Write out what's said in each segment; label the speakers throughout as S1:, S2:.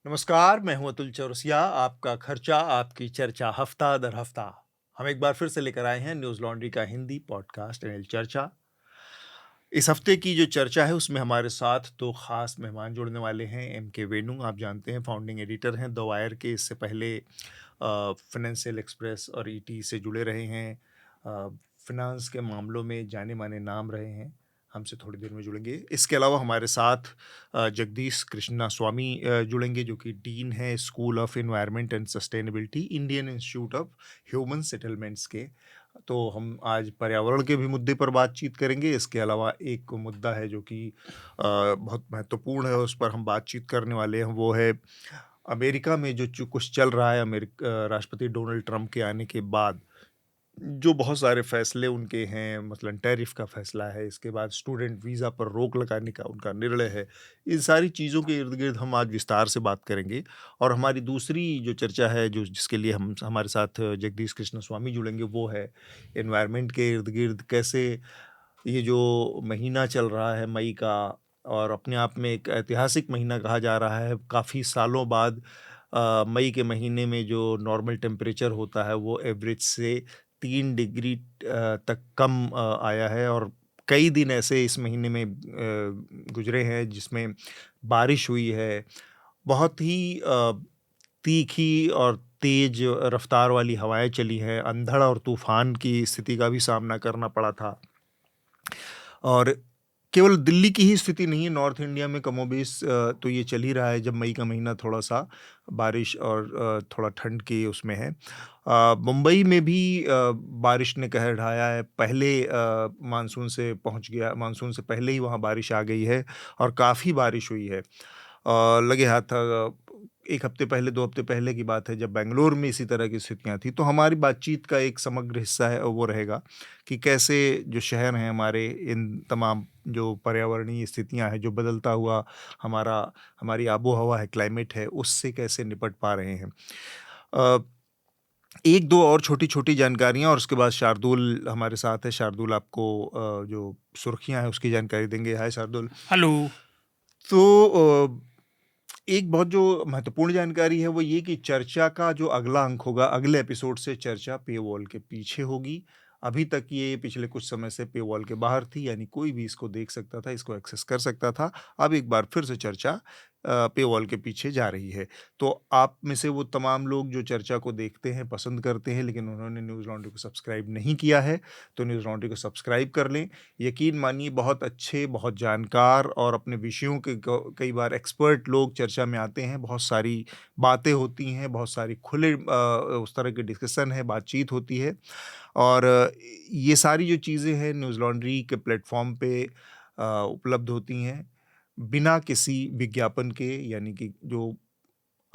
S1: नमस्कार, मैं हूं अतुल चौरसिया। आपका खर्चा आपकी चर्चा हफ्ता दर हफ्ता हम एक बार फिर से लेकर आए हैं न्यूज़ लॉन्ड्री का हिंदी पॉडकास्ट एनएल चर्चा। इस हफ्ते की जो चर्चा है उसमें हमारे साथ दो खास मेहमान जुड़ने वाले हैं। एम के वेणु, आप जानते हैं, फाउंडिंग एडिटर हैं द वायर के। इससे पहले फाइनेंशियल एक्सप्रेस और ईटी से जुड़े रहे हैं। फिनांस के मामलों में जाने माने नाम रहे हैं। हमसे थोड़ी देर में जुड़ेंगे। इसके अलावा हमारे साथ जगदीश कृष्णा स्वामी जुड़ेंगे, जो कि डीन हैं school of environment and sustainability, Indian institute of human settlements के। तो हम आज पर्यावरण के भी मुद्दे पर बातचीत करेंगे। इसके अलावा एक मुद्दा है जो कि बहुत महत्वपूर्ण है, उस पर हम बातचीत करने वाले हैं। वो है अमेरिका में जो कुछ चल रहा है। राष्ट्रपति डोनाल्ड ट्रंप के आने के बाद जो बहुत सारे फैसले उनके हैं, मसलन टैरिफ का फैसला है, इसके बाद स्टूडेंट वीज़ा पर रोक लगाने का उनका निर्णय है। इन सारी चीज़ों के इर्द-गिर्द हम आज विस्तार से बात करेंगे। और हमारी दूसरी जो चर्चा है, जो जिसके लिए हम हमारे साथ जगदीश कृष्ण स्वामी जुड़ेंगे, वो है एनवायरनमेंट के इर्द-गिर्द कैसे ये जो महीना चल रहा है मई का, और अपने आप में एक ऐतिहासिक महीना कहा जा रहा है। काफ़ी सालों बाद मई के महीने में जो नॉर्मल टेम्परेचर होता है वो एवरेज से 3 डिग्री तक कम आया है। और कई दिन ऐसे इस महीने में गुजरे हैं जिसमें बारिश हुई है। बहुत ही तीखी और तेज रफ्तार वाली हवाएं चली हैं। अंधड़ और तूफान की स्थिति का भी सामना करना पड़ा था। और केवल दिल्ली की ही स्थिति नहीं है, नॉर्थ इंडिया में कमोबेश तो ये चल ही रहा है। जब मई का महीना थोड़ा-सा बारिश और थोड़ा ठंड के उसमें है। मुंबई में भी बारिश ने कहर ढाया है। पहले मानसून से पहुँच गया, मानसून से पहले ही वहाँ बारिश आ गई है और काफ़ी बारिश हुई है। लगे हाथ 1 हफ्ते पहले, 2 हफ्ते पहले की बात है, जब बैंगलोर में इसी तरह की स्थितियाँ थी। तो हमारी बातचीत का एक समग्र हिस्सा है वो रहेगा कि कैसे जो शहर हैं हमारे, इन तमाम जो पर्यावरणीय स्थितियाँ हैं, जो बदलता हुआ हमारा हमारी आबो-हवा है, क्लाइमेट है, उससे कैसे निपट पा रहे हैं। अ, 1-2 और छोटी-छोटी जानकारियाँ और उसके बाद शार्दुल हमारे साथ है। शार्दुल आपको जो सुर्खियाँ हैं उसकी जानकारी देंगे। हाय शार्दुल।
S2: हेलो।
S1: तो एक बहुत जो महत्वपूर्ण जानकारी है वो ये कि चर्चा का जो अगला अंक होगा, अगले एपिसोड से चर्चा पेवॉल के पीछे होगी। अभी तक ये पिछले कुछ समय से पेवॉल के बाहर थी, यानी कोई भी इसको देख सकता था, इसको एक्सेस कर सकता था। अब एक बार फिर से चर्चा पेवॉल के पीछे जा रही है। तो आप में से वो तमाम लोग जो चर्चा को देखते हैं, पसंद करते हैं, लेकिन उन्होंने न्यूज़ लॉन्ड्री को सब्सक्राइब नहीं किया है, तो न्यूज़ लॉन्ड्री को सब्सक्राइब कर लें। यकीन मानिए बहुत अच्छे, बहुत जानकार और अपने विषयों के कई बार एक्सपर्ट लोग चर्चा में आते हैं। बहुत सारी बातें होती हैं, बहुत सारी खुले उस तरह की डिस्कशन है, बातचीत होती है। और ये सारी जो चीज़ें हैं न्यूज़ लॉन्ड्री के प्लेटफ़ॉर्म पे उपलब्ध होती हैं, बिना किसी विज्ञापन के। यानी कि जो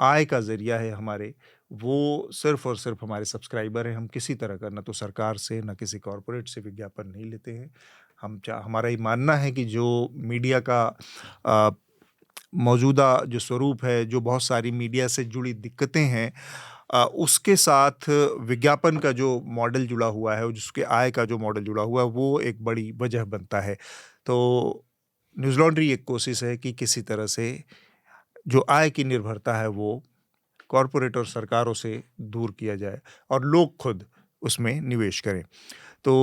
S1: आय का ज़रिया है हमारे, वो सिर्फ़ और सिर्फ़ हमारे सब्सक्राइबर हैं। हम किसी तरह का ना तो सरकार से, ना किसी कॉर्पोरेट से विज्ञापन नहीं लेते हैं। हमारा ये मानना है कि जो मीडिया का अ, मौजूदा जो स्वरूप है, जो बहुत सारी मीडिया से जुड़ी दिक्कतें हैं, उसके साथ विज्ञापन का जो मॉडल जुड़ा हुआ है और जिसके आय का जो मॉडल जुड़ा हुआ है, वो एक बड़ी वजह बनता है। तो न्यूज़ लॉन्ड्री एक कोशिश है कि किसी तरह से जो आय की निर्भरता है वो कॉर्पोरेट और सरकारों से दूर किया जाए और लोग खुद उसमें निवेश करें। तो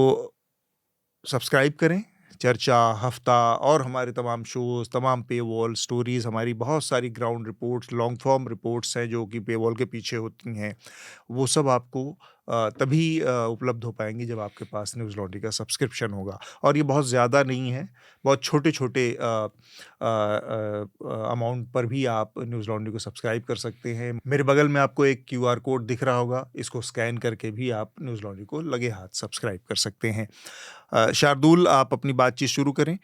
S1: सब्सक्राइब करें, चर्चा, हफ्ता और हमारे तमाम शोज़, तमाम पेवॉल स्टोरीज़, हमारी बहुत सारी ground reports, long form reports हैं जो कि पेवॉल के पीछे होती हैं। वो सब आपको तभी उपलब्ध हो पाएँगी जब आपके पास न्यूज़ लॉन्ड्री का सब्सक्रिप्शन होगा। और ये बहुत ज़्यादा नहीं है, बहुत छोटे-छोटे अमाउंट पर भी आप न्यूज़ लॉन्ड्री को सब्सक्राइब कर सकते हैं। मेरे बगल में आपको एक क्यूआर कोड दिख रहा होगा, इसको स्कैन करके भी आप न्यूज़ लॉन्ड्री को लगे हाथ सब्सक्राइब कर सकते हैं। शार्दुल, आप अपनी बातचीत शुरू करें,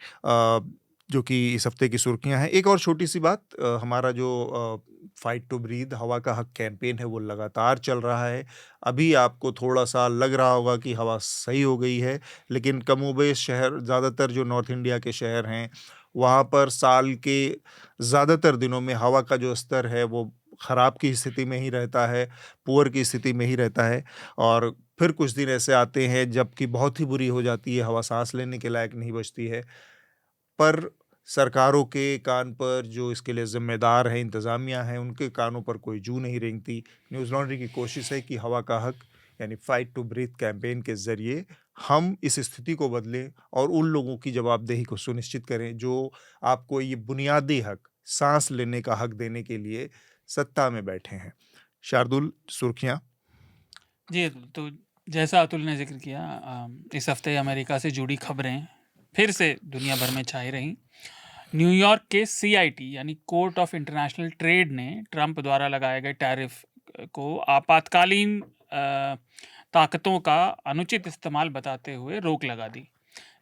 S1: जो कि इस हफ्ते की सुर्खियाँ हैं। एक और छोटी-सी बात, हमारा जो फाइट टू ब्रीथ हवा का हक कैंपेन है वो लगातार चल रहा है। अभी आपको थोड़ा-सा लग रहा होगा कि हवा सही हो गई है, लेकिन कमोबेश शहर, ज़्यादातर जो नॉर्थ इंडिया के शहर हैं, वहाँ पर साल के ज़्यादातर दिनों में हवा का जो स्तर है वो खराब की स्थिति में ही रहता है, पुअर की स्थिति में ही रहता है। और फिर कुछ दिन ऐसे आते हैं जबकि बहुत ही बुरी हो जाती है, हवा साँस लेने के लायक नहीं बचती है। पर सरकारों के कान पर, जो इसके लिए ज़िम्मेदार हैं, इंतज़ामिया हैं, उनके कानों पर कोई जूं नहीं रेंगती। न्यूज़ लॉन्ड्री की कोशिश है कि हवा का हक यानी फाइट टू ब्रीथ कैंपेन के ज़रिए हम इस स्थिति को बदलें और उन लोगों की जवाबदेही को सुनिश्चित करें जो आपको ये बुनियादी हक, साँस लेने का हक देने के लिए सत्ता में बैठे हैं। शार्दुल, सुर्खियाँ?
S2: जी, तो जैसा अतुल ने ज़िक्र किया, इस हफ्ते अमेरिका से जुड़ी खबरें फिर से दुनिया भर में छाई रहीं। न्यूयॉर्क के सीआईटी यानी कोर्ट ऑफ इंटरनेशनल ट्रेड ने ट्रंप द्वारा लगाए गए टैरिफ को आपातकालीन ताकतों का अनुचित इस्तेमाल बताते हुए रोक लगा दी।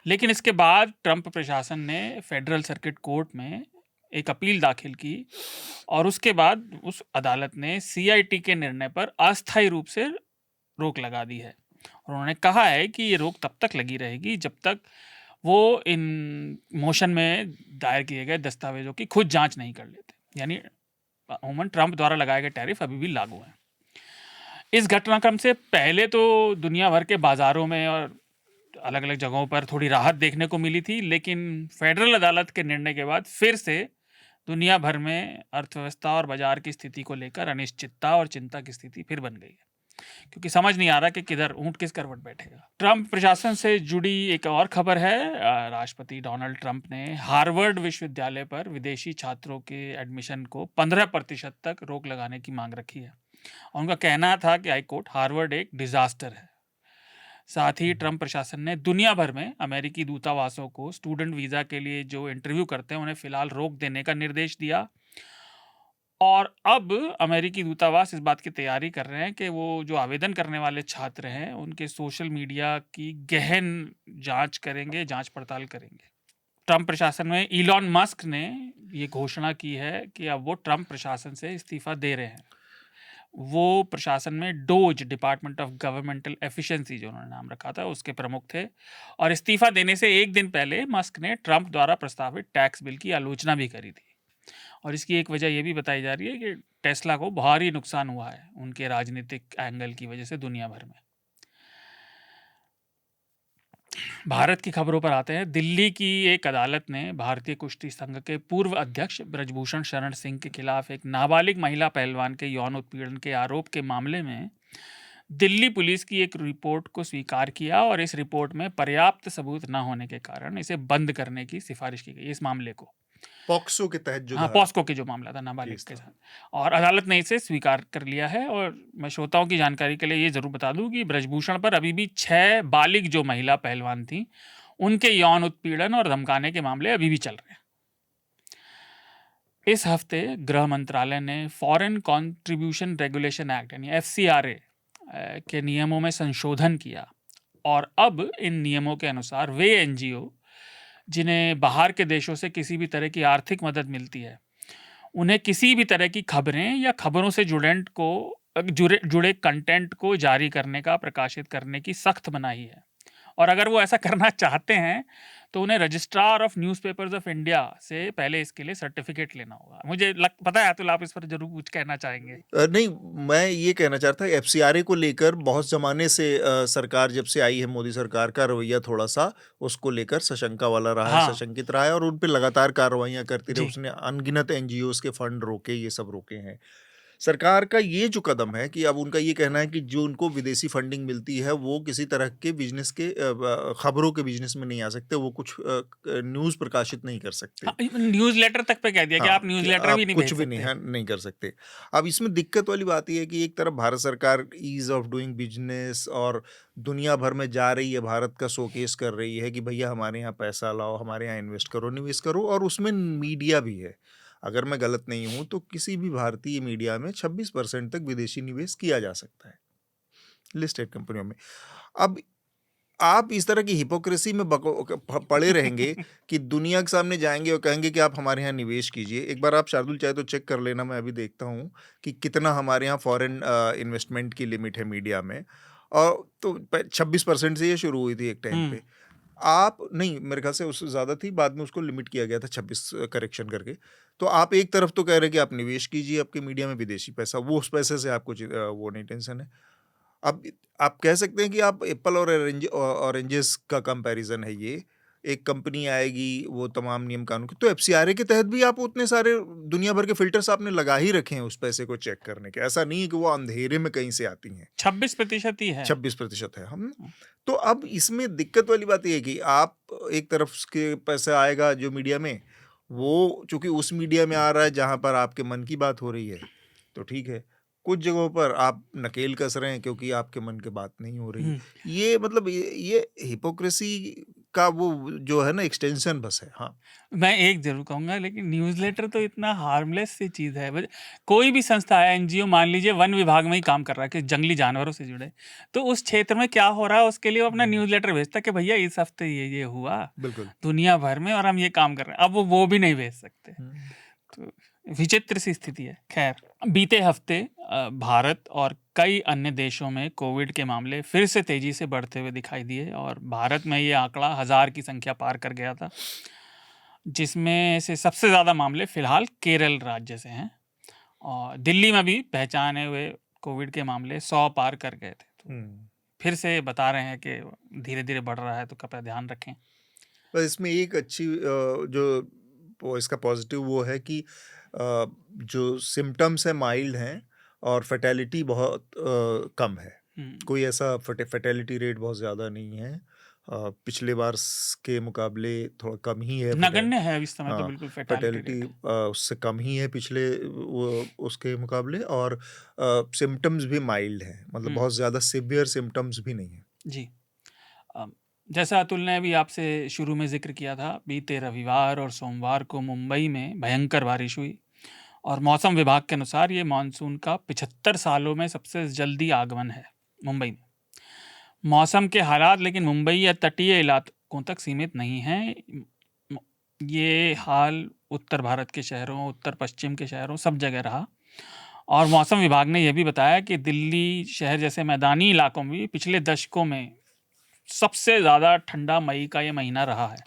S2: लेकिन इसके बाद ट्रंप प्रशासन ने फेडरल सर्किट कोर्ट में एक अपील दाखिल की और उसके बाद उस अदालत ने सीआईटी के निर्णय पर अस्थायी रूप से रोक लगा दी है। और उन्होंने कहा है कि ये रोक तब तक लगी रहेगी जब तक वो इन मोशन में दायर किए गए दस्तावेजों की खुद जांच नहीं कर लेते। यानी अमूमन ट्रंप द्वारा लगाए गए टैरिफ अभी भी लागू हैं। इस घटनाक्रम से पहले तो दुनिया भर के बाजारों में और अलग अलग जगहों पर थोड़ी राहत देखने को मिली थी, लेकिन फेडरल अदालत के निर्णय के बाद फिर से दुनिया भर में अर्थव्यवस्था और बाजार की स्थिति को लेकर अनिश्चितता और चिंता की स्थिति फिर बन गई है, क्योंकि समझ नहीं आ रहा कि किधर ऊंट किस करवट बैठेगा। ट्रंप प्रशासन से जुड़ी एक और खबर है। राष्ट्रपति डोनाल्ड ट्रंप ने हार्वर्ड विश्वविद्यालय पर विदेशी छात्रों के एडमिशन को 15% तक रोक लगाने की मांग रखी है। उनका कहना था कि हाईकोर्ट हार्वर्ड एक डिजास्टर है। साथ ही ट्रंप प्रशासन ने दुनिया भर में अमेरिकी दूतावासों को स्टूडेंट वीज़ा के लिए जो इंटरव्यू करते हैं उन्हें फिलहाल रोक देने का निर्देश दिया। और अब अमेरिकी दूतावास इस बात की तैयारी कर रहे हैं कि वो जो आवेदन करने वाले छात्र हैं उनके सोशल मीडिया की गहन जांच करेंगे, जांच पड़ताल करेंगे। ट्रंप प्रशासन में इलॉन मस्क ने ये घोषणा की है कि अब वो ट्रंप प्रशासन से इस्तीफा दे रहे हैं। वो प्रशासन में dose, department of governmental efficiency जो उन्होंने नाम रखा था, उसके प्रमुख थे। और इस्तीफा देने से एक दिन पहले मस्क ने ट्रंप द्वारा प्रस्तावित टैक्स बिल की आलोचना भी करी थी। और इसकी एक वजह यह भी बताई जा रही है कि टेस्ला को भारी नुकसान हुआ है उनके राजनीतिक एंगल की वजह से दुनिया भर में। भारत की खबरों पर आते हैं। दिल्ली की एक अदालत ने भारतीय कुश्ती संघ के पूर्व अध्यक्ष ब्रजभूषण शरण सिंह के खिलाफ एक नाबालिग महिला पहलवान के यौन उत्पीड़न के आरोप के मामले में दिल्ली पुलिस की एक रिपोर्ट को स्वीकार किया और इस रिपोर्ट में पर्याप्त सबूत न होने के कारण इसे बंद करने की सिफारिश की गई। इस मामले को
S1: पॉक्सो के तहत जो
S2: पॉस्को के जो मामला था नाबालिग के साथ, और अदालत ने इसे स्वीकार कर लिया है। और मैं श्रोताओं की जानकारी के लिए ये जरूर बता दूं कि ब्रजभूषण पर अभी भी 6 बालिग जो महिला पहलवान थी उनके यौन उत्पीड़न और धमकाने के मामले अभी भी चल रहे हैं। इस हफ्ते गृह मंत्रालय ने फॉरेन कॉन्ट्रीब्यूशन रेगुलेशन एक्ट यानी FCRA के नियमों में संशोधन किया और अब इन नियमों के अनुसार वे NGO जिन्हें बाहर के देशों से किसी भी तरह की आर्थिक मदद मिलती है, उन्हें किसी भी तरह की खबरें या खबरों से जुड़े कंटेंट को जारी करने का, प्रकाशित करने की सख्त मनाही है। और अगर वो ऐसा करना चाहते हैं तो उन्हें registrar of newspapers of India से पहले इसके लिए सर्टिफिकेट लेना होगा। मुझे पता है अतुल, आप इस पर जरूर कुछ कहना चाहेंगे।
S1: नहीं, मैं ये कहना चाहता था FCRA को लेकर बहुत ज़माने से सरकार जब से आई है, मोदी सरकार का रवैया थोड़ा सा उसको लेकर सशंका वाला रहा है, सशंकित रहा है और उन पे लगातार कार्रवाइयाँ करती रही। उसने अनगिनत NGOs के फंड रोके, ये सब रोके हैं। सरकार का ये जो कदम है कि अब उनका ये कहना है कि जो उनको विदेशी फंडिंग मिलती है वो किसी तरह के बिजनेस के खबरों के बिजनेस में नहीं आ सकते, वो कुछ न्यूज़ प्रकाशित नहीं कर सकते।
S2: न्यूज़ लेटर तक पे कह दिया कि आप न्यूज़ लेटर भी नहीं
S1: कुछ भी नहीं कर सकते। अब इसमें दिक्कत वाली बात ये है कि एक तरफ भारत सरकार ईज ऑफ डूइंग बिजनेस और दुनिया भर में जा रही है, भारत का शोकेस कर रही है कि भैया हमारे यहाँ पैसा लाओ, हमारे यहाँ इन्वेस्ट करो, निवेश करो, और उसमें मीडिया भी है। अगर मैं गलत नहीं हूं तो किसी भी भारतीय मीडिया में 26% तक विदेशी निवेश किया जा सकता है लिस्टेड कंपनियों में। अब आप इस तरह की हिपोक्रेसी में पड़े रहेंगे कि दुनिया के सामने जाएंगे और कहेंगे कि आप हमारे यहाँ निवेश कीजिए। एक बार आप शार्दुल चाहे तो चेक कर लेना, मैं अभी देखता हूँ कि कितना हमारे यहाँ फॉरेन इन्वेस्टमेंट की लिमिट है मीडिया में। और तो 26% से ये शुरू हुई थी एक टाइम पे। आप नहीं, मेरे ख्याल से उससे ज़्यादा थी, बाद में उसको लिमिट किया गया था 26 करेक्शन करके। तो आप एक तरफ तो कह रहे हैं कि आप निवेश कीजिए आपके मीडिया में विदेशी पैसा, वो उस पैसे से आपको वो नहीं टेंशन है। अब आप कह सकते हैं कि आप एप्पल और ऑरेंजेस का कंपैरिजन है ये, एक कंपनी आएगी, वो तमाम नियम कानून तो एफसीआरए के तहत भी आप उतने सारे दुनिया भर के फिल्टर्स आपने लगा ही रखे हैं उस पैसे को चेक करने के। ऐसा नहीं है कि वो अंधेरे में कहीं से आती हैं।
S2: 26% ही है।
S1: 26% है हम। तो अब इसमें दिक्कत वाली बात ये है कि आप एक तरफ के पैसा आएगा जो मीडिया में, वो चूंकि उस मीडिया में आ रहा है जहां पर आपके मन की बात हो रही है तो ठीक है, कुछ जगहों पर आप नकेल कस रहे हैं क्योंकि आपके मन की बात नहीं हो रही। ये मतलब ये हिपोक्रेसी का वो जो है ना एक्सटेंशन बस है। हाँ,
S2: मैं एक जरूर कहूंगा, लेकिन न्यूज़लेटर तो इतना हार्मलेस सी चीज है। कोई भी संस्था है, एनजीओ मान लीजिए वन विभाग में ही काम कर रहा है कि जंगली जानवरों से जुड़े, तो उस क्षेत्र में क्या हो रहा है उसके लिए वो अपना न्यूज़लेटर भेजता है कि भैया इस हफ्ते ये हुआ
S1: बिल्कुल
S2: दुनिया भर में और हम ये काम कर रहे हैं। अब वो भी नहीं भेज सकते, तो विचित्र सी स्थिति है। खैर, बीते हफ्ते भारत और कई अन्य देशों में कोविड के मामले फिर से तेजी से बढ़ते हुए दिखाई दिए और भारत में ये आंकड़ा 1000 की संख्या पार कर गया था, जिसमें से सबसे ज़्यादा मामले फिलहाल केरल राज्य से हैं और दिल्ली में भी पहचाने हुए कोविड के मामले 100 पार कर गए थे। तो फिर से बता रहे हैं कि धीरे धीरे बढ़ रहा है, तो कृपया ध्यान रखें।
S1: बस इसमें एक अच्छी जो इसका पॉजिटिव वो है कि जो सिम्टम्स हैं माइल्ड हैं और फैटेलिटी बहुत कम है। कोई ऐसा फैटेलिटी रेट बहुत ज़्यादा नहीं है। पिछले बार के मुकाबले थोड़ा कम ही है।
S2: नगण्य है इस समय तो बिल्कुल
S1: फैटेलिटी उससे कम ही है पिछले उसके मुकाबले, और सिम्टम्स भी माइल्ड हैं, मतलब बहुत ज़्यादा सिवियर सिम्टम्स भी नहीं है।
S2: जी, जैसा अतुल ने अभी आपसे शुरू में जिक्र किया था, बीते रविवार और सोमवार को मुंबई में भयंकर बारिश हुई और मौसम विभाग के अनुसार ये मानसून का 75 सालों में सबसे जल्दी आगमन है मुंबई में। मौसम के हालात लेकिन मुंबई या तटीय इलाकों तक सीमित नहीं हैं। ये हाल उत्तर भारत के शहरों, उत्तर पश्चिम के शहरों, सब जगह रहा और मौसम विभाग ने यह भी बताया कि दिल्ली शहर जैसे मैदानी इलाकों में पिछले दशकों में सबसे ज़्यादा ठंडा मई का ये महीना रहा है।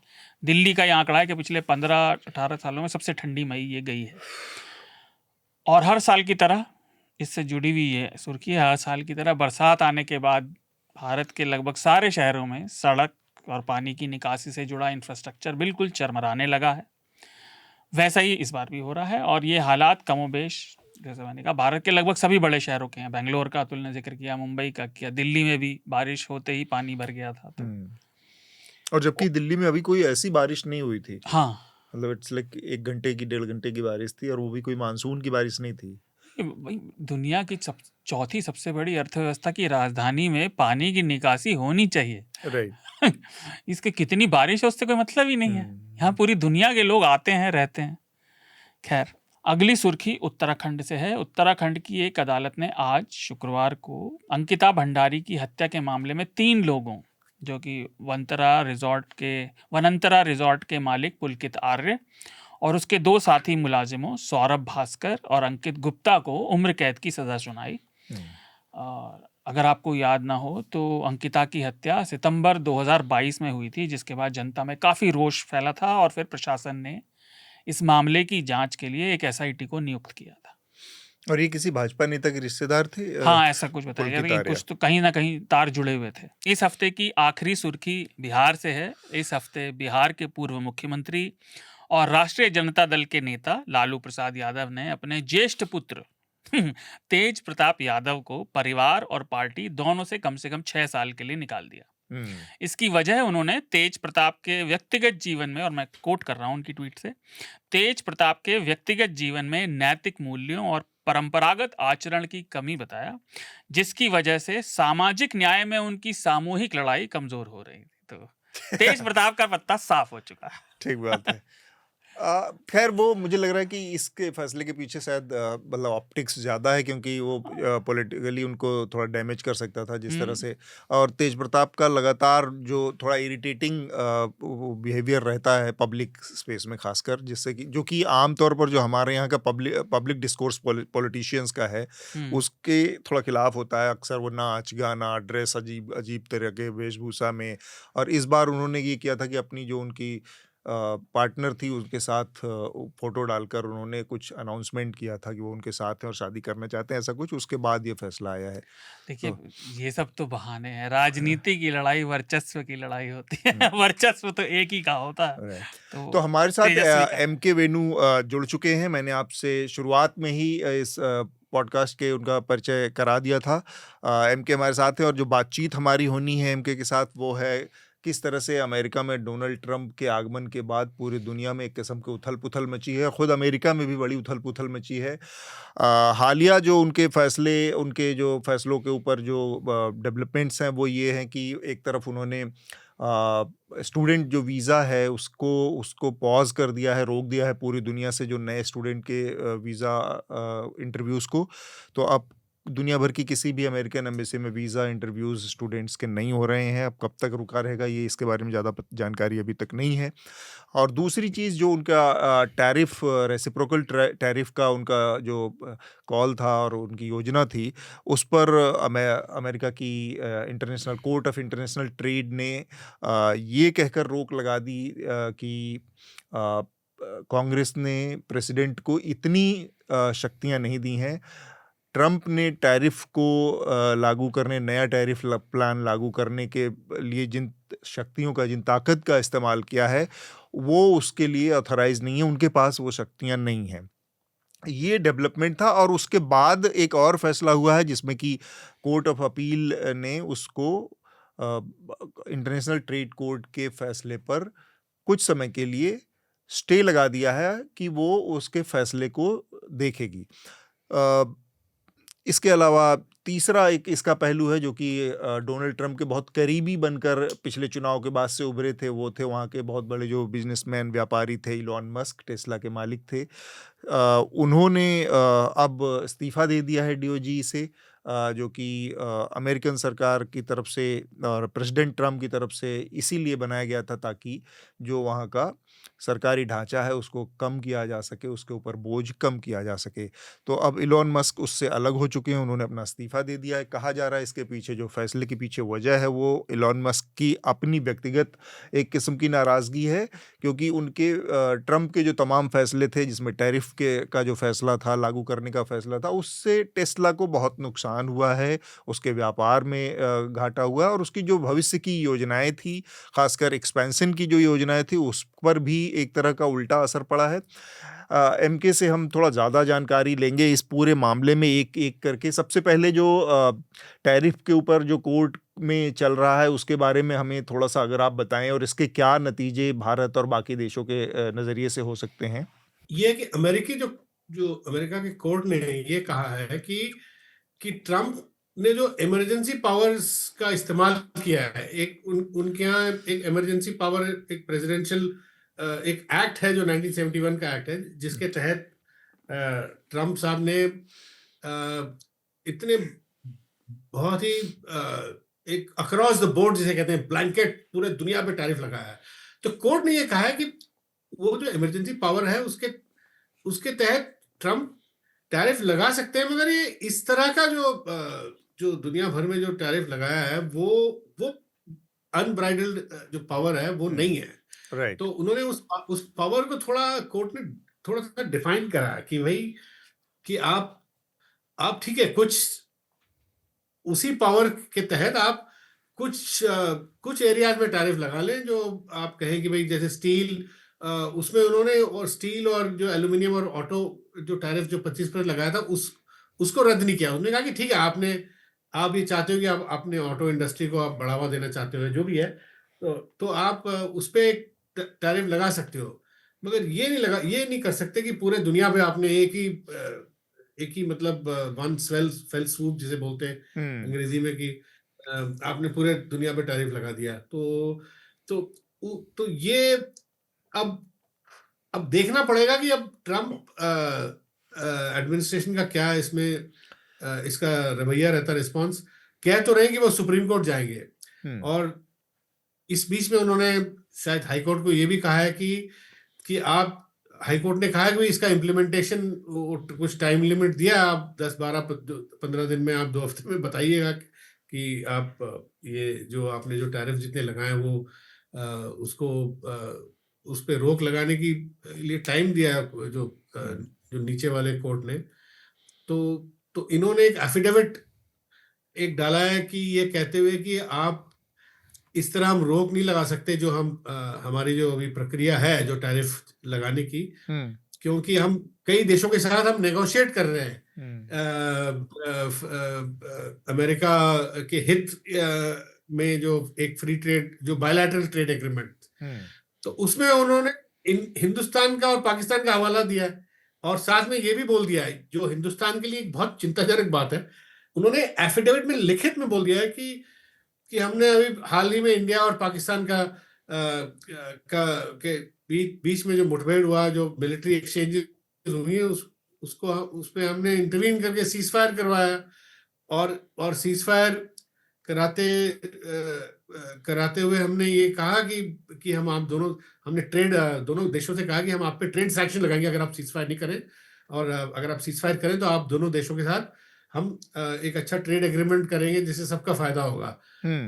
S2: दिल्ली का ये आंकड़ा है कि पिछले 15-18 सालों में सबसे ठंडी मई ये गई है। और हर साल की तरह इससे जुड़ी हुई ये सुर्खी है, हर साल की तरह बरसात आने के बाद भारत के लगभग सारे शहरों में सड़क और पानी की निकासी से जुड़ा इंफ्रास्ट्रक्चर बिल्कुल चरमराने लगा है। वैसा ही इस बार भी हो रहा है और ये हालात कमोबेश जैसे मैंने कहा भारत के लगभग सभी बड़े शहरों के हैं। बेंगलोर का अतुल ने जिक्र किया, मुंबई का किया, दिल्ली में भी बारिश होते ही पानी भर गया था। तो
S1: और जबकि दिल्ली में अभी कोई ऐसी बारिश नहीं हुई थी।
S2: हाँ,
S1: मतलब इट्स लाइक 1 घंटे की 1.5 घंटे की बारिश थी और वो भी कोई मानसून की बारिश नहीं थी।
S2: भाई दुनिया की चौथी सबसे बड़ी अर्थव्यवस्था की राजधानी में पानी की निकासी होनी चाहिए।
S1: राइट।
S2: इसके कितनी बारिश है उससे कोई मतलब ही नहीं है। यहाँ पूरी दुनिया के लोग आते हैं, रहते हैं। खैर, अगली सुर्खी उत्तराखंड से है। उत्तराखंड की एक अदालत ने आज शुक्रवार को अंकिता भंडारी की हत्या के मामले में 3 लोगों, जो कि वनंतरा रिजॉर्ट के मालिक पुलकित आर्य और उसके 2 साथी मुलाजिमों सौरभ भास्कर और अंकित गुप्ता को उम्र कैद की सजा सुनाई। अगर आपको याद ना हो तो अंकिता की हत्या सितंबर 2022 में हुई थी, जिसके बाद जनता में काफ़ी रोष फैला था और फिर प्रशासन ने इस मामले की जांच के लिए एक एसआईटी को नियुक्त किया था।
S1: और ये किसी भाजपा नेता के रिश्तेदार थे?
S2: हाँ, ऐसा कुछ बताया गया, कुछ तो कहीं ना कहीं तार जुड़े हुए थे। इस हफ्ते की आखिरी सुर्खी बिहार से है। इस हफ्ते बिहार के पूर्व मुख्यमंत्री और राष्ट्रीय जनता दल के नेता लालू प्रसाद यादव ने अपने ज्येष्ठ पुत्र तेज प्रताप यादव को परिवार और पार्टी दोनों से कम 6 साल के लिए निकाल दिया। इसकी वजह उन्होंने तेज प्रताप के व्यक्तिगत जीवन में, और मैं कोट कर रहा हूं उनकी ट्वीट से, तेज प्रताप के व्यक्तिगत जीवन में नैतिक मूल्यों और परंपरागत आचरण की कमी बताया, जिसकी वजह से सामाजिक न्याय में उनकी सामूहिक लड़ाई कमजोर हो रही थी। तो तेज प्रताप का पत्ता साफ हो चुका है।
S1: ठीक बात है। खैर, वो मुझे लग रहा है कि इसके फैसले के पीछे शायद मतलब ऑप्टिक्स ज़्यादा है, क्योंकि वो पॉलिटिकली उनको थोड़ा डैमेज कर सकता था जिस तरह से। और तेज प्रताप का लगातार जो थोड़ा इरिटेटिंग बिहेवियर रहता है पब्लिक स्पेस में खासकर, जिससे कि जो कि आमतौर पर जो हमारे यहाँ का पब्लिक डिस्कोर्स पॉलिटिशियंस का है उसके थोड़ा खिलाफ होता है अक्सर। वो नाच गाना, ड्रेस अजीब तरह के वेशभूषा में, और इस बार उन्होंने ये किया था कि अपनी जो उनकी पार्टनर थी उनके साथ फ़ोटो डालकर उन्होंने कुछ अनाउंसमेंट किया था कि वो उनके साथ हैं और शादी करना चाहते हैं, ऐसा कुछ। उसके बाद ये फैसला आया है।
S2: देखिए,
S1: तो
S2: ये सब तो बहाने हैं।
S1: हाँ,
S2: राजनीति की लड़ाई वर्चस्व की लड़ाई होती है।
S1: हुँ,
S2: वर्चस्व तो एक ही का होता है।
S1: राइट। तो
S2: तो
S1: हमारे साथ
S2: तेजस्वी का
S1: एम
S2: है।
S1: के वेणु जुड़ चुके हैं। मैंने आपसे शुरुआत में ही इस पॉडकास्ट के उनका परिचय करा दिया था। एम के हमारे साथ हैं और जो बातचीत हमारी होनी है एम के साथ, वो है किस तरह से अमेरिका में डोनाल्ड ट्रंप के आगमन के बाद पूरी दुनिया में एक किस्म की उथल-पुथल मची है। खुद अमेरिका में भी बड़ी उथल-पुथल मची है। हालिया जो उनके फैसले, उनके जो फैसलों के ऊपर जो डेवलपमेंट्स हैं, वो ये हैं कि एक तरफ उन्होंने स्टूडेंट जो वीज़ा है उसको उसको पॉज़ कर दिया है, रोक दिया है पूरी दुनिया से जो नए स्टूडेंट के वीज़ा इंटरव्यूज़ को। तो अब दुनिया भर की किसी भी अमेरिकन एम्बेसी में वीज़ा इंटरव्यूज़ स्टूडेंट्स के नहीं हो रहे हैं। अब कब तक रुका रहेगा, ये इसके बारे में ज़्यादा जानकारी अभी तक नहीं है। और दूसरी चीज़ जो उनका टैरिफ, रेसिप्रोकल टैरिफ का उनका जो कॉल था और उनकी योजना थी, उस पर अमेरिका की international court of international trade ने ये कहकर रोक लगा दी कि कांग्रेस ने प्रेसिडेंट को इतनी शक्तियां नहीं दी हैं। ट्रंप ने टैरिफ को लागू करने, नया टैरिफ प्लान लागू करने के लिए जिन शक्तियों का, जिन ताकत का इस्तेमाल किया है, वो उसके लिए ऑथराइज नहीं है, उनके पास वो शक्तियां नहीं हैं। ये डेवलपमेंट था और उसके बाद एक और फैसला हुआ है जिसमें कि कोर्ट ऑफ अपील ने उसको इंटरनेशनल ट्रेड कोर्ट के फैसले पर कुछ समय के लिए स्टे लगा दिया है कि वो उसके फैसले को देखेगी। अ, इसके अलावा तीसरा एक इसका पहलू है जो कि डोनाल्ड ट्रंप के बहुत करीबी बनकर पिछले चुनाव के बाद से उभरे थे, वो थे वहाँ के बहुत बड़े जो बिजनेसमैन, व्यापारी थे, इलॉन मस्क, टेस्ला के मालिक थे। उन्होंने अब इस्तीफ़ा दे दिया है डीओजी से, जो कि अमेरिकन सरकार की तरफ से और प्रेसिडेंट ट्रंप की तरफ से इसीलिए बनाया गया था ताकि जो वहाँ का सरकारी ढाँचा है उसको कम किया जा सके, उसके ऊपर बोझ कम किया जा सके। तो अब इलॉन मस्क उससे अलग हो चुके हैं, उन्होंने अपना इस्तीफ़ा दे दिया है। कहा जा रहा है इसके पीछे जो फैसले के पीछे वजह है वो इलॉन मस्क की अपनी व्यक्तिगत एक किस्म की नाराज़गी है, क्योंकि उनके ट्रंप के जो तमाम फैसले थे जिसमें टैरिफ के का जो फैसला था, लागू करने का फैसला था, उससे टेस्ला को बहुत नुकसान हुआ है, उसके व्यापार में घाटा हुआ है और उसकी जो भविष्य की योजनाएँ थी, ख़ासकर एक्सपेंशन की जो योजनाएँ थी, उस पर भी एक तरह का उल्टा असर पड़ा है। एमके से हम थोड़ा ज़्यादा जानकारी लेंगे इस पूरे मामले में एक-एक करके। सबसे पहले जो टैरिफ के ऊपर जो कोर्ट में चल रहा है उसके बारे में हमें थोड़ा-सा अगर आप बताएँ और इसके क्या नतीजे भारत और बाकी देशों के नज़रिए से हो सकते हैं?
S3: ये है कि अमेरिकी जो जो अमेरिका के कोर्ट ने ये कहा है कि ट्रंप ने जो इमरजेंसी पावर्स का इस्तेमाल किया है, उनके यहाँ एक इमरजेंसी पावर, एक प्रेसिडेंशियल एक एक्ट है जो 1971 का एक्ट है, जिसके तहत ट्रंप साहब ने इतने बहुत ही एक अक्रॉस द बोर्ड जिसे कहते हैं ब्लैंकेट पूरे दुनिया पे टैरिफ लगाया है। तो कोर्ट ने ये कहा है कि वो जो इमरजेंसी पावर है उसके उसके तहत ट्रंप टैरिफ लगा सकते हैं, मगर ये इस तरह का जो दुनिया भर में जो टैरिफ लगाया है वो अनब्राइडल्ड जो पावर है वो नहीं है।
S1: राइट।
S3: तो उन्होंने उस पावर को थोड़ा कोर्ट ने थोड़ा सा डिफाइन करा कि भाई कि आप ठीक है, कुछ उसी पावर के तहत आप कुछ एरियाज में टैरिफ लगा लें जो आप कहें कि भाई जैसे स्टील, उसमें उन्होंने और स्टील और जो एल्यूमिनियम और ऑटो जो टैरिफ जो 25% लगाया था उसको रद्द नहीं किया। उन्होंने कहा कि ठीक है, आप ये चाहते हो कि आप अपने ऑटो इंडस्ट्री को आप बढ़ावा देना चाहते हो जो भी है, तो आप उस पर एक टैरिफ लगा सकते हो, मगर ये नहीं कर सकते कि पूरे दुनिया पे आपने एक ही मतलब वन फेल swoop जिसे बोलते हैं
S1: हुँ।
S3: अंग्रेजी में कि आपने पूरे दुनिया पे टैरिफ लगा दिया। तो तो ये अब अब देखना पड़ेगा कि अब ट्रंप एडमिनिस्ट्रेशन का क्या इसमें इसका रवैया रहता, रिस्पॉन्स। कह तो रहे कि वो सुप्रीम कोर्ट जाएंगे,
S1: हुँ।
S3: और इस बीच में उन्होंने शायद हाई कोर्ट को ये भी कहा है कि आप हाई कोर्ट ने कहा है कि भाई इसका इम्प्लीमेंटेशन कुछ टाइम लिमिट दिया, आप 10-12-15 दिन में, आप 2 हफ्ते में बताइएगा कि आप ये जो आपने जो टैरिफ जितने लगाए वो उसको उस पे रोक लगाने की लिए टाइम दिया जो नीचे वाले कोर्ट ने, तो इन्होंने एक एफिडेविट एक डाला है कि ये कहते हुए कि आप इस तरह हम रोक नहीं लगा सकते जो हमारी जो अभी प्रक्रिया है जो टैरिफ लगाने की, क्योंकि हम कई देशों के साथ हम नेगोशिएट कर रहे हैं अमेरिका के हित में जो एक फ्री ट्रेड जो बायलैटरल ट्रेड एग्रीमेंट, तो उसमें उन्होंने हिंदुस्तान का और पाकिस्तान का हवाला दिया है, और साथ में ये भी बोल दिया है जो हिंदुस्तान के लिए एक बहुत चिंताजनक बात है, उन्होंने एफिडेविट में लिखित में बोल दिया है कि हमने अभी हाल ही में इंडिया और पाकिस्तान के बीच में जो मुठभेड़ हुआ, जो मिलिट्री एक्सचेंज हुई है, उसमें हमने इंटरवीन करके सीज फायर करवाया, और सीज फायर कराते हुए हमने ये कहा कि हमने दोनों देशों से कहा कि हम आप पे ट्रेड सैंक्शन लगाएंगे अगर आप सीज फायर नहीं करें, और अगर आप सीज फायर करें तो आप दोनों देशों के साथ हम एक अच्छा ट्रेड एग्रीमेंट करेंगे जिससे सबका फायदा होगा।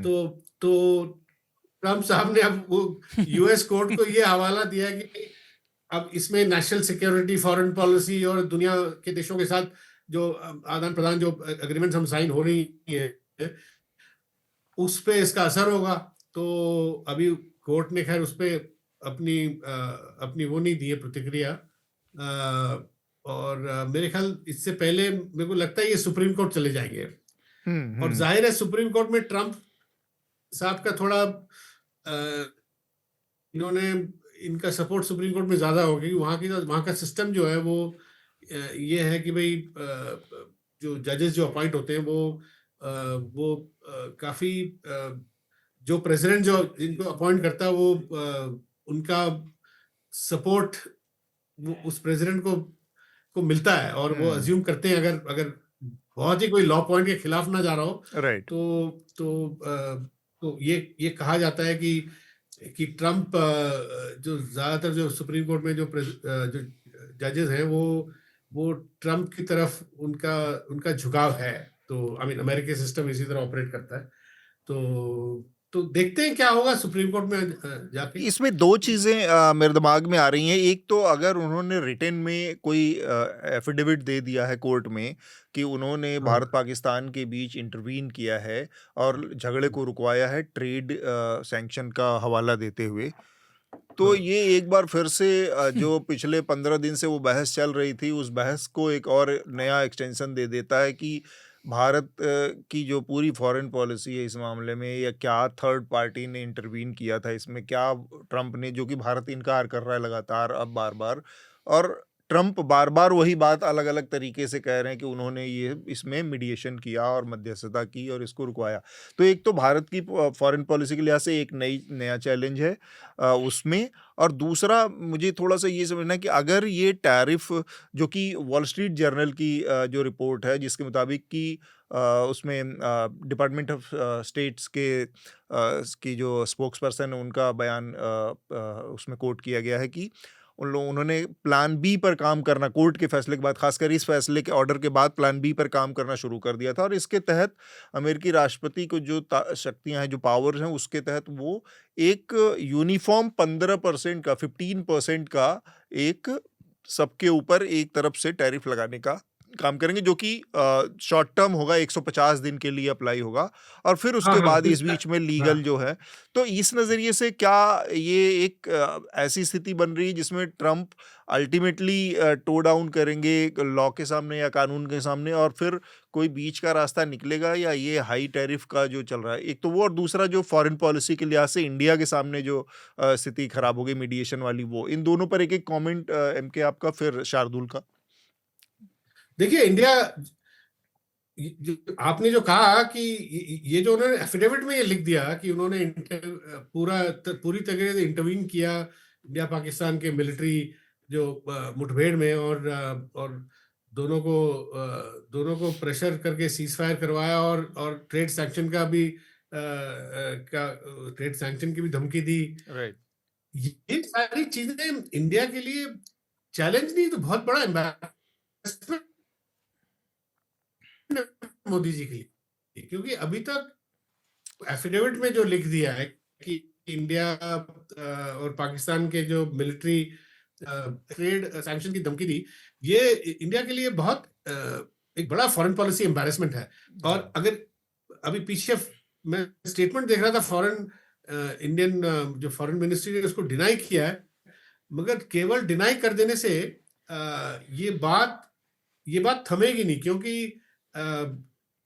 S3: तो ट्रम्प साहब ने अब वो यूएस कोर्ट को ये हवाला दिया कि अब इसमें नेशनल सिक्योरिटी, फॉरेन पॉलिसी और दुनिया के देशों के साथ जो आदान प्रदान जो एग्रीमेंट हम साइन हो रही है उस पे इसका असर होगा। तो अभी कोर्ट ने खैर उस पे अपनी वो नहीं दी है प्रतिक्रिया, और मेरे ख्याल इससे पहले मेरे को लगता है ये सुप्रीम कोर्ट चले जाएंगे, और जाहिर है सुप्रीम कोर्ट में ट्रम्प साहब का थोड़ा इनका सपोर्ट सुप्रीम कोर्ट में ज्यादा होगी। वहां का सिस्टम जो है वो ये है कि भाई जो जजेस जो अपॉइंट होते हैं वो काफी जो प्रेसिडेंट जो जिनको अपॉइंट करता है वो उनका सपोर्ट उस प्रेसिडेंट को मिलता है, और वो अज्यूम करते हैं अगर बहुत ही कोई लॉ पॉइंट के खिलाफ ना जा रहा हो,
S1: राइट,
S3: तो ये कहा जाता है कि ट्रम्प जो ज्यादातर जो सुप्रीम कोर्ट में जो जजेस हैं वो ट्रम्प की तरफ उनका झुकाव है। तो अमेरिकी सिस्टम इसी तरह ऑपरेट करता है। तो देखते हैं क्या होगा सुप्रीम कोर्ट में जाके।
S1: इसमें दो चीजें मेरे दिमाग में आ रही हैं। एक तो अगर उन्होंने रिटन में कोई एफिडेविट दे दिया है कोर्ट में कि उन्होंने भारत पाकिस्तान के बीच इंटरवीन किया है और झगड़े को रुकवाया है ट्रेड सैंक्शन का हवाला देते हुए, तो ये एक बार फिर से जो पिछले 15 दिन से वो बहस चल रही थी उस बहस को एक और नया एक्सटेंशन दे देता है कि भारत की जो पूरी फॉरेन पॉलिसी है इस मामले में, या क्या थर्ड पार्टी ने इंटरवीन किया था इसमें, क्या ट्रम्प ने, जो कि भारत इनकार कर रहा है लगातार अब बार बार, और ट्रम्प बार बार वही बात अलग अलग तरीके से कह रहे हैं कि उन्होंने ये इसमें मीडिएशन किया और मध्यस्थता की और इसको रुकवाया। तो एक तो भारत की फॉरेन पॉलिसी के लिहाज से एक नया चैलेंज है उसमें, और दूसरा मुझे थोड़ा सा ये समझना है कि अगर ये टैरिफ, जो कि वॉल स्ट्रीट जर्नल की जो रिपोर्ट है जिसके मुताबिक कि उसमें डिपार्टमेंट ऑफ स्टेट्स की जो स्पोक्स पर्सन है उनका बयान उसमें कोट किया गया है कि उन्होंने प्लान बी पर काम करना, कोर्ट के फैसले के बाद, खासकर इस फैसले के ऑर्डर के बाद प्लान बी पर काम करना शुरू कर दिया था, और इसके तहत अमेरिकी राष्ट्रपति को जो शक्तियां हैं, जो पावर्स हैं, उसके तहत वो एक यूनिफॉर्म 15% का 15% का एक सबके ऊपर एक तरफ से टैरिफ लगाने का काम करेंगे, जो कि शॉर्ट टर्म होगा, 150 दिन के लिए अप्लाई होगा, और फिर उसके बाद इस बीच में लीगल जो है। तो इस नजरिए से क्या ये एक ऐसी स्थिति बन रही है जिसमें ट्रम्प अल्टीमेटली टो डाउन करेंगे लॉ के सामने या कानून के सामने, और फिर कोई बीच का रास्ता निकलेगा, या ये हाई टैरिफ का जो चल रहा है एक तो वो, और दूसरा जो फॉरेन पॉलिसी के लिहाज से इंडिया के सामने जो स्थिति खराब हो गई मीडिएशन वाली, वो, इन दोनों पर एक एक कॉमेंट एमके आपका, फिर शार्दुल का।
S3: देखिए, इंडिया, आपने जो कहा कि ये जो उन्होंने एफिडेविट में ये लिख दिया कि उन्होंने पूरी तरह से इंटरवीन किया इंडिया पाकिस्तान के मिलिट्री जो मुठभेड़ में, और दोनों को प्रेशर करके सीज फायर करवाया, और ट्रेड सैंक्शन ट्रेड सैंक्शन की भी धमकी दी।
S1: राइट,
S3: ये सारी चीजें इंडिया के लिए चैलेंज नहीं तो बहुत बड़ा एम्बैरेसमेंट मोदी जी के लिए, क्योंकि अभी तक एफिडेविट में जो लिख दिया है कि इंडिया और पाकिस्तान के जो मिलिट्री ट्रेड सैंक्शन की धमकी दी, ये इंडिया के लिए बहुत एक बड़ा फॉरेन पॉलिसी एम्बैरेसमेंट है। और अगर अभी पीछे मैं स्टेटमेंट देख रहा था, फॉरेन इंडियन जो फॉरेन मिनिस्ट्री ने उसको डिनाई किया है, मगर केवल डिनाई कर देने से ये बात थमेगी नहीं, क्योंकि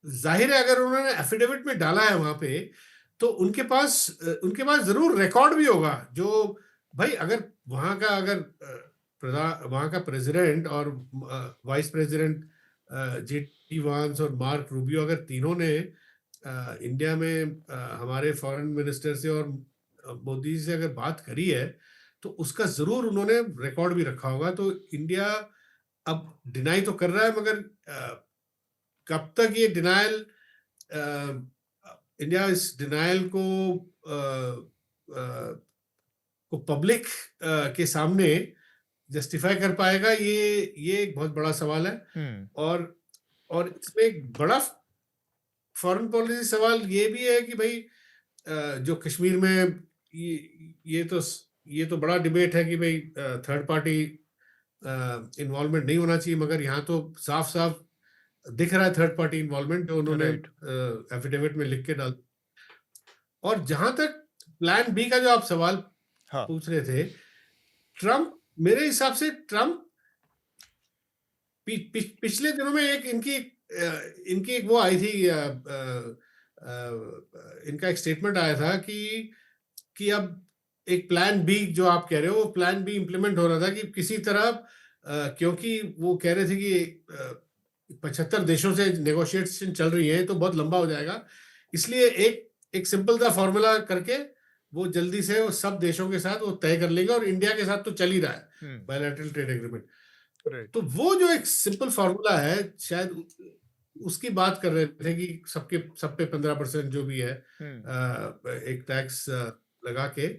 S3: जाहिर है अगर उन्होंने एफिडेविट में डाला है वहां पे, तो उनके पास जरूर रिकॉर्ड भी होगा। जो भाई अगर वहां का प्रेसिडेंट और वाइस प्रेसिडेंट जेडी वांस और मार्क रूबियो, अगर तीनों ने इंडिया में हमारे फॉरेन मिनिस्टर से और मोदी से अगर बात करी है, तो उसका जरूर उन्होंने रिकॉर्ड भी रखा होगा। तो इंडिया अब डिनाई तो कर रहा है, मगर कब तक ये डिनायल, इंडिया इस डिनायल को पब्लिक के सामने जस्टिफाई कर पाएगा, ये एक बहुत बड़ा सवाल है। और इसमें एक बड़ा फॉरेन पॉलिसी सवाल ये भी है कि भाई जो कश्मीर में ये तो बड़ा डिबेट है कि भाई थर्ड पार्टी इन्वॉल्वमेंट नहीं होना चाहिए, मगर यहाँ तो साफ साफ दिख रहा है थर्ड पार्टी इन्वॉल्वमेंट, जो उन्होंने एफिडेविट में लिख के डाल। और जहां तक प्लान बी का जो आप सवाल पूछ रहे थे, ट्रम्प, मेरे हिसाब से ट्रम्प पिछले दिनों में इनकी एक वो आई थी, इनका एक स्टेटमेंट आया था कि अब एक प्लान बी, जो आप कह रहे हो, वो प्लान बी इम्प्लीमेंट हो रहा था कि किसी तरह, क्योंकि वो कह रहे थे कि 75 देशों से नेगोशिएशन चल रही है तो बहुत लंबा हो जाएगा, इसलिए एक सिंपल सा फॉर्मूला करके वो जल्दी से वो सब देशों के साथ वो तय कर लेंगे। और इंडिया के साथ तो चल ही रहा है बायलैटरल ट्रेड एग्रीमेंट। तो वो जो एक सिंपल फॉर्मूला है, शायद उसकी बात कर रहे थे कि सब पे 15% जो भी है एक टैक्स लगा के,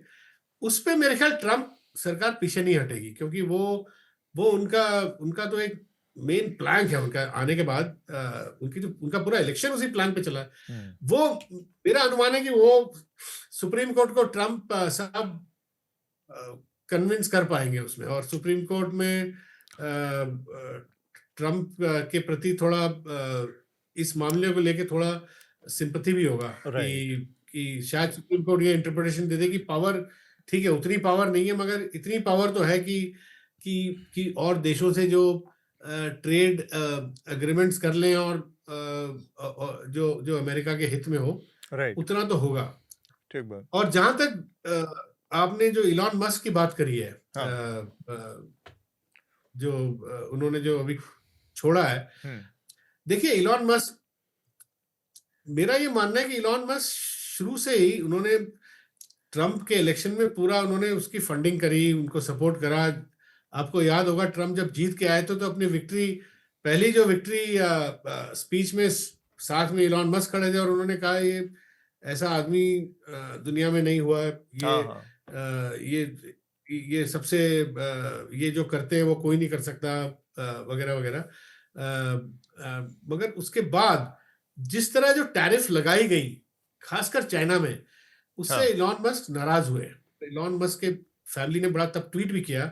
S3: उस पे मेरे ख्याल ट्रम्प सरकार पीछे नहीं हटेगी, क्योंकि वो उनका तो एक मेन प्लान है उनका आने के बाद। उनका पूरा इलेक्शन उसी प्लान पे चला है। वो मेरा अनुमान है कि वो सुप्रीम कोर्ट को ट्रम्प साहब कन्विंस कर पाएंगे उसमें, और सुप्रीम कोर्ट में ट्रम्प के प्रति थोड़ा इस मामले को लेके थोड़ा सिंपैथी भी होगा कि शायद सुप्रीम कोर्ट ये इंटरप्रिटेशन दे दे कि पावर ठीक है, उतनी पावर नहीं है, मगर इतनी पावर तो है कि और देशों से जो ट्रेड एग्रीमेंट्स कर लें और जो अमेरिका के हित में हो, उतना तो होगा। और जहां तक आपने जो इलॉन मस्क की बात करी है, जो उन्होंने जो अभी छोड़ा है, देखिए इलॉन मस्क, मेरा ये मानना है कि इलॉन मस्क शुरू से ही उन्होंने ट्रम्प के इलेक्शन में पूरा उन्होंने उसकी फंडिंग करी, उनको सपोर्ट करा। आपको याद होगा ट्रम्प जब जीत के आए थे तो अपनी पहली जो विक्ट्री स्पीच में साथ में इलॉन मस्क खड़े थे, और उन्होंने कहा ये ऐसा आदमी दुनिया में नहीं हुआ है, ये सबसे ये जो करते हैं वो कोई नहीं कर सकता, वगैरह वगैरह। मगर उसके बाद जिस तरह जो टैरिफ लगाई गई खासकर चाइना में, उससे इलॉन मस्क नाराज हुए। इलॉन मस्क के फैमिली ने बड़ा तब ट्वीट भी किया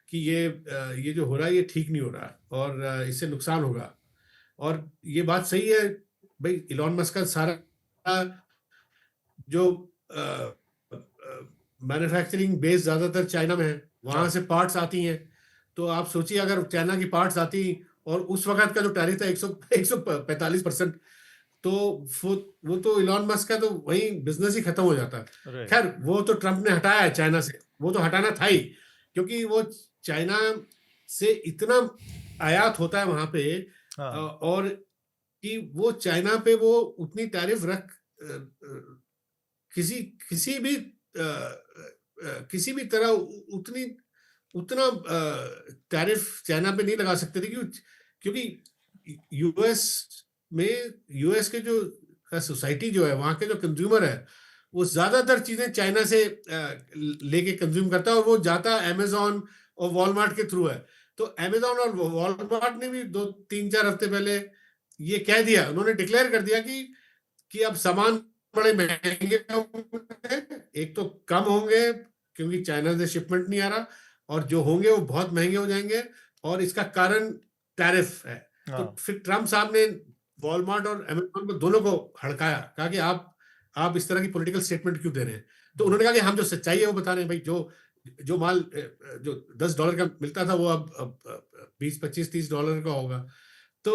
S3: कि ये जो हो रहा है ये ठीक नहीं हो रहा और इससे नुकसान होगा। और ये बात सही है भाई, इलॉन मस्क का सारा जो मैन्युफैक्चरिंग बेस ज्यादातर चाइना में है, वहां से पार्ट्स आती हैं। तो आप सोचिए अगर चाइना की पार्ट्स आती और उस वक्त का जो टैरिफ था 145%, तो वो तो इलॉन मस्क का तो वही बिजनेस ही खत्म हो जाता है। खैर वो तो ट्रम्प ने हटाया है चाइना से, वो तो हटाना था ही, क्योंकि वो चाइना से इतना आयात होता है वहां पे, और कि वो चाइना पे वो उतनी टैरिफ रख किसी भी तरह उतना टैरिफ चाइना पे नहीं लगा सकते थे, क्योंकि यूएस के जो सोसाइटी जो है, वहां के जो कंज्यूमर है, वो ज्यादातर चीजें चाइना से लेके कंज्यूम करता है, और वो जाता अमेजोन और वॉलमार्ट के थ्रू है। तो अमेजोन और वॉलमार्ट ने भी 2-3-4 हफ्ते पहले ये कह दिया, उन्होंने डिक्लेयर कर दिया कि अब सामान बड़े महंगे होंगे, एक तो कम होंगे क्योंकि चाइना से शिपमेंट नहीं आ रहा, और जो होंगे वो बहुत महंगे हो जाएंगे, और इसका कारण टैरिफ है। तो
S1: हाँ
S3: फिर ट्रम्प साहब ने वॉलमार्ट और अमेजोन को दोनों को हड़काया, कहा कि आप इस तरह की पॉलिटिकल स्टेटमेंट क्यों दे रहे हैं। तो उन्होंने कहा कि हम जो सच्चाई है वो बता रहे हैं भाई, जो माल जो $10 का मिलता था वो अब $20, $25, $30 का होगा। तो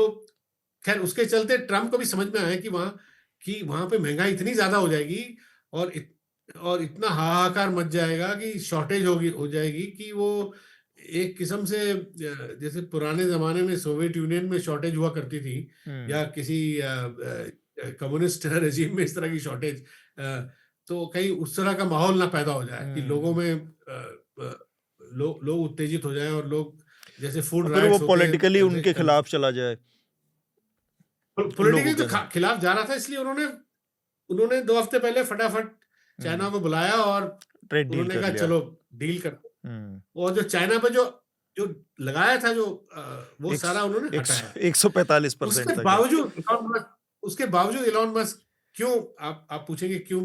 S3: खैर उसके चलते ट्रम्प को भी समझ में आया कि वहां पे महंगाई इतनी ज्यादा हो जाएगी और इतना हाहाकार मच जाएगा कि शॉर्टेज हो जाएगी कि वो एक किस्म से जैसे पुराने जमाने में सोवियत यूनियन में शॉर्टेज हुआ करती थी, या किसी कम्युनिस्ट रेजिम में इस तरह की शॉर्टेज, तो कहीं उस तरह का माहौल ना पैदा हो जाए कि लोगों में लोग उत्तेजित हो जाएं और लोग जैसे फूड
S1: फिर वो
S3: राइट्स होते हैं
S1: पॉलिटिकली उनके खिलाफ चला जाए।
S3: पॉलिटिकली
S1: लोगों
S3: तो
S1: के
S3: खिलाफ जा रहा था, इसलिए उन्होंने 2 हफ्ते पहले फटाफट चाइना को बुलाया और
S1: ट्रेड डील
S3: उन्होंने
S1: कर
S3: कहा
S1: लिया।
S3: चलो डील कर। और जो चाइना पे जो लगाया था वो सारा उन्होंने हटाया।
S1: 145% तक।
S3: उसके बावजूद इलॉन मस्क क्यों, आप पूछेंगे क्यों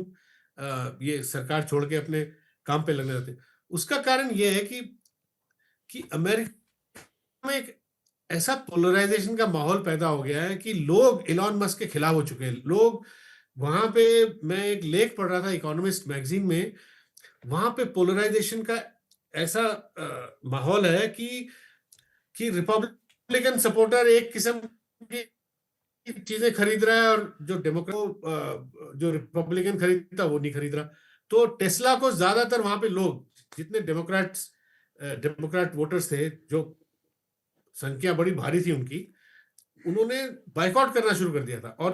S3: ये सरकार छोड़ के अपने काम पे लगने जाते हैं। उसका कारण ये है कि अमेरिका में एक ऐसा पोलराइजेशन का माहौल पैदा हो गया है कि लोग इलॉन मस्क के खिलाफ हो चुके हैं। लोग वहां पे, मैं एक लेख पढ़ रहा था इकोनॉमिस्ट मैगजीन में, वहां पे पोलराइजेशन का ऐसा माहौल है कि रिपब्लिकन सपोर्टर एक किस्म की चीजें खरीद रहा है और जो डेमोक्रेट जो रिपब्लिकन खरीदता वो नहीं खरीद रहा। तो टेस्ला को ज्यादातर वहां पे लोग, जितने डेमोक्रेट वोटर्स थे, जो संख्या बड़ी भारी थी उनकी, उन्होंने बाइकआउट करना शुरू कर दिया था। और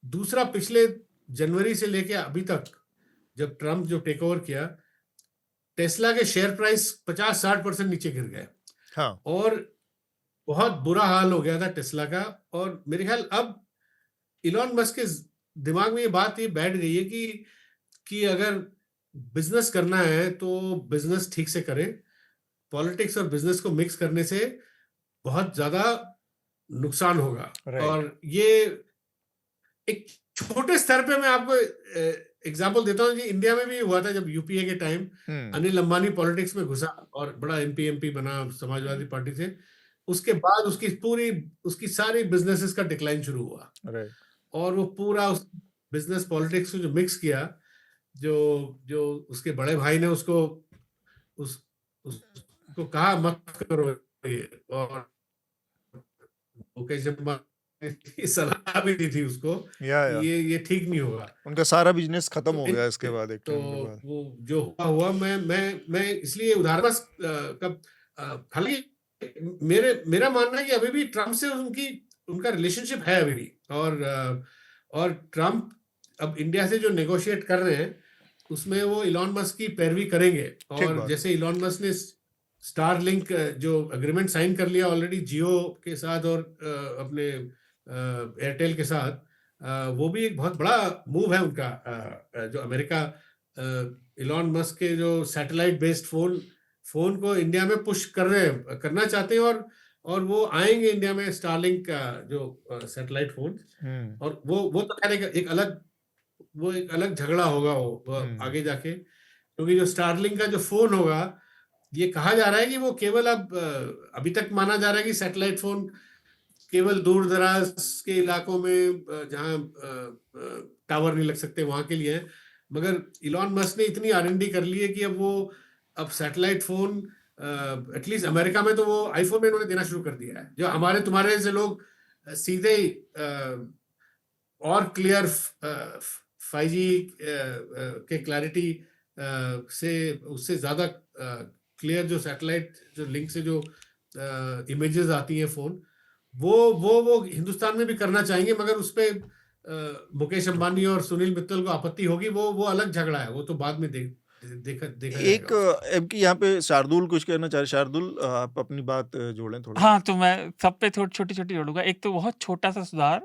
S3: दूसरा पिछले जनवरी से लेके अभी तक, जब ट्रम्प जो टेक ओवर किया, टेस्ला के शेयर प्राइस 50-60% नीचे गिर गए।
S1: हाँ।
S3: और बहुत बुरा हाल हो गया था टेस्ला का। और मेरे ख्याल अब इलॉन मस्क के दिमाग में ये बैठ गई है कि अगर बिजनेस करना है तो बिजनेस ठीक से करें। पॉलिटिक्स और बिजनेस को मिक्स करने से बहुत ज्यादा नुकसान होगा। और ये एक छोटे स्तर पे मैं आपको एग्जांपल देता हूँ कि इंडिया में भी हुआ था, जब यूपीए के टाइम अनिल अंबानी पॉलिटिक्स में घुसा और बड़ा एमपी बना समाजवादी पार्टी से। उसके बाद उसकी सारी बिजनेसेस का डिक्लाइन शुरू हुआ। और वो पूरा उस बिजनेस पॉलिटिक्स को जो मिक्स किया, जो उसके बड़े भाई ने उसको कहा मत करो ये, और सलाह भी दी थी उसको ये ठीक नहीं होगा।
S1: उनका सारा बिजनेस खत्म हो गया इसके बाद।
S3: तो वो जो हुआ, मैं इसलिए उदाहरण हालांकि मेरा मानना है कि अभी भी ट्रम्प से उनका रिलेशनशिप है अभी भी। और ट्रम्प अब इंडिया से जो नेगोशिएट कर रहे हैं उसमें वो इलॉन मस्क की पैरवी करेंगे। और जैसे इलॉन मस्क ने स्टारलिंक जो एग्रीमेंट साइन कर लिया ऑलरेडी जियो के साथ और अपने एयरटेल के साथ, वो भी एक बहुत बड़ा मूव है उनका। जो अमेरिका इलॉन मस्क के जो सैटेलाइट बेस्ड फोन को इंडिया में पुश करना चाहते हैं, और वो आएंगे इंडिया में स्टारलिंक का जो सैटेलाइट फोन। और वो तो खैर एक अलग झगड़ा होगा वो आगे जाके, क्योंकि जो स्टारलिंक का जो फोन होगा, ये कहा जा रहा है कि वो केवल अभी तक माना जा रहा है कि सैटेलाइट फोन केवल दूर दराज के इलाकों में जहां टावर नहीं लग सकते वहां के लिए है। मगर इलॉन मस्क ने इतनी R&D कर ली है कि अब सैटेलाइट फोन एटलीस्ट अमेरिका में तो वो आईफोन में इन्होंने देना शुरू कर दिया है, जो हमारे तुम्हारे जैसे लोग सीधे और क्लियर 5G के क्लैरिटी से उससे ज्यादा क्लियर जो सैटेलाइट जो लिंक से जो इमेजेस आती हैं फोन, वो हिंदुस्तान में भी करना चाहेंगे। मगर उस पे मुकेश अंबानी और सुनील मित्तल को आपत्ति होगी, वो अलग झगड़ा है, वो तो बाद में देखा
S1: एक यहाँ पे शार्दुल कुछ कहना चाह रहे। शार्दुल, आप अपनी बात जोड़ें थोड़ा।
S2: हाँ, तो मैं सब पे थोड़ी छोटी जोड़ूंगा। एक तो बहुत छोटा सा सुधार,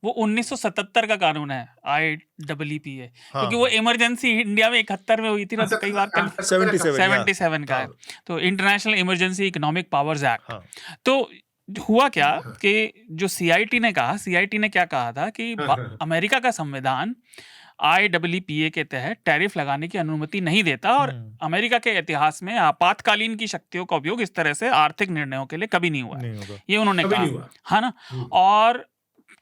S2: वो 1977 का कानून है IEEPA, क्योंकि वो इमरजेंसी इंडिया में 71 में हुई थी ना, तो कई बार 77 का है, तो international emergency economic powers act. तो हुआ क्या
S3: हाँ
S2: कि जो सीआईटी ने क्या कहा था कि
S3: हाँ हाँ
S2: अमेरिका का संविधान IEEPA के तहत टैरिफ लगाने की अनुमति नहीं देता, और अमेरिका के इतिहास में आपातकालीन की शक्तियों का उपयोग इस तरह से आर्थिक निर्णयों के लिए कभी नहीं हुआ है,
S1: नहीं होगा।
S2: ये उन्होंने
S3: कभी
S2: कहा,
S3: नहीं हुआ।
S2: है ना। और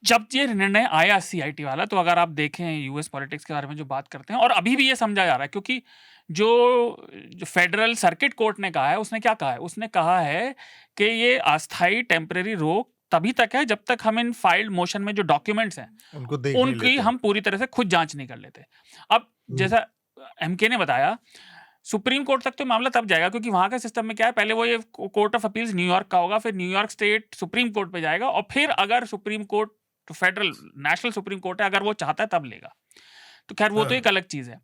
S2: जब ये निर्णय आया सीआईटी वाला, तो अगर आप देखें यूएस पॉलिटिक्स के बारे में जो बात करते हैं, और अभी भी ये समझा जा रहा है, क्योंकि जो फेडरल सर्किट कोर्ट ने कहा है, उसने क्या कहा है, उसने कहा है कि ये अस्थाई टेम्परेरी रोक तभी तक है जब तक हम इन फाइल्ड मोशन में जो डॉक्यूमेंट्स हैं
S1: उनको देख नहीं
S2: उनकी
S1: लेते।
S2: हम पूरी तरह से खुद जांच नहीं कर लेते। अब जैसा एमके ने बताया, सुप्रीम कोर्ट तक तो मामला तब जाएगा, क्योंकि वहां का सिस्टम में क्या है, पहले वो ये कोर्ट ऑफ अपील्स न्यूयॉर्क का होगा, फिर न्यूयॉर्क स्टेट सुप्रीम कोर्ट पे जाएगा, और फिर अगर supreme court federal national supreme court है, अगर वो चाहता है तब लेगा। तो खैर वो तो एक अलग चीज है।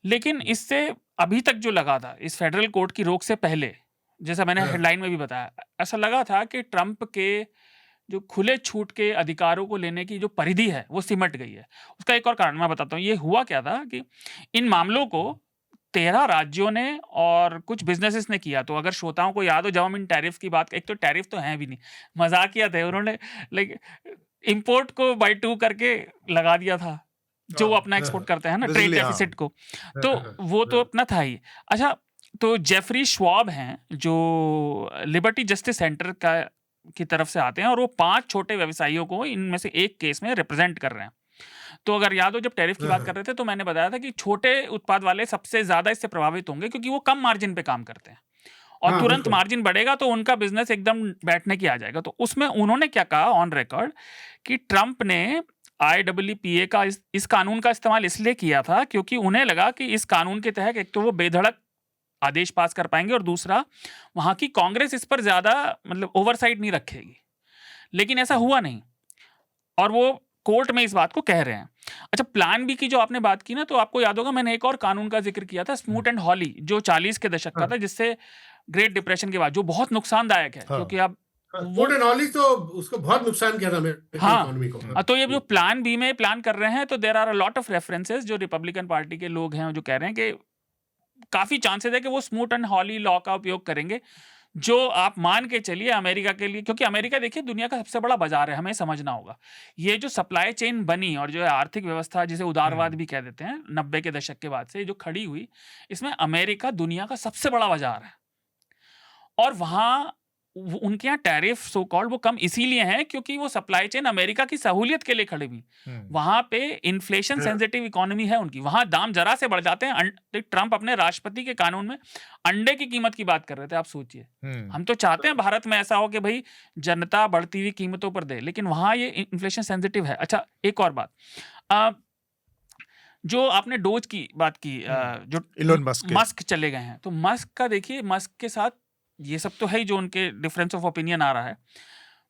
S2: लेकिन इससे अभी तक जो लगा था इस फेडरल कोर्ट की रोक से पहले, जैसा मैंने हेडलाइन में भी बताया, ऐसा लगा था कि ट्रंप के जो खुले छूट के अधिकारों को लेने की जो परिधि है वो सिमट गई है। उसका एक और कारण मैं बताता हूँ। ये हुआ क्या था कि इन मामलों को 13 राज्यों ने और कुछ बिजनेसेस ने किया। तो अगर श्रोताओं को याद हो, जब हम इन टैरिफ की बात, एक तो टैरिफ तो है भी नहीं, मजाकिया थे, उन्होंने लाइक इंपोर्ट को बाय 2 करके लगा दिया था, जो वो अपना एक्सपोर्ट करते हैं ना, ट्रेड
S1: बिजली, हाँ।
S2: डेफिसिट को, तो वो तो अपना था ही। अच्छा, तो जेफरी श्वाब हैं जो लिबर्टी जस्टिस सेंटर का की तरफ से आते हैं, और वो 5 छोटे व्यवसायियों को इनमें से एक केस में रिप्रेजेंट कर रहे हैं। तो अगर याद हो, जब टैरिफ की बात कर रहे थे तो मैंने बताया था कि छोटे उत्पाद वाले सबसे ज्यादा इससे प्रभावित होंगे, क्योंकि वो कम मार्जिन पे काम करते हैं, और तुरंत मार्जिन बढ़ेगा तो उनका बिजनेस एकदम बैठने की आ जाएगा। तो उसमें उन्होंने क्या कहा ऑन रिकॉर्ड कि ट्रंप ने IEEPA का इस कानून का इस्तेमाल इसलिए किया था क्योंकि उन्हें लगा कि इस कानून के तहत एक तो वो बेधड़क आदेश पास कर पाएंगे, और दूसरा वहां की कांग्रेस इस पर ज्यादा मतलब ओवरसाइट नहीं रखेगी। लेकिन ऐसा हुआ नहीं, और वो कोर्ट में इस बात को कह रहे हैं। अच्छा, प्लान बी की जो आपने बात की ना, तो आपको याद होगा मैंने एक और कानून का जिक्र किया था, स्मूथ एंड हॉली, जो 40 के दशक का था, जिससे ग्रेट डिप्रेशन के बाद, जो बहुत नुकसानदायक है, क्योंकि आप
S3: तो उसको बहुत नुकसान किया था इकोनॉमी को।
S2: तो ये जो प्लान बी में प्लान कर रहे हैं, तो there are a lot of references जो रिपब्लिकन पार्टी के लोग हैं जो कह रहे हैं कि काफी चांसेस है कि वो स्मूथ एंड हॉली लॉ का उपयोग करेंगे, जो आप मान के चलिए अमेरिका के लिए, क्योंकि अमेरिका देखिए दुनिया का सबसे बड़ा बाजार है, हमें समझना होगा। ये जो सप्लाई चेन बनी और जो है आर्थिक व्यवस्था, जिसे उदारवाद भी कह देते हैं, 90 के दशक के बाद से जो खड़ी हुई, इसमें अमेरिका दुनिया का सबसे बड़ा बाजार है। और वहां उनके यहाँ टैरिफ सो कॉल्ड वो कम इसीलिए हैं क्योंकि वो सप्लाई चेन अमेरिका की सहूलियत के लिए खड़ी हुई। वहां पे इन्फ्लेशन सेंसिटिव इकोनॉमी है उनकी, वहां दाम जरा से बढ़ जाते हैं। ट्रंप अपने राष्ट्रपति के कानून में अंडे की कीमत की बात कर रहे थे, आप सोचिए। हम तो चाहते हैं भारत में ऐसा हो कि भाई जनता बढ़ती हुई कीमतों पर दे, लेकिन वहां ये इन्फ्लेशन सेंसिटिव है। अच्छा, एक और बात, जो आपने डोज की बात की, जो
S1: इलोन
S2: मस्क चले गए हैं, तो मस्क का देखिए, मस्क के साथ ये सब तो है ही, जो उनके डिफरेंस ऑफ ओपिनियन आ रहा है,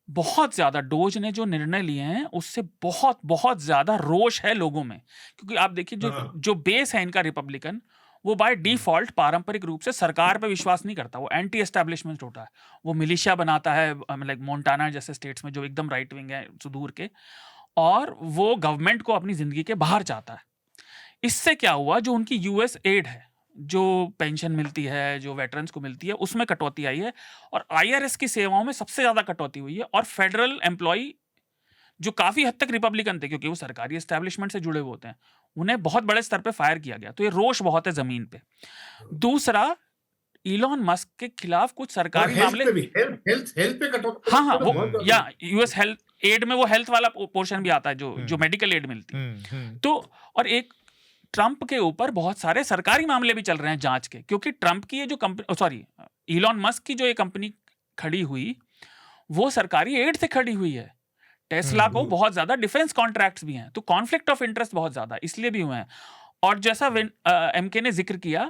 S2: बहुत ज्यादा डोज ने जो निर्णय लिए हैं उससे बहुत बहुत ज्यादा रोष है लोगों में। क्योंकि आप देखिए जो बेस है इनका रिपब्लिकन, वो बाय डिफॉल्ट पारंपरिक रूप से सरकार पे विश्वास नहीं करता, वो एंटी एस्टैब्लिशमेंट होता है, वो मिलिशिया बनाता है, लाइक मोंटाना जैसे स्टेट्स में जो एकदम राइट विंग है सुदूर के, और वो गवर्नमेंट को अपनी जिंदगी के बाहर चाहता है। इससे क्या हुआ, जो उनकी यूएस एड है, जो पेंशन मिलती है, जो वेटरन्स को मिलती है, उसमें कटौती आई है, और आईआरएस की सेवाओं में सबसे ज्यादा कटौती हुई है। और फेडरल एम्प्लॉय जो काफी हद तक रिपब्लिकन थे, क्योंकि वो सरकारी एस्टैब्लिशमेंट से जुड़े हुए होते हैं, उन्हें बहुत बड़े स्तर पे फायर किया गया। तो ये रोष बहुत है जमीन पे। दूसरा, इलॉन मस्क के खिलाफ कुछ सरकारी मामले,
S3: हेल्थ पे कटौती,
S2: हाँ, वो या यूएस हेल्थ एड में वो हेल्थ वाला पोर्शन भी आता है, जो मेडिकल एड मिलती है। तो और एक ट्रंप के ऊपर बहुत सारे सरकारी मामले भी चल रहे हैं जांच के, क्योंकि ट्रंप की ये जो कंपनी, इलॉन मस्क की जो ये कंपनी खड़ी हुई, वो सरकारी एड से खड़ी हुई है। टेस्ला को बहुत ज्यादा डिफेंस कॉन्ट्रैक्ट्स भी हैं, तो कॉन्फ्लिक्ट ऑफ इंटरेस्ट बहुत ज्यादा इसलिए भी हुए हैं। और जैसा एमके ने जिक्र किया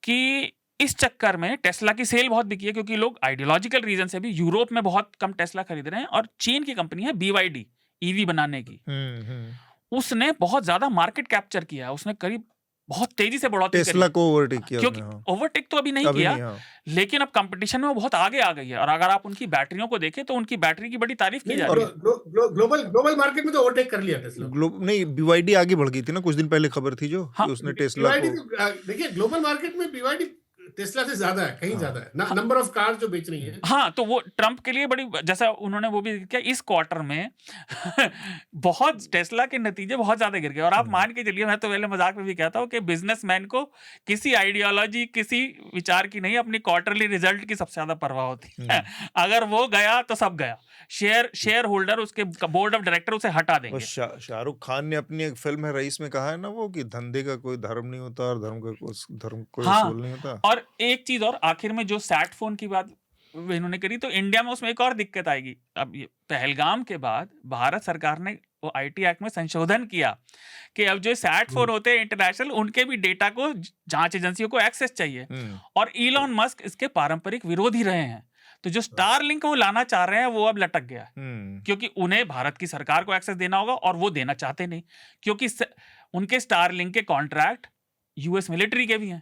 S2: कि इस चक्कर में टेस्ला की सेल बहुत बिकी है, क्योंकि लोग आइडियोलॉजिकल रीजन से भी यूरोप में बहुत कम टेस्ला खरीद रहे हैं, और चीन की कंपनी है BYD ईवी बनाने की, उसने बहुत ज्यादा मार्केट कैप्चर किया है, उसने करीब बहुत तेजी से बढ़ोतरी करी,
S1: टेस्ला को ओवरटेक किया,
S2: क्योंकि ओवरटेक तो अभी नहीं किया, लेकिन अब कंपटीशन में वो बहुत आगे आ गई है। और अगर आप उनकी बैटरियों को देखें तो उनकी बैटरी की बड़ी तारीफ की जा रही है।
S3: ग्लोबल मार्केट में तो ओवरटेक कर लिया टेस्ला।
S1: नहीं, BYD आगे बढ़ गई थी ना, कुछ दिन पहले खबर थी जो,
S3: हाँ,
S1: उसने टेस्ला को,
S3: देखिए ग्लोबल मार्केट में BYD टेस्ला से ज्यादा है, कहीं
S1: हाँ।
S3: ज्यादा है नंबर ऑफ कार जो बेच रही है।
S2: हाँ, तो वो ट्रम्प के लिए बड़ी, जैसा उन्होंने वो भी किया इस क्वार्टर में बहुत टेस्ला के नतीजे बहुत ज्यादा गिर गए। और आप मान के चलिए, मैं तो पहले मजाक में भी कहता हूँ कि बिजनेसमैन को किसी आइडियोलॉजी, किसी विचार की नहीं, अपनी क्वार्टरली रिजल्ट की सबसे ज्यादा परवाह होती है। अगर वो गया तो सब गया, शेयर होल्डर, उसके बोर्ड ऑफ डायरेक्टर उसे हटा
S1: और
S2: देंगे।
S1: शाहरुख खान ने अपनी एक फिल्म है रईस में कहा है ना वो, कि धंधे का कोई धर्म नहीं होता और धर्म कोई
S2: हाँ,
S1: असूल नहीं होता।
S2: और एक चीज और, आखिर में जो सैट फोन की बात इन्होंने करी, तो इंडिया में उसमें एक और दिक्कत आएगी। अब ये पहलगाम के बाद भारत सरकार ने वो आईटी एक्ट में संशोधन किया कि अब जो सैट फोन होते हैं इंटरनेशनल, उनके भी डेटा को जांच एजेंसियों को एक्सेस चाहिए। और इलॉन मस्क इसके पारंपरिक विरोधी रहे हैं। तो जो स्टारलिंक वो लाना चाह रहे हैं वो अब लटक गया है, क्योंकि उन्हें भारत की सरकार को एक्सेस देना होगा और वो देना चाहते नहीं, क्योंकि उनके स्टारलिंक के कॉन्ट्रैक्ट यूएस मिलिट्री के भी हैं।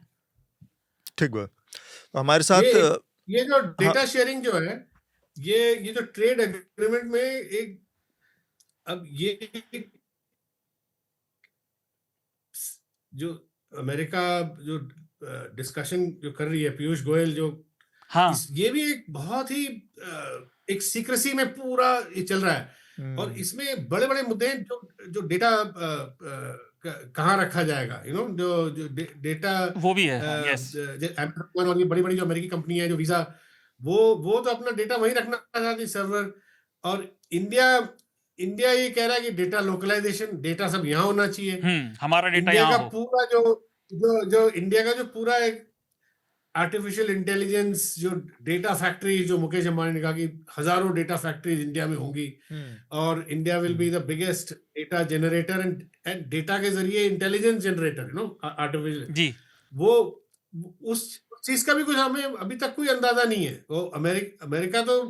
S1: ठीक बात। तो हमारे साथ
S3: ये जो डेटा शेयरिंग जो है, ये जो ट्रेड एग्रीमेंट में एक, अब ये जो अमेरिका जो डिस्कशन जो कर रही है, पीयूष गोयल जो,
S2: हाँ,
S3: ये भी एक बहुत ही एक सीक्रेसी में पूरा ये चल रहा है। और इसमें बड़े बड़े मुद्दे हैं, जो डेटा कहाँ रखा जाएगा, जो डेटा
S2: वो भी है। यस,
S3: Amazon और ये बड़ी बड़ी जो अमेरिकी कंपनी है, जो वीजा, वो तो अपना डेटा वहीं रखना चाहती है, सर्वर। और इंडिया ये कह रहा है कि डेटा लोकलाइजेशन, डेटा सब यहाँ होना चाहिए।
S2: हमारा डेटा
S3: इंडिया
S2: यहाँ
S3: का
S2: हो।
S3: पूरा जो इंडिया का जो पूरा एक आर्टिफिशियल इंटेलिजेंस जो डेटा फैक्ट्री, जो मुकेश अंबानी ने कहा कि हजारों डेटा फैक्ट्रीज इंडिया में होंगी, और India will be the biggest data generator and data के जरिए इंटेलिजेंस जनरेटर, आर्टिफिशियल
S2: जी,
S3: वो उस चीज का भी कुछ हमें अभी तक कोई अंदाजा नहीं है। वो अमेरिका तो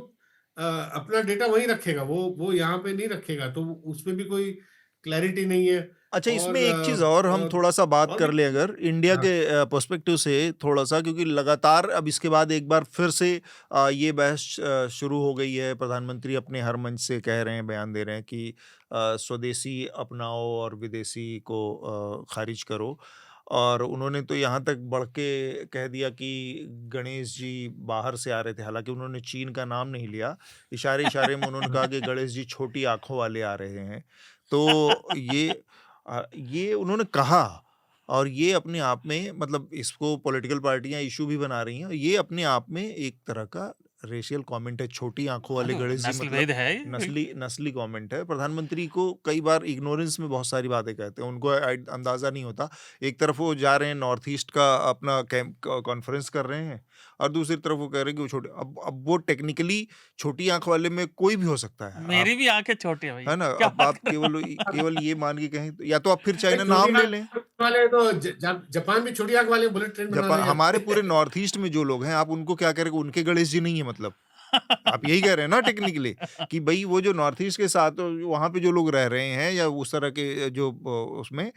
S3: अपना डेटा वहीं रखेगा, वो यहाँ पे नहीं रखेगा, तो उसमें भी कोई क्लैरिटी नहीं है।
S1: अच्छा, इसमें एक चीज और हम थोड़ा सा बात कर ले अगर इंडिया के पर्सपेक्टिव से थोड़ा सा, क्योंकि लगातार अब इसके बाद एक बार फिर से ये बहस शुरू हो गई है। प्रधानमंत्री अपने हर मंच से कह रहे हैं, बयान दे रहे हैं कि स्वदेशी अपनाओ और विदेशी को खारिज करो। और उन्होंने तो यहाँ तक बढ़ के कह दिया कि गणेश जी बाहर से आ रहे थे, हालांकि उन्होंने चीन का नाम नहीं लिया। इशारे इशारे में उन्होंने कहा कि गणेश जी छोटी आंखों वाले आ रहे हैं। तो ये उन्होंने कहा, और ये अपने आप में, मतलब इसको पॉलिटिकल पार्टियां इशू भी बना रही हैं। ये अपने आप में एक तरह का रेशियल कमेंट है, छोटी आंखों वाले गणेश जी,
S2: नस्लभेद है,
S1: नस्ली कमेंट है। प्रधानमंत्री को कई बार इग्नोरेंस में बहुत सारी बातें कहते हैं, उनको अंदाजा नहीं होता। एक तरफ वो जा रहे हैं नॉर्थ ईस्ट का अपना कॉन्फ्रेंस कर रहे हैं, और दूसरी तरफ वो कह रहे हैं कि वो छोटे, अब वो टेक्निकली छोटी आंख वाले में कोई भी हो सकता है।
S2: मेरी भी आंखें छोटी है,
S1: है ना? अब आप केवल ये मान के कहें, या तो आप फिर चाइना नाम ले लें।
S3: वाले तो जापान भी छोटी आंख वाले बुलेट ट्रेन बना रहे हैं।
S1: हमारे पूरे नॉर्थ ईस्ट में जो लोग हैं, आप उनको क्या करेंगे? उनके गणेश जी नहीं है, मतलब आप यही कह रहे हैं ना टेक्निकली, कि भाई वो जो नॉर्थ ईस्ट के साथ वहां पे जो लोग रह रहे हैं, या उस तरह के जो उसमें,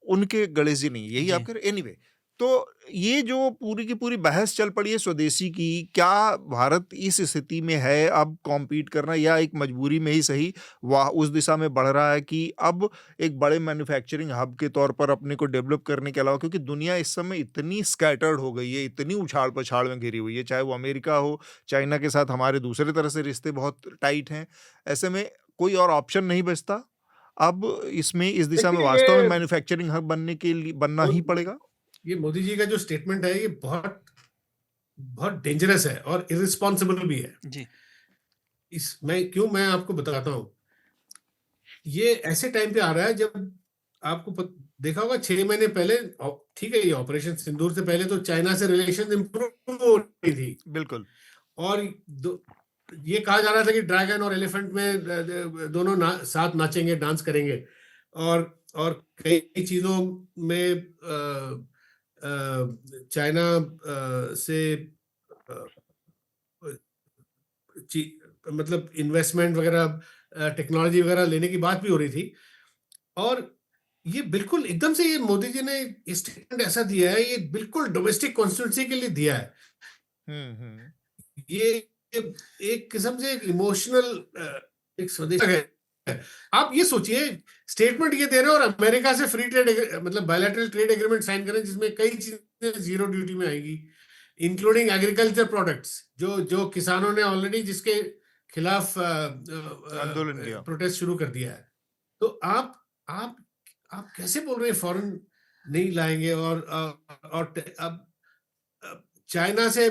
S1: उनके गणेश जी नहीं, यही आप कह रहे। एनीवे, तो ये जो पूरी की पूरी बहस चल पड़ी है स्वदेशी की, क्या भारत इस स्थिति में है अब कॉम्पीट करना, या एक मजबूरी में ही सही वह उस दिशा में बढ़ रहा है कि अब एक बड़े मैन्युफैक्चरिंग हब के तौर पर अपने को डेवलप करने के अलावा, क्योंकि दुनिया इस समय इतनी स्कैटर्ड हो गई है, इतनी उछाल पछाड़ में घिरी हुई है, चाहे वो अमेरिका हो, चाइना के साथ हमारे दूसरे तरह से रिश्ते बहुत टाइट हैं। ऐसे में कोई और ऑप्शन नहीं बचता, अब इसमें इस दिशा में वास्तव में मैन्युफैक्चरिंग हब बनने के लिए बनना ही पड़ेगा।
S3: ये मोदी जी का जो स्टेटमेंट है, ये बहुत बहुत डेंजरस है और इररिस्पॉन्सिबल भी है
S2: जी।
S3: मैं आपको बताता हूँ, ये ऐसे टाइम पे आ रहा है जब आपको देखा होगा 6 महीने पहले, ठीक है, ये ऑपरेशन सिंदूर से पहले तो चाइना से रिलेशन इंप्रूव हो रही थी,
S1: बिल्कुल,
S3: और ये कहा जा रहा था कि ड्रैगन और एलिफेंट में दोनों साथ नाचेंगे, डांस करेंगे, और कई चीजों में चाइना से मतलब इन्वेस्टमेंट वगैरह, टेक्नोलॉजी वगैरह लेने की बात भी हो रही थी। और ये बिल्कुल एकदम से ये मोदी जी ने स्टेटमेंट ऐसा दिया है, ये बिल्कुल डोमेस्टिक कॉन्स्टिट्यूंसी के लिए दिया है। ये एक किस्म से एक इमोशनल, एक स्वदेशी है। आप ये सोचिए, स्टेटमेंट ये दे रहे हैं और अमेरिका से फ्री ट्रेड, मतलब बायलैटरल ट्रेड एग्रीमेंट साइन करें, जिसमें कई चीजें जीरो ड्यूटी में आएगी, इंक्लूडिंग एग्रीकल्चर प्रोडक्ट्स, जो किसानों ने ऑलरेडी जिसके खिलाफ
S1: आंदोलन किया।
S3: प्रोटेस्ट शुरू कर दिया है। तो आप कैसे बोल रहे हैं फॉरेन नहीं लाएंगे? और अब चाइना से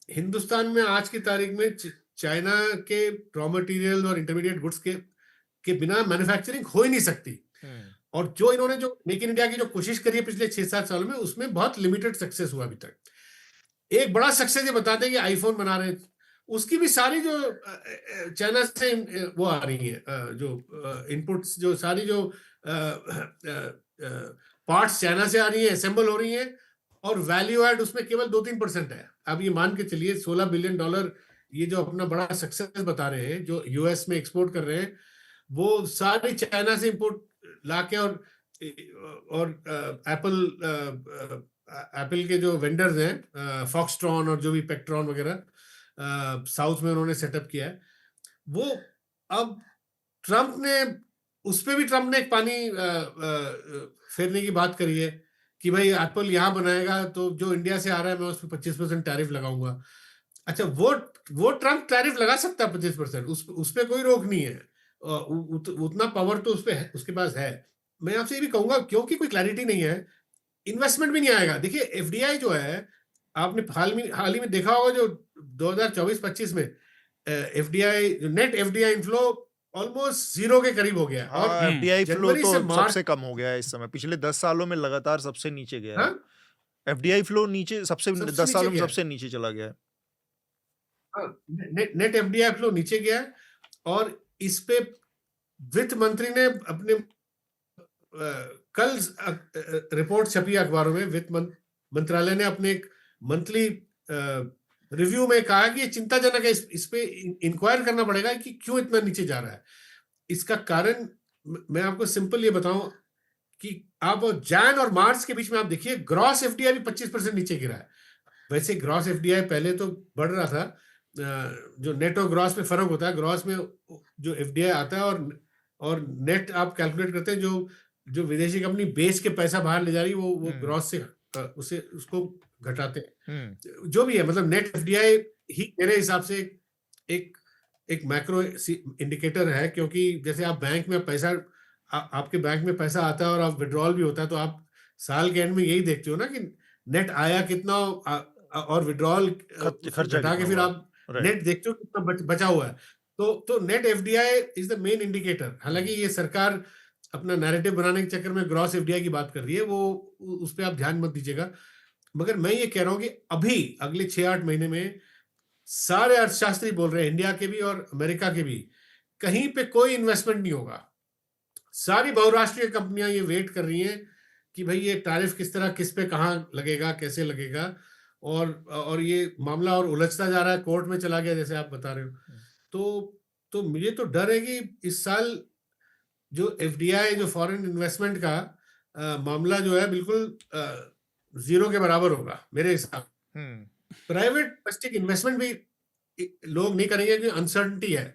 S3: हिंदुस्तान में आज की तारीख में चाइना के रॉ मटेरियल और इंटरमीडिएट गुड्स के बिना मैन्युफैक्चरिंग हो ही नहीं सकती। और जो इन्होंने जो मेक इन इंडिया की जो कोशिश करी है पिछले 6-7 सालों में, उसमें बहुत लिमिटेड सक्सेस हुआ अभी तक। एक बड़ा सक्सेस ये बताते हैं कि आईफोन बना रहे हैं, उसकी भी सारी जो चाइना से वो आ रही है, जो इनपुट्स, जो सारी जो पार्ट्स चाइना से आ रही है, असेंबल हो रही है, और वैल्यू ऐड उसमें केवल 2-3% है। अब ये मान के चलिए $16 बिलियन ये जो अपना बड़ा सक्सेस बता रहे हैं, जो यूएस में एक्सपोर्ट कर रहे हैं, वो सारी चाइना से इंपोर्ट लाके, और एप्पल के जो वेंडर्स हैं, फॉक्सट्रॉन और जो भी पेक्ट्रॉन वगैरह साउथ में उन्होंने सेटअप किया है, वो अब ट्रम्प ने एक पानी फेरने की बात करी है कि भाई एप्पल यहाँ बनाएगा तो जो इंडिया से आ रहा है मैं उस पर 25% टैरिफ लगाऊंगा। अच्छा, वो ट्रम्प टैरिफ लगा सकता है 25%, उस पर कोई रोक नहीं है, उतना पावर तो उसके पास है। मैं आपसे ये भी कहूंगा, क्योंकि कोई क्लैरिटी नहीं है, इन्वेस्टमेंट भी नहीं आएगा। देखिए एफडीआई जो है, आपने हाल ही में देखा होगा, जो 2024-25 में एफडीआई जो नेट एफडीआई इनफ्लो ऑलमोस्ट 0 के करीब हो गया है। और
S1: एफडीआई फ्लो
S3: जनवरी
S1: तो
S3: से मार्च
S1: सबसे कम हो गया है इस समय, पिछले 10 सालों में लगातार सबसे नीचे गया है।
S3: हाँ?
S1: एफडीआई फ्लो नीचे सबसे 10
S3: नीचे
S1: सालों में
S3: गया है।
S1: सबसे नीचे चला गया है।
S3: नेट एफडीआई फ्लो नीचे गया है, और इस पे वित्त मंत्री ने अपने कल रिपोर्ट छपी अखबारों में, वित्त मंत्रालय ने अपने एक मंथली रिव्यू में कहा कि ये चिंताजनक है, इस पे इंक्वायर करना पड़ेगा कि क्यों इतना नीचे जा रहा है। इसका कारण मैं आपको सिंपल ये बताऊं कि आप जैन और मार्च के बीच में आप देखिए, ग्रॉस एफडीआई भी 25% नीचे गिरा है। वैसे ग्रॉस एफडीआई पहले तो बढ़ रहा था, जो नेट और ग्रॉस में फर्क होता है, ग्रॉस में जो एफडीआई आता है और नेट आप कैलकुलेट करते हैं, जो विदेशी कंपनी बेच के पैसा बाहर ले जा रही है, वो ग्रॉस से उसको घटाते हैं। जो भी है, मतलब नेट एफडीआई ही मेरे हिसाब से एक मैक्रो इंडिकेटर है, क्योंकि जैसे आप बैंक में पैसा, आपके बैंक में पैसा आता है और आप विड्रॉल भी होता है, तो आप साल के एंड में यही देखते हो ना कि नेट आया कितना और विड्रॉल घटा के फिर आप नेट देखते हो कितना बचा हुआ है। तो net FDI is the main indicator. हालांकि ये सरकार अपना नैरेटिव बनाने के चक्कर में ग्रॉस एफडीआई की बात कर रही है, वो उस पर आप ध्यान मत दीजिएगा। मगर मैं ये कह रहा हूं कि अभी अगले 6-8 महीने में सारे अर्थशास्त्री बोल रहे हैं, इंडिया के भी और अमेरिका के भी, कहीं पे कोई इन्वेस्टमेंट नहीं होगा। सारी बहुराष्ट्रीय कंपनियां ये वेट कर रही हैं कि भाई ये टैरिफ किस तरह, किस पे कहाँ लगेगा, कैसे लगेगा, और ये मामला और उलझता जा रहा है, कोर्ट में चला गया जैसे आप बता रहे हो। तो मुझे तो डर है कि इस साल जो एफडीआई, जो फॉरेन इन्वेस्टमेंट का मामला जो है, बिल्कुल 0 के बराबर होगा मेरे हिसाब। प्राइवेट डोमेस्टिक इन्वेस्टमेंट भी लोग नहीं करेंगे क्योंकि अनसर्टेनिटी है।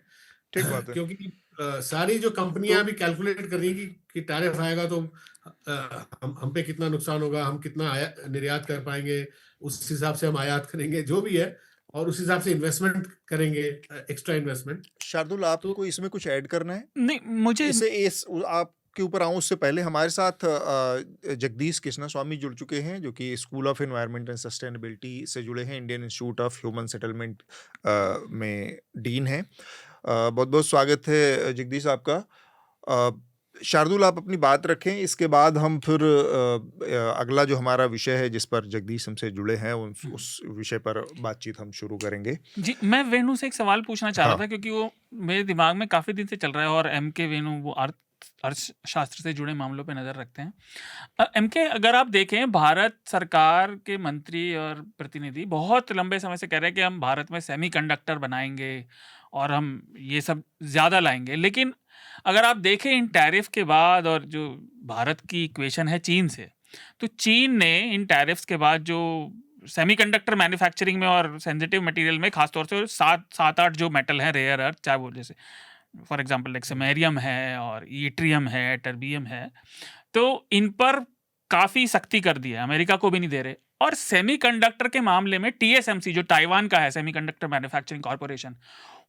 S1: ठीक बात है।
S3: क्योंकि सारी जो कंपनियां भी कैलकुलेट कर रही है कि टैरिफ आएगा तो हम पे कितना नुकसान होगा, हम कितना निर्यात कर पाएंगे, उस हिसाब से हम आयात करेंगे, जो भी है, और उस हिसाब से इन्वेस्टमेंट करेंगे, एक्स्ट्रा इन्वेस्टमेंट।
S1: शार्दुल, आपको इसमें कुछ ऐड करना है?
S2: नहीं, मुझे
S1: आपके ऊपर आऊं उससे पहले हमारे साथ जगदीश कृष्णा स्वामी जुड़ चुके हैं, जो कि school of environment and sustainability से जुड़े हैं, Indian institute of human settlement में डीन हैं। बहुत बहुत स्वागत है जगदीश आपका। शार्दुल, आप अपनी बात रखें, इसके बाद हम फिर अगला जो हमारा विषय है जिस पर जगदीश हमसे जुड़े हैं उस विषय पर बातचीत हम शुरू करेंगे।
S2: जी, मैं वेणु से एक सवाल पूछना चाह रहा था, क्योंकि वो मेरे दिमाग में काफ़ी दिन से चल रहा है, और एमके वेणु वो अर्थशास्त्र से जुड़े मामलों पे नज़र रखते हैं। एमके, अगर आप देखें, भारत सरकार के मंत्री और प्रतिनिधि बहुत लंबे समय से कह रहे हैं कि हम भारत में सेमीकंडक्टर बनाएंगे और हम ये सब ज़्यादा लाएंगे, लेकिन अगर आप देखें इन टैरिफ के बाद, और जो भारत की इक्वेशन है चीन से, तो चीन ने इन टैरिफ्स के बाद जो सेमीकंडक्टर मैन्युफैक्चरिंग में और सेंसिटिव मटेरियल में, खासतौर से 7-8 जो मेटल हैं रेयर अर्थ, चाहे वो जैसे फॉर एग्जांपल लाइक समैरियम है और ईट्रियम है, टर्बियम है, तो इन पर काफ़ी सख्ती कर दी है, अमेरिका को भी नहीं दे रहे। और सेमीकंडक्टर के मामले में टीएसएमसी जो ताइवान का है, सेमीकंडक्टर मैन्युफैक्चरिंग कॉर्पोरेशन,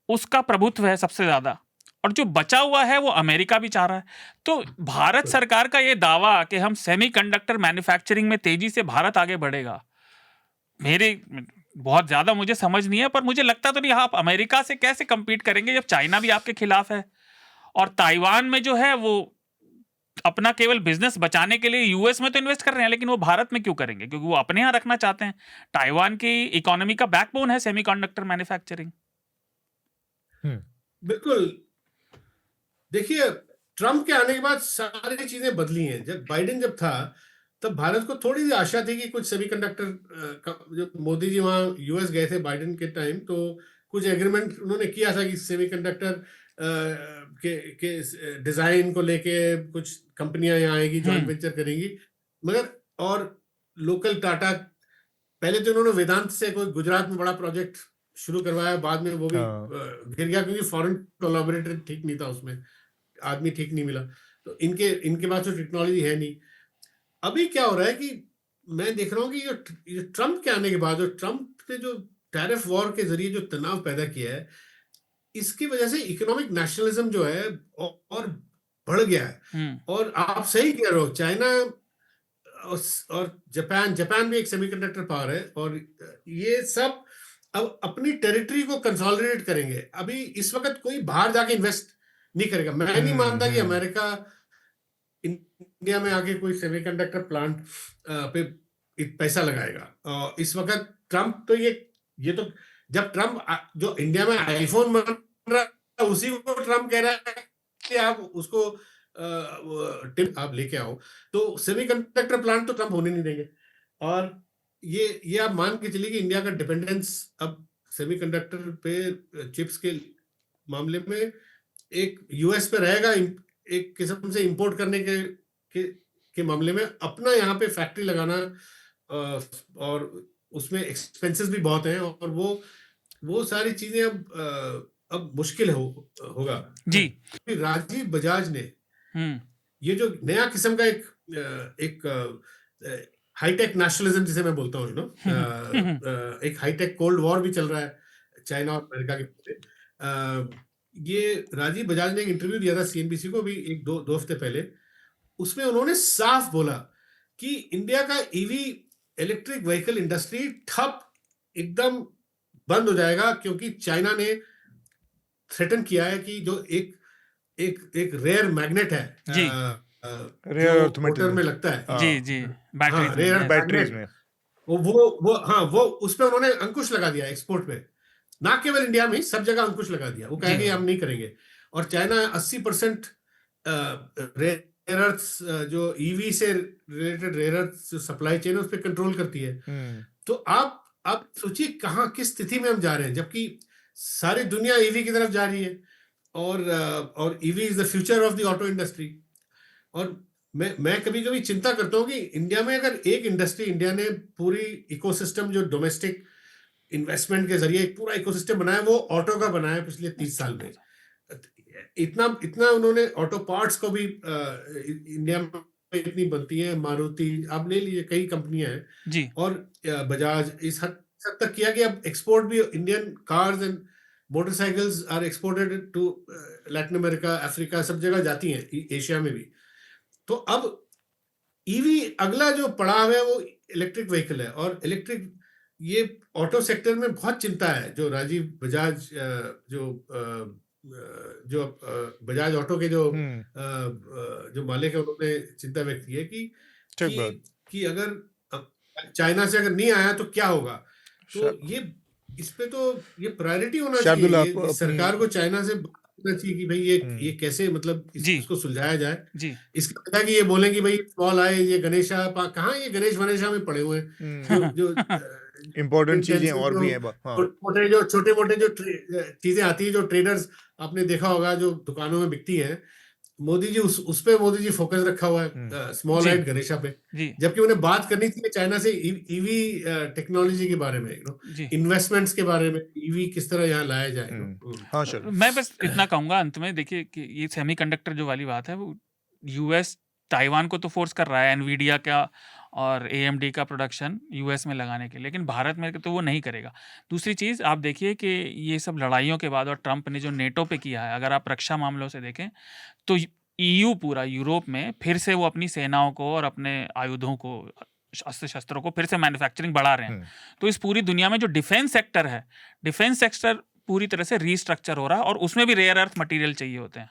S2: उसका प्रभुत्व है सबसे ज्यादा, और जो बचा हुआ है वो अमेरिका भी चाह रहा है। तो भारत सरकार का ये दावा कि हम सेमीकंडक्टर मैन्युफैक्चरिंग में तेजी से भारत आगे बढ़ेगा, मेरे बहुत ज्यादा मुझे समझ नहीं है, पर मुझे लगता तो नहीं। आप अमेरिका से कैसे compete करेंगे जब चाइना भी आपके खिलाफ है, और ताइवान में जो है वो अपना केवल बिजनेस बचाने के लिए यूएस में तो इन्वेस्ट कर रहे हैं, लेकिन वो भारत में क्यों करेंगे, क्योंकि वो अपने यहाँ रखना चाहते हैं। ताइवान की इकोनॉमी का बैकबोन है सेमीकंडक्टर मैन्युफैक्चरिंग।
S3: बिल्कुल। देखिए, ट्रम्प के आने के बाद सारी चीजें बदली हैं। जब बाइडेन जब था तब भारत को थोड़ी सी आशा थी कि कुछ सेमीकंडक्टर, जो मोदी जी वहाँ यूएस गए थे बाइडेन के टाइम, तो कुछ एग्रीमेंट उन्होंने किया था कि सेमीकंडक्टर के डिजाइन को लेके कुछ कंपनियां यहाँ आएगी, जॉइंट वेंचर करेंगी। मगर और लोकल टाटा, पहले तो उन्होंने वेदांत से कोई गुजरात में बड़ा प्रोजेक्ट शुरू करवाया, बाद में वो भी गिर गया क्योंकि फॉरेन कोलैबोरेटर ठीक नहीं था, उसमें आदमी ठीक नहीं मिला। तो इनके पास तो टेक्नोलॉजी है नहीं। अभी क्या हो रहा है कि मैं देख रहा हूँ कि ये ट्रम्प के आने के बाद, और ट्रम्प ने जो टैरिफ वॉर के जरिए जो तनाव पैदा किया है, इसकी वजह से इकोनॉमिक नेशनलिज्म जो है और बढ़ गया है। और आप सही कह रहे हो, चाइना और जापान भी एक सेमीकंडक्टर पावर है, और ये सब अब अपनी टेरिटरी को कंसोलिडेट करेंगे। अभी इस वक्त कोई बाहर जाके इन्वेस्ट नहीं करेगा। मैं नहीं मानता कि अमेरिका इंडिया में आके कोई सेमीकंडक्टर प्लांट पे पैसा लगाएगा। इस वक्त ट्रम्प तो ये तो जब ट्रम्प जो इंडिया में आईफोन बन रहा है, उसी को ट्रम्प कह रहा है कि आप उसको टिप आप लेके आओ, तो सेमीकंडक्टर प्लांट तो ट्रम्प होने नहीं देंगे। और ये आप मान के चलिए कि इंडिया का डिपेंडेंस अब सेमीकंडक्टर पे, चिप्स के मामले में एक यूएस पे रहेगा। एक किस्म से इंपोर्ट करने के मामले में अपना यहाँ पे फैक्ट्री लगाना, और उसमें एक्सपेंसेस भी बहुत हैं, और वो सारी चीजें अब मुश्किल होगा
S2: जी।
S3: राजीव बजाज ने ये जो नया किस्म का एक हाईटेक नेशनलिज्म जिसे मैं बोलता हूँ, एक हाईटेक कोल्ड वॉर भी चल रहा है चाइना और अमेरिका के बीच। ये राजीव बजाज ने एक इंटरव्यू दिया था सीएनबीसी को भी एक दो हफ्ते पहले। उसमें उन्होंने साफ बोला कि इंडिया का ईवी इलेक्ट्रिक व्हीकल इंडस्ट्री ठप एकदम बंद हो जाएगा, क्योंकि चाइना ने थ्रेटन किया है कि जो एक रेयर मैग्नेट है,
S2: जी,
S3: जो मोटर में लगता है,
S2: जी
S3: बैटरीज में, वो उस पर उन्होंने अंकुश लगा दिया एक्सपोर्ट पे। ना केवल इंडिया में, सब जगह अंकुश लगा दिया। वो कहेंगे हम नहीं करेंगे। और चाइना 80% रेयर अर्थ्स, जो ईवी से related rare earths supply chain, उस पर कंट्रोल करती है। तो आप सोचिए कहाँ किस स्थिति में हम जा रहे हैं, जबकि सारी दुनिया ईवी की तरफ जा रही है, और EV is the future of the auto industry. और मैं कभी कभी चिंता करता हूँ कि इंडिया में अगर एक इंडस्ट्री, इंडिया ने पूरी इकोसिस्टम जो डोमेस्टिक इन्वेस्टमेंट के जरिए एक पूरा इकोसिस्टम बनाया, वो ऑटो का बनाया पिछले 30 साल में। इतना उन्होंने ऑटो पार्ट्स को भी इंडिया में इतनी बनती है, मारुति आप ले लीजिए, कई कंपनियां हैं
S2: जी,
S3: और बजाज इस हद तक किया कि अब एक्सपोर्ट भी, Indian cars and motorcycles are exported to Latin America, Africa, सब जगह जाती हैं, एशिया में भी। तो अब ईवी अगला जो पड़ाव है वो इलेक्ट्रिक व्हीकल है। और इलेक्ट्रिक, ये ऑटो सेक्टर में बहुत चिंता है। जो राजीव बजाज, जो बजाज ऑटो के जो मालिक है, उन्होंने चिंता व्यक्त की है कि अगर चाइना से अगर नहीं आया तो क्या होगा। तो इस पे तो ये प्रायोरिटी होना चाहिए सरकार को, चाइना से होना चाहिए कि भाई ये कैसे, मतलब इसको सुलझाया जाए। इसके बजाय कि ये बोले कि भाई स्मॉल आए, ये गणेशा, कहाँ ये गणेश वनेशा में पड़े हुए हैं, जो इम्पोर्टेंट चीजें और भी है। जो छोटे मोटे जो चीजें आती है, जो ट्रेडर्स आपने देखा होगा जो दुकानों में बिकती हैं, मोदी जी उस पे मोदी जी फोकस रखा हुआ है, स्मॉल लाइट गणेशा पे, जबकि उन्हें बात करनी चाहिए चाइना से ईवी टेक्नोलॉजी के बारे में, इन्वेस्टमेंट्स के बारे में, ईवी किस तरह यहाँ लाया जाए।
S2: मैं बस इतना कहूंगा अंत में, देखिए कि ये सेमीकंडक्टर जो वाली बात है, वो यूएस ताइवान को तो फोर्स कर रहा है, एनवीडिया का और AMD का प्रोडक्शन यूएस में लगाने के लिए, लेकिन भारत में तो वो नहीं करेगा। दूसरी चीज़ आप देखिए कि ये सब लड़ाइयों के बाद और ट्रंप ने जो नेटो पे किया है, अगर आप रक्षा मामलों से देखें तो EU पूरा यूरोप में फिर से वो अपनी सेनाओं को और अपने आयुधों को, अस्त्र शस्त्रों को फिर से मैन्युफैक्चरिंग बढ़ा रहे हैं। तो इस पूरी दुनिया में जो डिफेंस सेक्टर है, डिफेंस सेक्टर पूरी तरह से रीस्ट्रक्चर हो रहा है और उसमें भी रेयर अर्थ मटेरियल चाहिए होते हैं।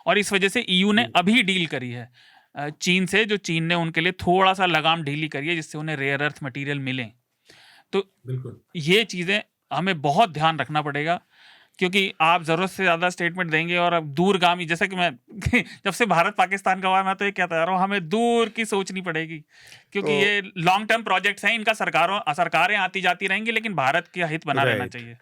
S2: और इस वजह से EU ने अभी डील करी है चीन से, जो चीन ने उनके लिए थोड़ा सा लगाम ढीली करी है जिससे उन्हें रेयर अर्थ मटेरियल मिले। तो
S3: बिल्कुल
S2: ये चीज़ें हमें बहुत ध्यान रखना पड़ेगा, क्योंकि आप ज़रूरत से ज़्यादा स्टेटमेंट देंगे और अब दूरगामी, जैसा कि मैं जब से भारत पाकिस्तान का हुआ है, मैं तो ये कहता जा रहा हूँ, हमें दूर की सोचनी पड़ेगी, क्योंकि
S1: तो
S2: ये लॉन्ग टर्म प्रोजेक्ट्स हैं, इनका सरकारें आती जाती रहेंगी, लेकिन भारत का हित बना रहना
S1: राइट।
S2: चाहिए।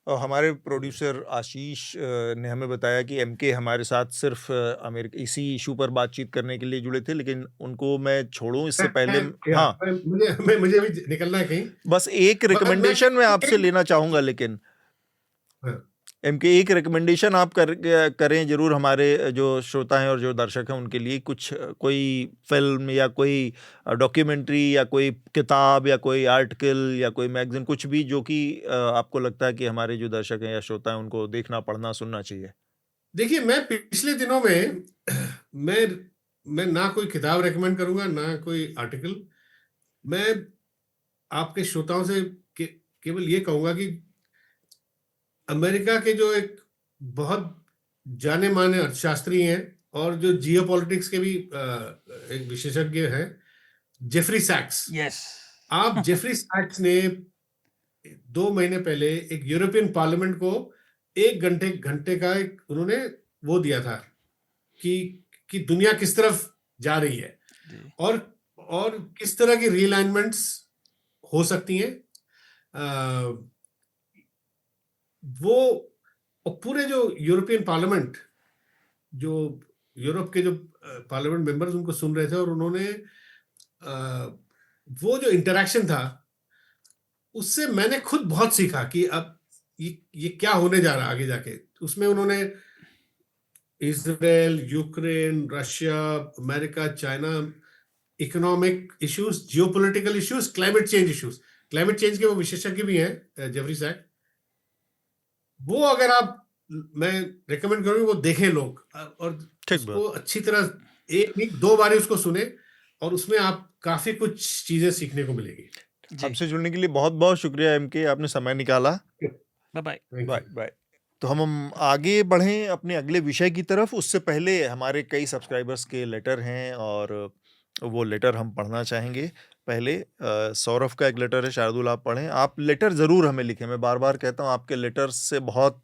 S1: और हमारे प्रोड्यूसर आशीष ने हमें बताया कि MK हमारे साथ सिर्फ अमेरिका इसी इशू पर बातचीत करने के लिए जुड़े थे, लेकिन उनको मैं छोड़ूं इससे पहले हाँ
S3: मुझे भी निकलना है कहीं,
S1: बस एक रिकमेंडेशन मैं आपसे लेना चाहूंगा, लेकिन
S3: हाँ।
S1: MK एक रिकमेंडेशन आप करें जरूर हमारे जो श्रोता हैं और जो दर्शक हैं उनके लिए, कुछ कोई फिल्म या कोई डॉक्यूमेंट्री या कोई किताब या कोई आर्टिकल या कोई मैगजीन, कुछ भी जो कि आपको लगता है कि हमारे जो दर्शक हैं या श्रोता हैं उनको देखना, पढ़ना, सुनना चाहिए।
S3: देखिए, मैं पिछले दिनों में मैं ना कोई किताब रेकमेंड करूंगा ना कोई आर्टिकल। मैं आपके श्रोताओं से केवल ये कहूंगा कि अमेरिका के जो एक बहुत जाने माने अर्थशास्त्री हैं और जो जियोपॉलिटिक्स के भी एक विशेषज्ञ हैं, जेफरी सैक्स।
S2: यस।
S3: आप जेफरी सैक्स ने 2 महीने पहले एक यूरोपियन पार्लियामेंट को 1 घंटे का एक उन्होंने वो दिया था कि दुनिया किस तरफ जा रही है और किस तरह की रीअलाइनमेंट्स हो सकती हैं। वो पूरे जो यूरोपियन पार्लियामेंट, जो यूरोप के जो पार्लियामेंट मेंबर्स उनको सुन रहे थे, और उन्होंने वो जो इंटरेक्शन था उससे मैंने खुद बहुत सीखा कि अब ये क्या होने जा रहा है आगे जाके। उसमें उन्होंने Israel, Ukraine, Russia, America, China, economic issues, geopolitical issues, climate change issues. Climate change के वो विशेषज्ञ भी हैं जेफरी सैक। वो अगर मैं रिकमेंड करूंगा वो देखें लोग, और उसको अच्छी तरह 1 नहीं 2 बार उसको सुने, और उसमें आप काफी कुछ चीजें सीखने को मिलेगी।
S1: हमसे जुड़ने के लिए बहुत बहुत शुक्रिया MK, आपने समय निकाला।
S2: Bye bye.
S1: Bye bye. तो हम आगे बढ़ें अपने अगले विषय की तरफ, उससे पहले हमारे कई सब्सक्राइबर्स के लेटर हैं और वो लेटर हम पढ़ना चाहेंगे। पहले सौरभ का एक लेटर है, शार्दुल आप पढ़ें। आप लेटर ज़रूर हमें लिखें, मैं बार बार कहता हूँ, आपके लेटर से बहुत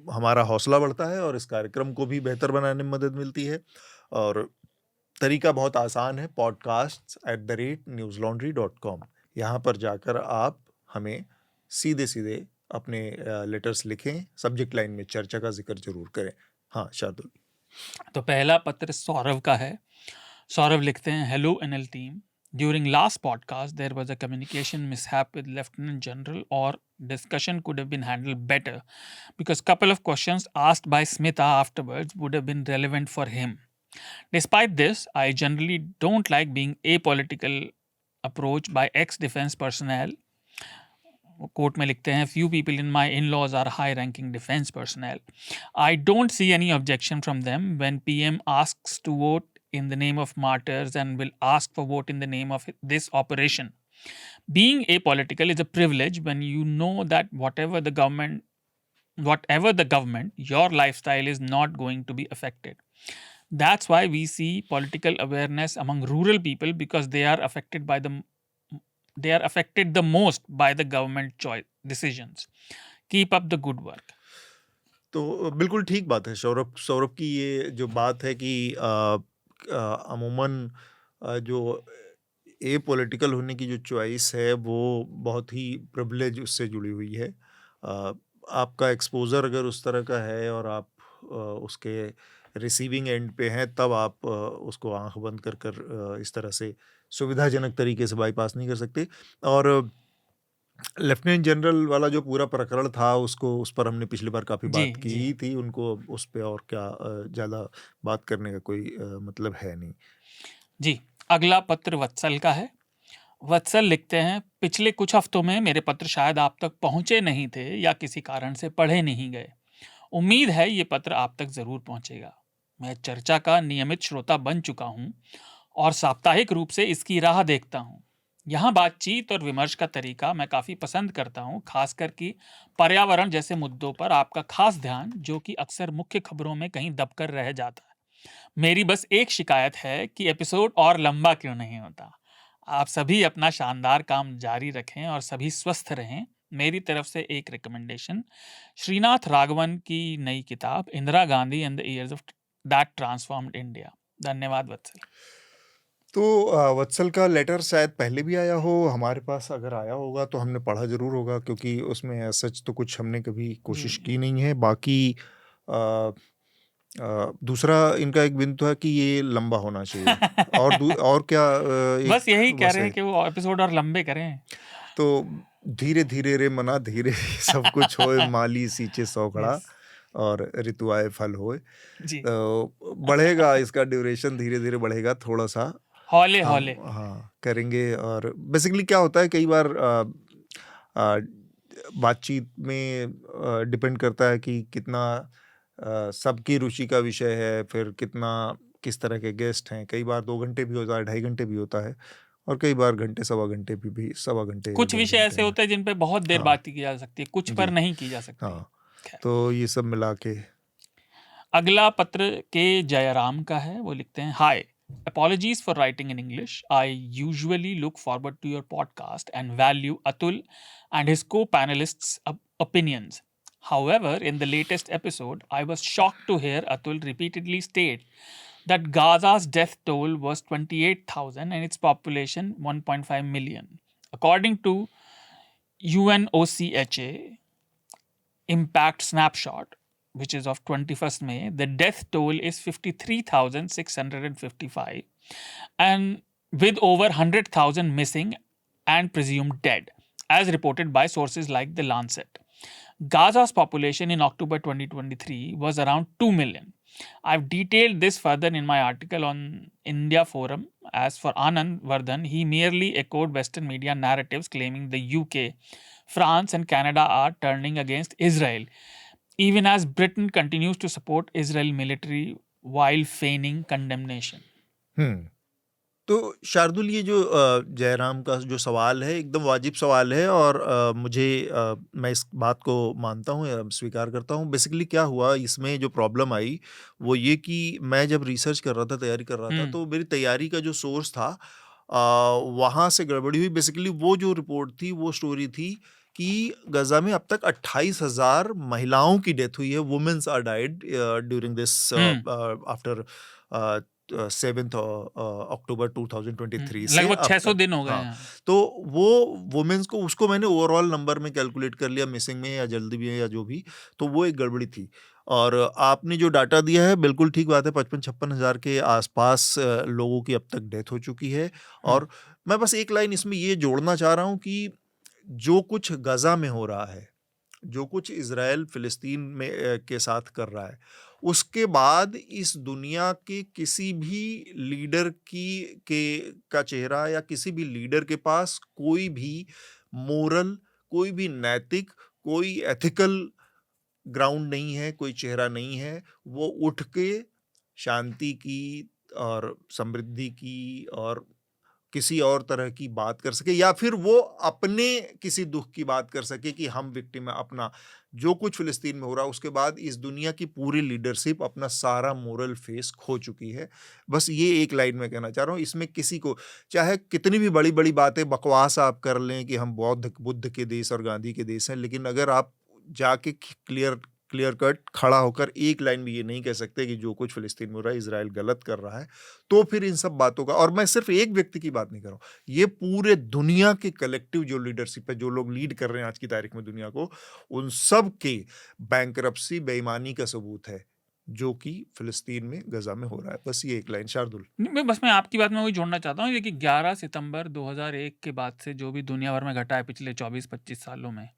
S1: हमारा हौसला बढ़ता है और इस कार्यक्रम को भी बेहतर बनाने में मदद मिलती है। और तरीका बहुत आसान है, podcasts@newslaundry.com। यहाँ पर जाकर आप हमें सीधे सीधे अपने लेटर्स लिखें, सब्जेक्ट लाइन में चर्चा का जिक्र जरूर करें। हाँ शार्दुल।
S2: तो पहला पत्र सौरभ का है। सौरभ लिखते हैं, hello NL team, during last podcast there was a communication mishap with lieutenant general और discussion could have been handled better because couple of questions asked by Smita afterwards would have been relevant for him. Despite this, I generally don't like being apolitical approach by ex-defense personnel. Quote में लिखते हैं, few people in my in-laws are high-ranking defense personnel. I don't see any objection from them when PM asks to vote in the name of martyrs and will ask for vote in the name of this operation. Being apolitical is a privilege when you know that whatever the government, your lifestyle is not going to be affected. That's why we see political awareness among rural people, because they are affected the most by the government choice decisions. Keep up the good work.
S1: तो बिल्कुल ठीक बात है सौरभ की ये जो बात है कि अमूमन जो एपॉलिटिकल होने की जो चॉइस है वो बहुत ही प्रिविलेज उससे जुड़ी हुई है। आपका एक्सपोजर अगर उस तरह का है और आप उसके रिसीविंग एंड पे हैं, तब आप उसको आंख बंद कर इस तरह से सुविधाजनक तरीके से बाईपास नहीं कर सकते। और लेफ्टिनेंट जनरल वाला जो पूरा प्रकरण था उस पर हमने पिछली बार काफ़ी बात की थी। उनको उस पे और क्या ज़्यादा बात करने का कोई मतलब है नहीं।
S2: जी, अगला पत्र वत्सल का है। वत्सल लिखते हैं, पिछले कुछ हफ्तों में मेरे पत्र शायद आप तक पहुंचे नहीं थे या किसी कारण से पढ़े नहीं गए। उम्मीद है ये पत्र आप तक जरूर पहुंचेगा। मैं चर्चा का नियमित श्रोता बन चुका हूं और साप्ताहिक रूप से इसकी राह देखता हूं। यहाँ बातचीत और विमर्श का तरीका मैं काफ़ी पसंद करता हूँ, खासकर कि पर्यावरण जैसे मुद्दों पर आपका खास ध्यान, जो कि अक्सर मुख्य खबरों में कहीं दबकर रह जाता है। मेरी बस एक शिकायत है कि एपिसोड और लंबा क्यों नहीं होता। आप सभी अपना शानदार काम जारी रखें और सभी स्वस्थ रहें। मेरी तरफ से एक रिकमेंडेशन, श्रीनाथ राघवन की नई किताब Indira Gandhi and the years of that transformed India. धन्यवाद वत्सल।
S1: तो वत्सल का लेटर शायद पहले भी आया हो हमारे पास, अगर आया होगा तो हमने पढ़ा ज़रूर होगा, क्योंकि उसमें सच तो कुछ हमने कभी कोशिश की नहीं है। बाकी आ, दूसरा इनका एक बिंदु तो है कि ये लंबा होना चाहिए और क्या
S2: बस यही कह
S1: बस
S2: रहे
S1: है
S2: हैं कि वो एपिसोड और लंबे करें।
S1: तो धीरे धीरे रे मना धीरे सब कुछ होए माली सींचे सौकड़ा
S2: Yes.
S1: और ऋतु आए फल होए।
S2: जी,
S1: तो बढ़ेगा इसका ड्यूरेशन, धीरे धीरे बढ़ेगा थोड़ा सा।
S2: हौले
S1: हम
S2: हौले।
S1: हाँ करेंगे। और बेसिकली क्या होता है कई बार बातचीत में डिपेंड करता है कि कितना सबकी रुचि का विषय है, फिर कितना किस तरह के गेस्ट हैं। कई बार 2 घंटे भी होता है, 2.5 घंटे भी होता है, और कई बार घंटे सवा घंटे भी सवा घंटे या
S2: कुछ
S1: 2
S2: विषय
S1: घंटे
S2: ऐसे
S1: में।
S2: होते हैं जिन पे बहुत देर
S1: हाँ
S2: बात की जा सकती है, कुछ पर
S1: जी
S2: नहीं की जा सकती।
S1: हाँ,
S2: खैर।
S1: तो ये सब मिला के
S2: अगला पत्र के जयराम का है। वो लिखते हैं, हाय, apologies for writing in English. I usually look forward to your podcast and value Atul and his co-panelists' opinions. However, in the latest episode, I was shocked to hear Atul repeatedly state that Gaza's death toll was 28,000 and its population 1.5 million. According to UNOCHA Impact Snapshot, which is of 21st May, the death toll is 53,655, and with over 100,000 missing and presumed dead, as reported by sources like The Lancet. Gaza's population in October 2023 was around 2 million. I've detailed this further in my article on India Forum. As for Anand Vardhan, he merely echoed Western media narratives claiming the UK, France, and Canada are turning against Israel, even as Britain continues to support Israel military while feigning condemnation.
S1: तो शार्दुल, ये जो जयराम का जो सवाल है एकदम वाजिब सवाल है, और मुझे मैं इस बात को मानता हूँ या स्वीकार करता हूँ। बेसिकली क्या हुआ इसमें जो प्रॉब्लम आई वो ये कि मैं जब रिसर्च कर रहा था, तैयारी कर रहा था, तो मेरी तैयारी का जो सोर्स था वहाँ से गड़बड़ी हुई। बेसिकली वो जो रिपोर्ट थी, वो स्टोरी थी कि गजा में अब तक 28,000 महिलाओं की डेथ हुई है, womens are died during this after 7th October 2023 से
S2: लगभग
S1: अब
S2: 600
S1: तक।
S2: दिन हो गए
S1: हाँ,
S2: हैं।
S1: तो वो वुमेन्स को, उसको मैंने ओवरऑल नंबर में कैलकुलेट कर लिया, मिसिंग में या जल्दी भी है या जो भी, तो वो एक गड़बड़ी थी। और आपने जो डाटा दिया है बिल्कुल ठीक बात है, 55-56 हज़ार के आसपास लोगों की अब तक डेथ हो चुकी है। और मैं बस एक लाइन इसमें ये जोड़ना चाह रहा हूँ कि जो कुछ गजा में हो रहा है, जो कुछ इजराइल फिलिस्तीन में के साथ कर रहा है, उसके बाद इस दुनिया के किसी भी लीडर का चेहरा या किसी भी लीडर के पास कोई भी मोरल, कोई भी नैतिक, कोई एथिकल ग्राउंड नहीं है, कोई चेहरा नहीं है। वो उठ के शांति की और समृद्धि की और किसी और तरह की बात कर सके, या फिर वो अपने किसी दुख की बात कर सके कि हम विक्टिम है अपना, जो कुछ फिलिस्तीन में हो रहा है। उसके बाद इस दुनिया की पूरी लीडरशिप अपना सारा मोरल फेस खो चुकी है। बस ये एक लाइन में कहना चाह रहा हूँ। इसमें किसी को चाहे कितनी भी बड़ी बड़ी बातें बकवास आप कर लें कि हम बुद्ध के देश और गांधी के देश हैं, लेकिन अगर आप जाके क्लियर कट खड़ा होकर एक लाइन भी ये नहीं कह सकते कि जो कुछ फिलिस्तीन में हो रहा है इजराइल गलत कर रहा है, तो फिर इन सब बातों का, और मैं सिर्फ एक व्यक्ति की बात नहीं कर रहा हूँ, ये पूरे दुनिया के कलेक्टिव जो लीडरशिप है, जो लोग लीड कर रहे हैं आज की तारीख में दुनिया को, उन सब के बैंकरप्सी, बेईमानी का सबूत है जो कि फिलिस्तीन में, गजा में हो रहा है। बस ये एक लाइन। शार्दुल,
S2: मैं आपकी बात में वही जोड़ना चाहता हूँ कि 11 सितंबर 2001 के बाद से जो भी दुनिया भर में घटा है पिछले 24-25 सालों में,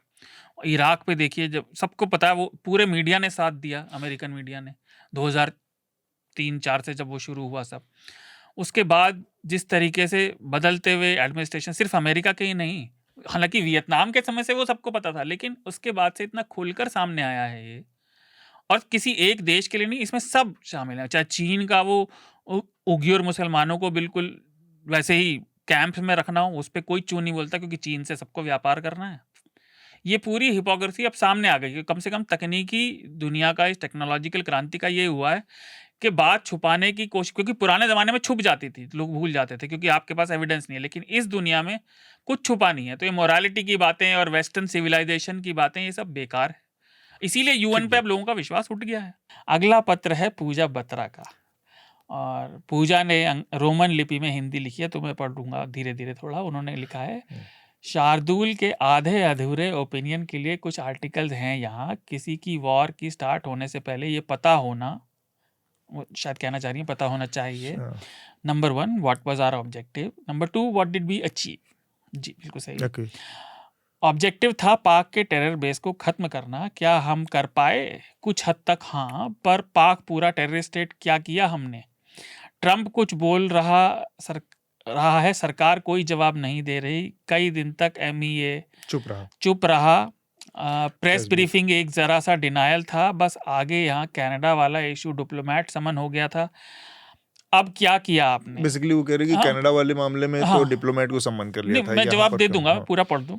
S2: इराक पे देखिए, जब सबको पता है, वो पूरे मीडिया ने साथ दिया, अमेरिकन मीडिया ने 2003-4 से जब वो शुरू हुआ सब, उसके बाद जिस तरीके से बदलते हुए एडमिनिस्ट्रेशन, सिर्फ अमेरिका के ही नहीं, हालांकि वियतनाम के समय से वो सबको पता था, लेकिन उसके बाद से इतना खुलकर सामने आया है ये, और किसी एक देश के लिए नहीं, इसमें सब शामिल है। चाहे चीन का वो उइघुर मुसलमानों को बिल्कुल वैसे ही कैंप में रखना हो, उस पर कोई चू नहीं बोलता, क्योंकि चीन से सबको व्यापार करना है। ये पूरी हिपोक्रेसी अब सामने आ गई है। कम से कम तकनीकी दुनिया का, इस टेक्नोलॉजिकल क्रांति का ये हुआ है कि बात छुपाने की कोशिश, क्योंकि पुराने ज़माने में छुप जाती थी, लोग भूल जाते थे क्योंकि आपके पास एविडेंस नहीं है, लेकिन इस दुनिया में कुछ छुपा नहीं है। तो ये मोरालिटी की बातें और वेस्टर्न सिविलाइजेशन की बातें, ये सब बेकार है। इसीलिए यूएन पे अब लोगों का विश्वास उठ गया है। अगला पत्र है पूजा बत्रा का, और पूजा ने रोमन लिपि में हिंदी लिखी है, तो मैं पढ़ लूँगा धीरे धीरे थोड़ा। उन्होंने लिखा है, शार्दुल के आधे अधूरे ओपिनियन के लिए कुछ आर्टिकल्स हैं यहाँ। किसी की वॉर की स्टार्ट होने से पहले ये पता होना, वो शायद कहना चाह रही है, पता होना चाहिए। Number 1, what was our objective. Number 2, what did we achieve. जी बिल्कुल सही। ऑब्जेक्टिव था पाक के टेरर बेस को खत्म करना। क्या हम कर पाए? कुछ हद तक हाँ, पर पाक पूरा टेरर स्टेट क्या किया हमने? ट्रंप कुछ बोल रहा है, सरकार कोई जवाब नहीं दे रही। कई दिन तक MEA चुप रहा। प्रेस ब्रीफिंग एक जरा सा डिनायल था, बस आगे यहाँ कनाडा वाला इशू डिप्लोमेट समन हो गया था। अब क्या किया आपने?
S1: बेसिकली वो कह रहे कि कनाडा वाले मामले में तो डिप्लोमेट को सम्मन कर लिया था।
S2: मैं जवाब दे दूंगा, पूरा पढ़ दूं।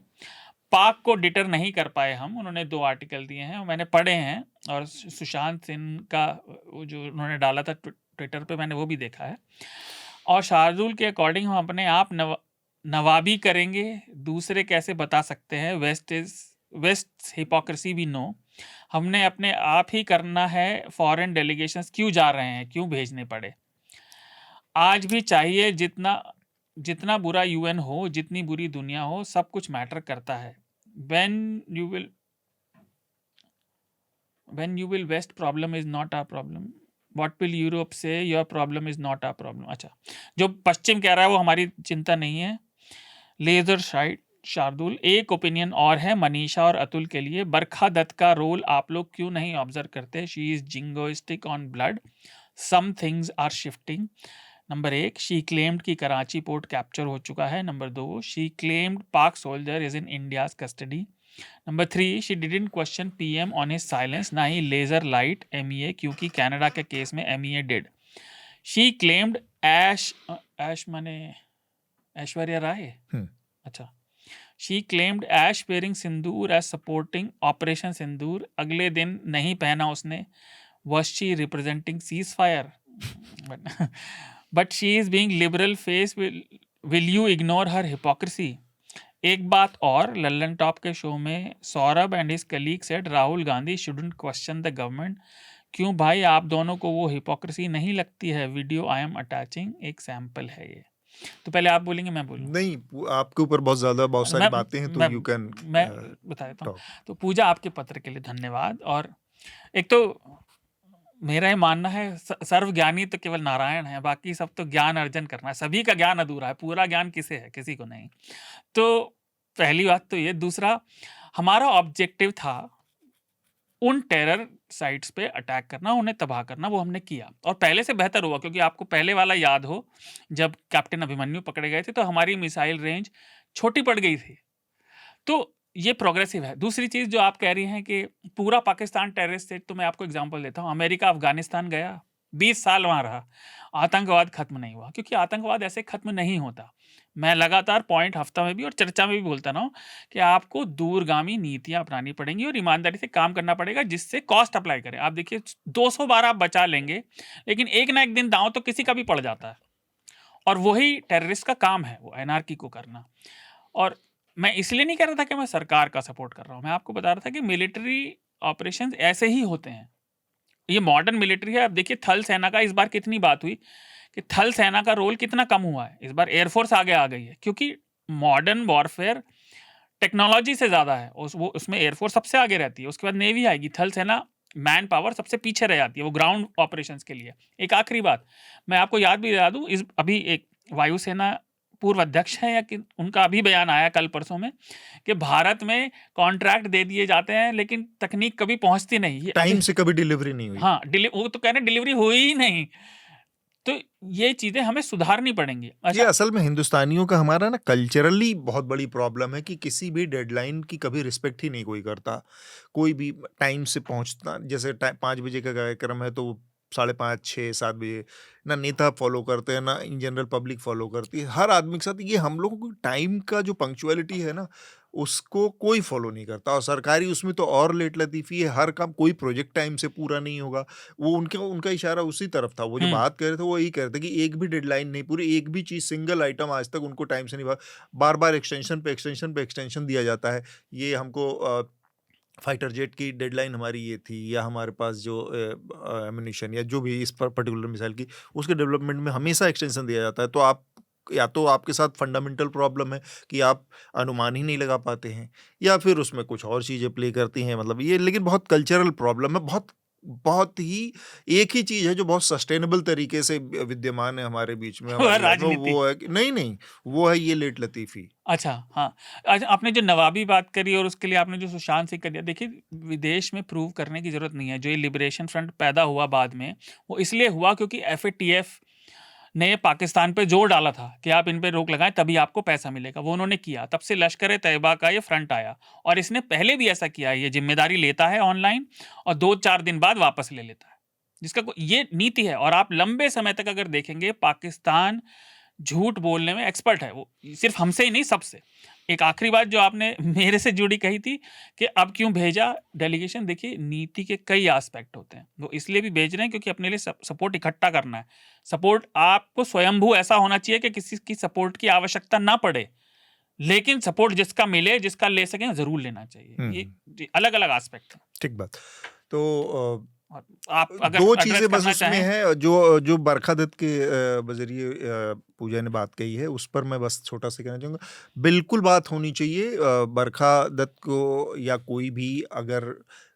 S2: पाक को डिटर नहीं कर पाए हम। उन्होंने 2 आर्टिकल दिए हैं, मैंने पढ़े हैं, और सुशांत सिंह का जो उन्होंने डाला था ट्विटर पे, मैंने वो भी देखा है। और शार्दुल के अकॉर्डिंग हम अपने आप नवाबी करेंगे, दूसरे कैसे बता सकते हैं? वेस्ट हिपोक्रेसी भी नो। हमने अपने आप ही करना है। फॉरेन डेलीगेशंस क्यों जा रहे हैं, क्यों भेजने पड़े? आज भी चाहिए, जितना बुरा यूएन हो, जितनी बुरी दुनिया हो, सब कुछ मैटर करता है। when you will west problem is not our problem, what will Europe say? your problem is not our problem। अच्छा, जो पश्चिम कह रहा है वो हमारी चिंता नहीं है। लेजर शार्दुल, एक ओपिनियन और है मनीषा और अतुल के लिए। बरखा दत्त का रोल आप लोग क्यों नहीं ऑब्जर्व करते? She is jingoistic on blood, some things are shifting. Number 1, she claimed कि कराची पोर्ट कैप्चर हो चुका है। Number 2, she claimed Pak soldier is in India's custody. Number 3, she didn't question PM on his silence, ना ही laser light MEA, क्योंकि Canada के case में MEA did. She claimed Ash माने ऐश्वर्या राय, अच्छा, she claimed Ash wearing sindoor as supporting operation सिंदूर। अगले दिन नहीं पहना उसने। Was she representing cease fire? But she is being liberal face. Will you ignore her hypocrisy? एक बात और, लल्लन टॉप के शो में Saurabh and his colleague said Rahul Gandhi shouldn't question the government। क्यों भाई, आप दोनों को वो हिपोक्रेसी नहीं लगती है? वीडियो आई एम अटैचिंग, एक सैंपल है ये। तो पहले आप बोलेंगे, मैं बोलूं?
S1: नहीं, आपके ऊपर बहुत सारी बातें हैं, तो यू कैन।
S2: मैं बता देता हूँ। तो पूजा, आपके पत्र के लिए धन्यवाद। और एक तो मेरा ये मानना है, सर्व ज्ञानी तो केवल नारायण है, बाकी सब तो ज्ञान अर्जन करना है। सभी का ज्ञान अधूरा है, पूरा ज्ञान किसे है? किसी को नहीं। तो पहली बात तो ये। दूसरा, हमारा ऑब्जेक्टिव था उन टेरर साइट्स पे अटैक करना, उन्हें तबाह करना, वो हमने किया, और पहले से बेहतर हुआ। क्योंकि आपको पहले वाला याद हो, जब कैप्टन अभिमन्यु पकड़े गए थे तो हमारी मिसाइल रेंज छोटी पड़ गई थी। तो ये प्रोग्रेसिव है। दूसरी चीज़ जो आप कह रही हैं कि पूरा पाकिस्तान टेररिस्ट स्टेट, तो मैं आपको एग्जांपल देता हूँ। अमेरिका अफगानिस्तान गया, 20 साल वहाँ रहा, आतंकवाद खत्म नहीं हुआ, क्योंकि आतंकवाद ऐसे खत्म नहीं होता। मैं लगातार पॉइंट हफ्ता में भी और चर्चा में भी बोलता रहा हूँ कि आपको दूरगामी नीतियाँ अपनानी पड़ेंगी और ईमानदारी से काम करना पड़ेगा, जिससे कॉस्ट अप्लाई करें। आप देखिए, 200 बार आप बचा लेंगे, लेकिन एक ना एक दिन दांव तो किसी का भी पड़ जाता है, और वही टेररिस्ट का काम है, वो एनआरकी को करना। और मैं इसलिए नहीं कह रहा था कि मैं सरकार का सपोर्ट कर रहा हूँ, मैं आपको बता रहा था कि मिलिट्री ऑपरेशंस ऐसे ही होते हैं। ये मॉडर्न मिलिट्री है। अब देखिए, थल सेना का इस बार कितनी बात हुई कि थल सेना का रोल कितना कम हुआ है। इस बार एयरफोर्स आगे आ गई है, क्योंकि मॉडर्न वॉरफेयर टेक्नोलॉजी से ज़्यादा है, उसमें एयरफोर्स सबसे आगे रहती है, उसके बाद नेवी आएगी, थल सेना मैन पावर सबसे पीछे रह जाती है, वो ग्राउंड ऑपरेशंस के लिए। एक आखिरी बात मैं आपको याद भी दिला दूँ, अभी एक वायुसेना पूर्व अध्यक्ष है, या कि उनका अभी बयान आया कल परसों में कि भारत में कॉन्ट्रैक्ट दे दिए जाते हैं, लेकिन तकनीक कभी पहुंचती नहीं,
S1: टाइम से कभी डिलीवरी नहीं हुई।
S2: हाँ, वो तो कह रहे डिलीवरी हुई ही नहीं। तो ये चीज़ें हमें सुधारनी पड़ेंगी।
S1: ये
S2: अच्छा
S1: असल में हिंदुस्तानियों का हमारा ना कल्चरली बहुत बड़ी प्रॉब्लम है कि किसी भी डेडलाइन की कभी रिस्पेक्ट ही नहीं कोई करता। कोई भी टाइम से पहुंचना, जैसे 5 बजे का कार्यक्रम है तो वो 5:30, 6, 7 बजे ना नेता फॉलो करते हैं, ना इन जनरल पब्लिक फॉलो करती है। हर आदमी के साथ ये हम लोगों को टाइम का जो पंक्चुअलिटी है ना, उसको कोई फॉलो नहीं करता। और सरकारी उसमें तो और लेट लतीफ़ी है, हर काम कोई प्रोजेक्ट टाइम से पूरा नहीं होगा। वो उनका इशारा उसी तरफ था। वो जो
S2: हुँ।
S1: बात कर रहे थे वो यही कह रहे थे कि एक भी डेडलाइन नहीं पूरी, एक भी चीज़ सिंगल आइटम आज तक उनको टाइम से नहीं हुआ। बार-बार एक्सटेंशन पे एक्सटेंशन पे एक्सटेंशन दिया जाता है। ये हमको फाइटर जेट की डेडलाइन हमारी ये थी, या हमारे पास जो एम्यूनिशन या जो भी इस पर्टिकुलर मिसाइल की, उसके डेवलपमेंट में हमेशा एक्सटेंशन दिया जाता है। तो आप या तो आपके साथ फंडामेंटल प्रॉब्लम है कि आप अनुमान ही नहीं लगा पाते हैं, या फिर उसमें कुछ और चीज़ें प्ले करती हैं, मतलब ये लेकिन बहुत कल्चरल प्रॉब्लम है। बहुत बहुत ही एक ही चीज़ है जो बहुत सस्टेनेबल तरीके से विद्यमान है हमारे बीच में,
S2: वो है
S1: हमारी लाइफ में,
S2: राजनीति।
S1: वो है कि नहीं, वो है ये लेट लतीफ़ी।
S2: अच्छा, हाँ। अच्छा, आपने जो नवाबी बात करी और उसके लिए आपने जो सुशांत सिंह का दिया, देखिए विदेश में प्रूव करने की ज़रूरत नहीं है। जो ये लिबरेशन फ्रंट पैदा हुआ बाद में, वो इसलिए हुआ क्योंकि एफएटीएफ ने पाकिस्तान पे जोर डाला था कि आप इन पे रोक लगाएँ तभी आपको पैसा मिलेगा। वो उन्होंने किया, तब से लश्कर-ए-तैयबा का ये फ्रंट आया और इसने पहले भी ऐसा किया है। ये ज़िम्मेदारी लेता है ऑनलाइन और 2-4 दिन बाद वापस ले लेता है। जिसका ये नीति है और आप लंबे समय तक अगर देखेंगे पाकिस्तान झूठ बोलने में एक्सपर्ट है। वो सिर्फ हमसे ही नहीं, सबसे। एक आखिरी बात जो आपने मेरे से जुड़ी कही थी कि अब क्यों भेजा डेलीगेशन, देखिए नीति के कई एस्पेक्ट होते हैं। वो इसलिए भी भेज रहे हैं क्योंकि अपने लिए सपोर्ट इकट्ठा करना है। सपोर्ट आपको स्वयंभू ऐसा होना चाहिए कि किसी की सपोर्ट की आवश्यकता ना पड़े, लेकिन सपोर्ट जिसका मिले, जिसका ले सकें, ज़रूर लेना चाहिए। ये अलग-अलग एस्पेक्ट है।
S1: ठीक बात। तो
S2: और आप अगर
S1: 2
S2: एड्रेस
S1: चीज़ें बस
S2: करना
S1: उसमें
S2: चाहें।
S1: हैं, जो बरखा दत्त के बज़रिए पूजा ने बात कही है, उस पर मैं बस छोटा-सा कहना चाहूँगा। बिल्कुल बात होनी चाहिए। बरखा दत्त को या कोई भी अगर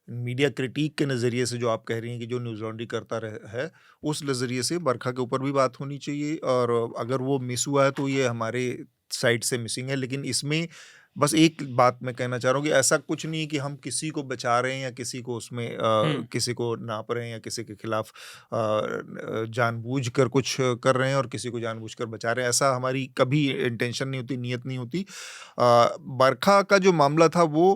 S1: मीडिया क्रिटिक के नज़रिए से जो आप कह रही हैं कि जो न्यूज़ लॉन्ड्री करता है, उस नज़रिए से बरखा के ऊपर भी बात होनी चाहिए। और अगर वो मिस हुआ है तो ये हमारे साइड से मिसिंग है। लेकिन इसमें बस एक बात मैं कहना चाह रहा हूँ कि ऐसा कुछ नहीं है कि हम किसी को बचा रहे हैं या किसी को उसमें किसी को नाप रहे हैं या किसी के खिलाफ जानबूझकर कुछ कर रहे हैं और किसी को जानबूझकर बचा रहे हैं। ऐसा हमारी कभी इंटेंशन नहीं होती, नीयत नहीं होती। बरखा का जो मामला था वो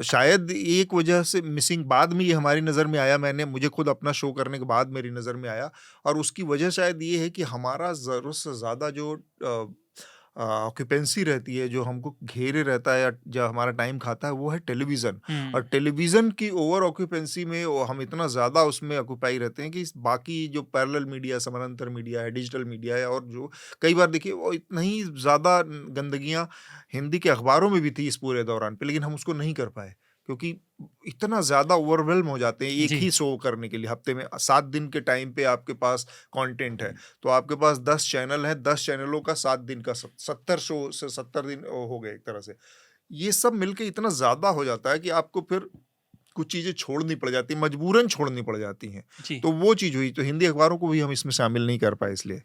S1: शायद एक वजह से मिसिंग बाद में ये हमारी नज़र में आया। मुझे खुद अपना शो करने के बाद मेरी नज़र में आया, और उसकी वजह शायद ये है कि हमारा ज़रूरत से ज़्यादा जो ऑक्यूपेंसी रहती है, जो हमको घेरे रहता है या जो हमारा टाइम खाता है, वो है टेलीविज़न। और टेलीविज़न की ओवर ऑक्यूपेंसी में हम इतना ज़्यादा उसमें ऑक्यूपाई रहते हैं कि बाकी जो पैरेलल मीडिया, समानांतर मीडिया है, डिजिटल मीडिया है, और जो कई बार देखिए वो इतना ही ज़्यादा गंदगियाँ हिंदी के अखबारों में भी थी इस पूरे दौरान पे, लेकिन हम उसको नहीं कर पाए क्योंकि इतना ज़्यादा ओवरवेल्म हो जाते हैं एक ही शो करने के लिए। हफ्ते में 7 दिन के टाइम पे आपके पास कंटेंट है, तो आपके पास 10 चैनल हैं, 10 चैनलों का 7 दिन का 70 शो से 70 दिन हो गए एक तरह से। ये सब मिलके इतना ज़्यादा हो जाता है कि आपको फिर कुछ चीज़ें छोड़नी पड़ जाती हैं, मजबूरन छोड़नी पड़ जाती हैं। तो वो चीज़ हुई, तो हिंदी अखबारों को भी हम इसमें शामिल नहीं कर पाए इसलिए।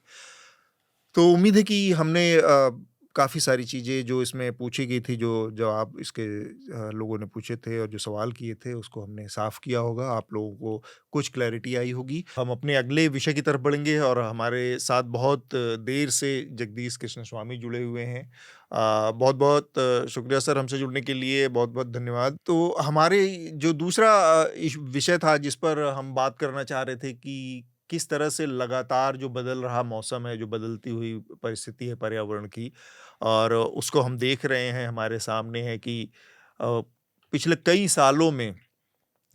S1: तो उम्मीद है कि हमने काफ़ी सारी चीज़ें जो इसमें पूछी गई थी, जो आप इसके लोगों ने पूछे थे और जो सवाल किए थे, उसको हमने साफ़ किया होगा। आप लोगों को कुछ क्लैरिटी आई होगी। हम अपने अगले विषय की तरफ बढ़ेंगे और हमारे साथ बहुत देर से जगदीश कृष्ण स्वामी जुड़े हुए हैं। बहुत-बहुत शुक्रिया सर हमसे जुड़ने के लिए, बहुत-बहुत धन्यवाद। तो हमारे जो दूसरा विषय था जिस पर हम बात करना चाह रहे थे कि किस तरह से लगातार जो बदल रहा मौसम है, जो बदलती हुई परिस्थिति है पर्यावरण की, और उसको हम देख रहे हैं, हमारे सामने है कि पिछले कई सालों में,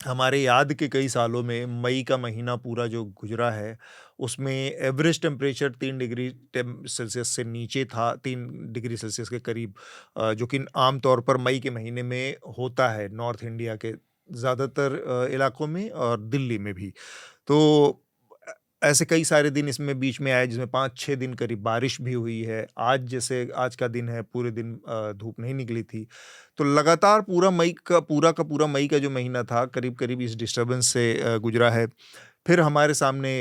S1: हमारे याद के कई सालों में मई का महीना पूरा जो गुजरा है, उसमें एवरेज टेम्परेचर 3 डिग्री सेल्सियस से नीचे था, 3 डिग्री सेल्सियस के करीब, जो कि आम तौर पर मई के महीने में होता है नॉर्थ इंडिया के ज़्यादातर इलाकों में और दिल्ली में भी। तो ऐसे कई सारे दिन इसमें बीच में आए जिसमें 5-6 दिन करीब बारिश भी हुई है। आज जैसे आज का दिन है, पूरे दिन धूप नहीं निकली थी। तो लगातार पूरा मई का जो महीना था, करीब-करीब इस डिस्टर्बेंस से गुजरा है। फिर हमारे सामने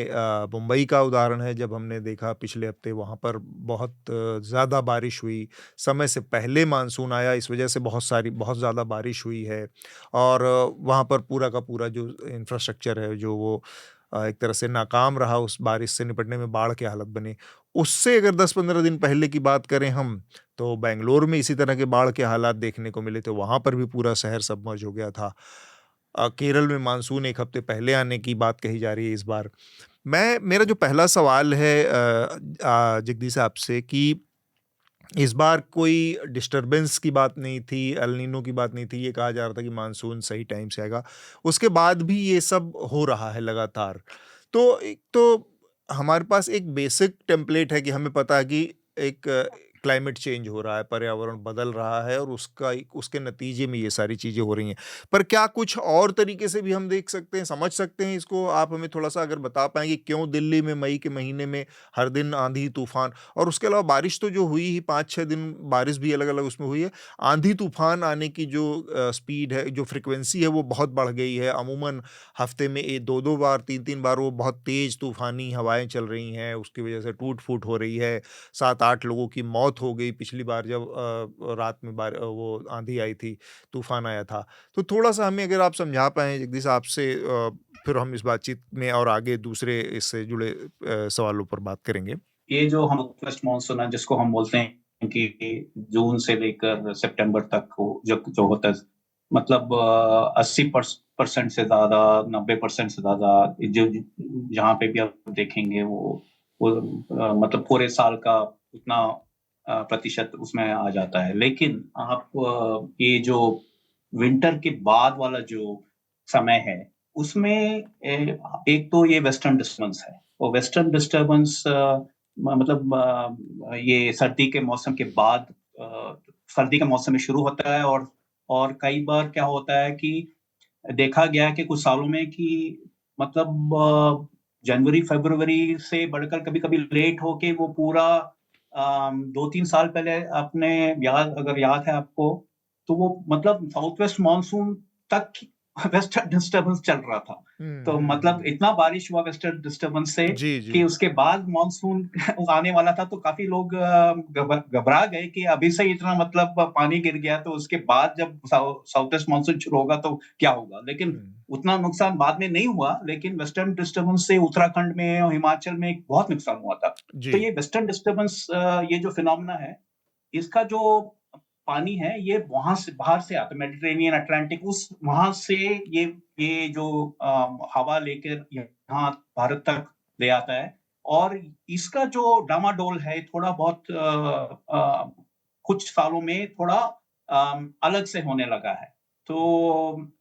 S1: मुंबई का उदाहरण है, जब हमने देखा पिछले हफ्ते वहाँ पर बहुत ज़्यादा बारिश हुई। समय से पहले मानसून आया, इस वजह से बहुत ज़्यादा बारिश हुई है, और वहाँ पर पूरा का पूरा जो इंफ्रास्ट्रक्चर है, जो वो एक तरह से नाकाम रहा उस बारिश से निपटने में, बाढ़ के हालत बने। उससे अगर 10-15 दिन पहले की बात करें हम, तो बेंगलोर में इसी तरह के बाढ़ के हालात देखने को मिले थे, वहाँ पर भी पूरा शहर सबमर्ज हो गया था। केरल में मानसून 1 हफ्ते पहले आने की बात कही जा रही है इस बार। मेरा जो पहला सवाल है जगदीश आपसे, कि इस बार कोई डिस्टरबेंस की बात नहीं थी, एल नीनो की बात नहीं थी, ये कहा जा रहा था कि मानसून सही टाइम से आएगा। उसके बाद भी ये सब हो रहा है लगातार। तो एक तो हमारे पास एक बेसिक टेम्पलेट है कि हमें पता है कि एक क्लाइमेट चेंज हो रहा है, पर्यावरण बदल रहा है और उसके नतीजे में ये सारी चीज़ें हो रही हैं। पर क्या कुछ और तरीके से भी हम देख सकते हैं, समझ सकते हैं इसको? आप हमें थोड़ा-सा अगर बता पाएँ कि क्यों दिल्ली में मई के महीने में हर दिन आंधी-तूफ़ान, और उसके अलावा बारिश तो जो हुई ही 5-6 दिन बारिश भी अलग-अलग उसमें हुई है। आंधी-तूफ़ान आने की जो स्पीड है, जो फ्रीक्वेंसी है, वो बहुत बढ़ गई है। अमूमन हफ्ते में 2-2 बार, 3-3 बार वो बहुत तेज़ तूफ़ानी हवाएँ चल रही हैं, उसकी वजह से टूट-फूट हो रही है। 7-8 लोगों की मौत हो गई पिछली बार जब रात में वो आंधी आई थी, तूफ़ान आया था। तो थोड़ा-सा हमें अगर आप समझा पाएँ जगदीश आपसे, फिर हम इस बातचीत में और आगे दूसरे इससे जुड़े सवालों पर बात करेंगे।
S4: ये जो हम वेस्ट मानसून है, जिसको हम बोलते हैं कि जून से लेकर सितंबर तक जो होता है, मतलब 80% से ज़्यादा, 90% से ज़्यादा जो जहाँ पे भी आप देखेंगे वो मतलब पूरे साल का उतना प्रतिशत उसमें आ जाता है। लेकिन आप ये जो विंटर के बाद वाला जो समय है, उसमें एक तो ये वेस्टर्न डिस्टर्बेंस है, और वेस्टर्न डिस्टर्बेंस मतलब ये सर्दी के मौसम के बाद सर्दी के मौसम में शुरू होता है, और कई बार क्या होता है कि देखा गया है कि कुछ सालों में कि मतलब जनवरी, फरवरी से बढ़कर कभी-कभी लेट होके वो पूरा 2-3 साल पहले आपने अगर याद है आपको, तो वो मतलब साउथ वेस्ट मानसून तक वेस्टर्न डिस्टर्बेंस चल रहा था। तो मतलब इतना बारिश हुआ वेस्टर्न डिस्टर्बेंस से
S1: जी, जी।
S4: कि उसके बाद मानसून आने वाला था, तो काफ़ी लोग घबरा गए कि अभी से इतना मतलब पानी गिर गया, तो उसके बाद जब साउथ वेस्ट मानसून शुरू होगा तो क्या होगा? लेकिन उतना नुकसान बाद में नहीं हुआ, लेकिन वेस्टर्न डिस्टर्बेंस से उत्तराखंड में और हिमाचल में बहुत नुकसान हुआ था। तो ये वेस्टर्न डिस्टर्बेंस ये जो फिनोमेना है, इसका जो पानी है, ये वहाँ से बाहर से आता है, मेडिटेरेनियन, अटलांटिक, उस वहाँ से ये जो हवा लेकर यहाँ भारत तक ले आता है, और इसका जो डामाडोल है थोड़ा बहुत कुछ सालों में थोड़ा अलग से होने लगा है। तो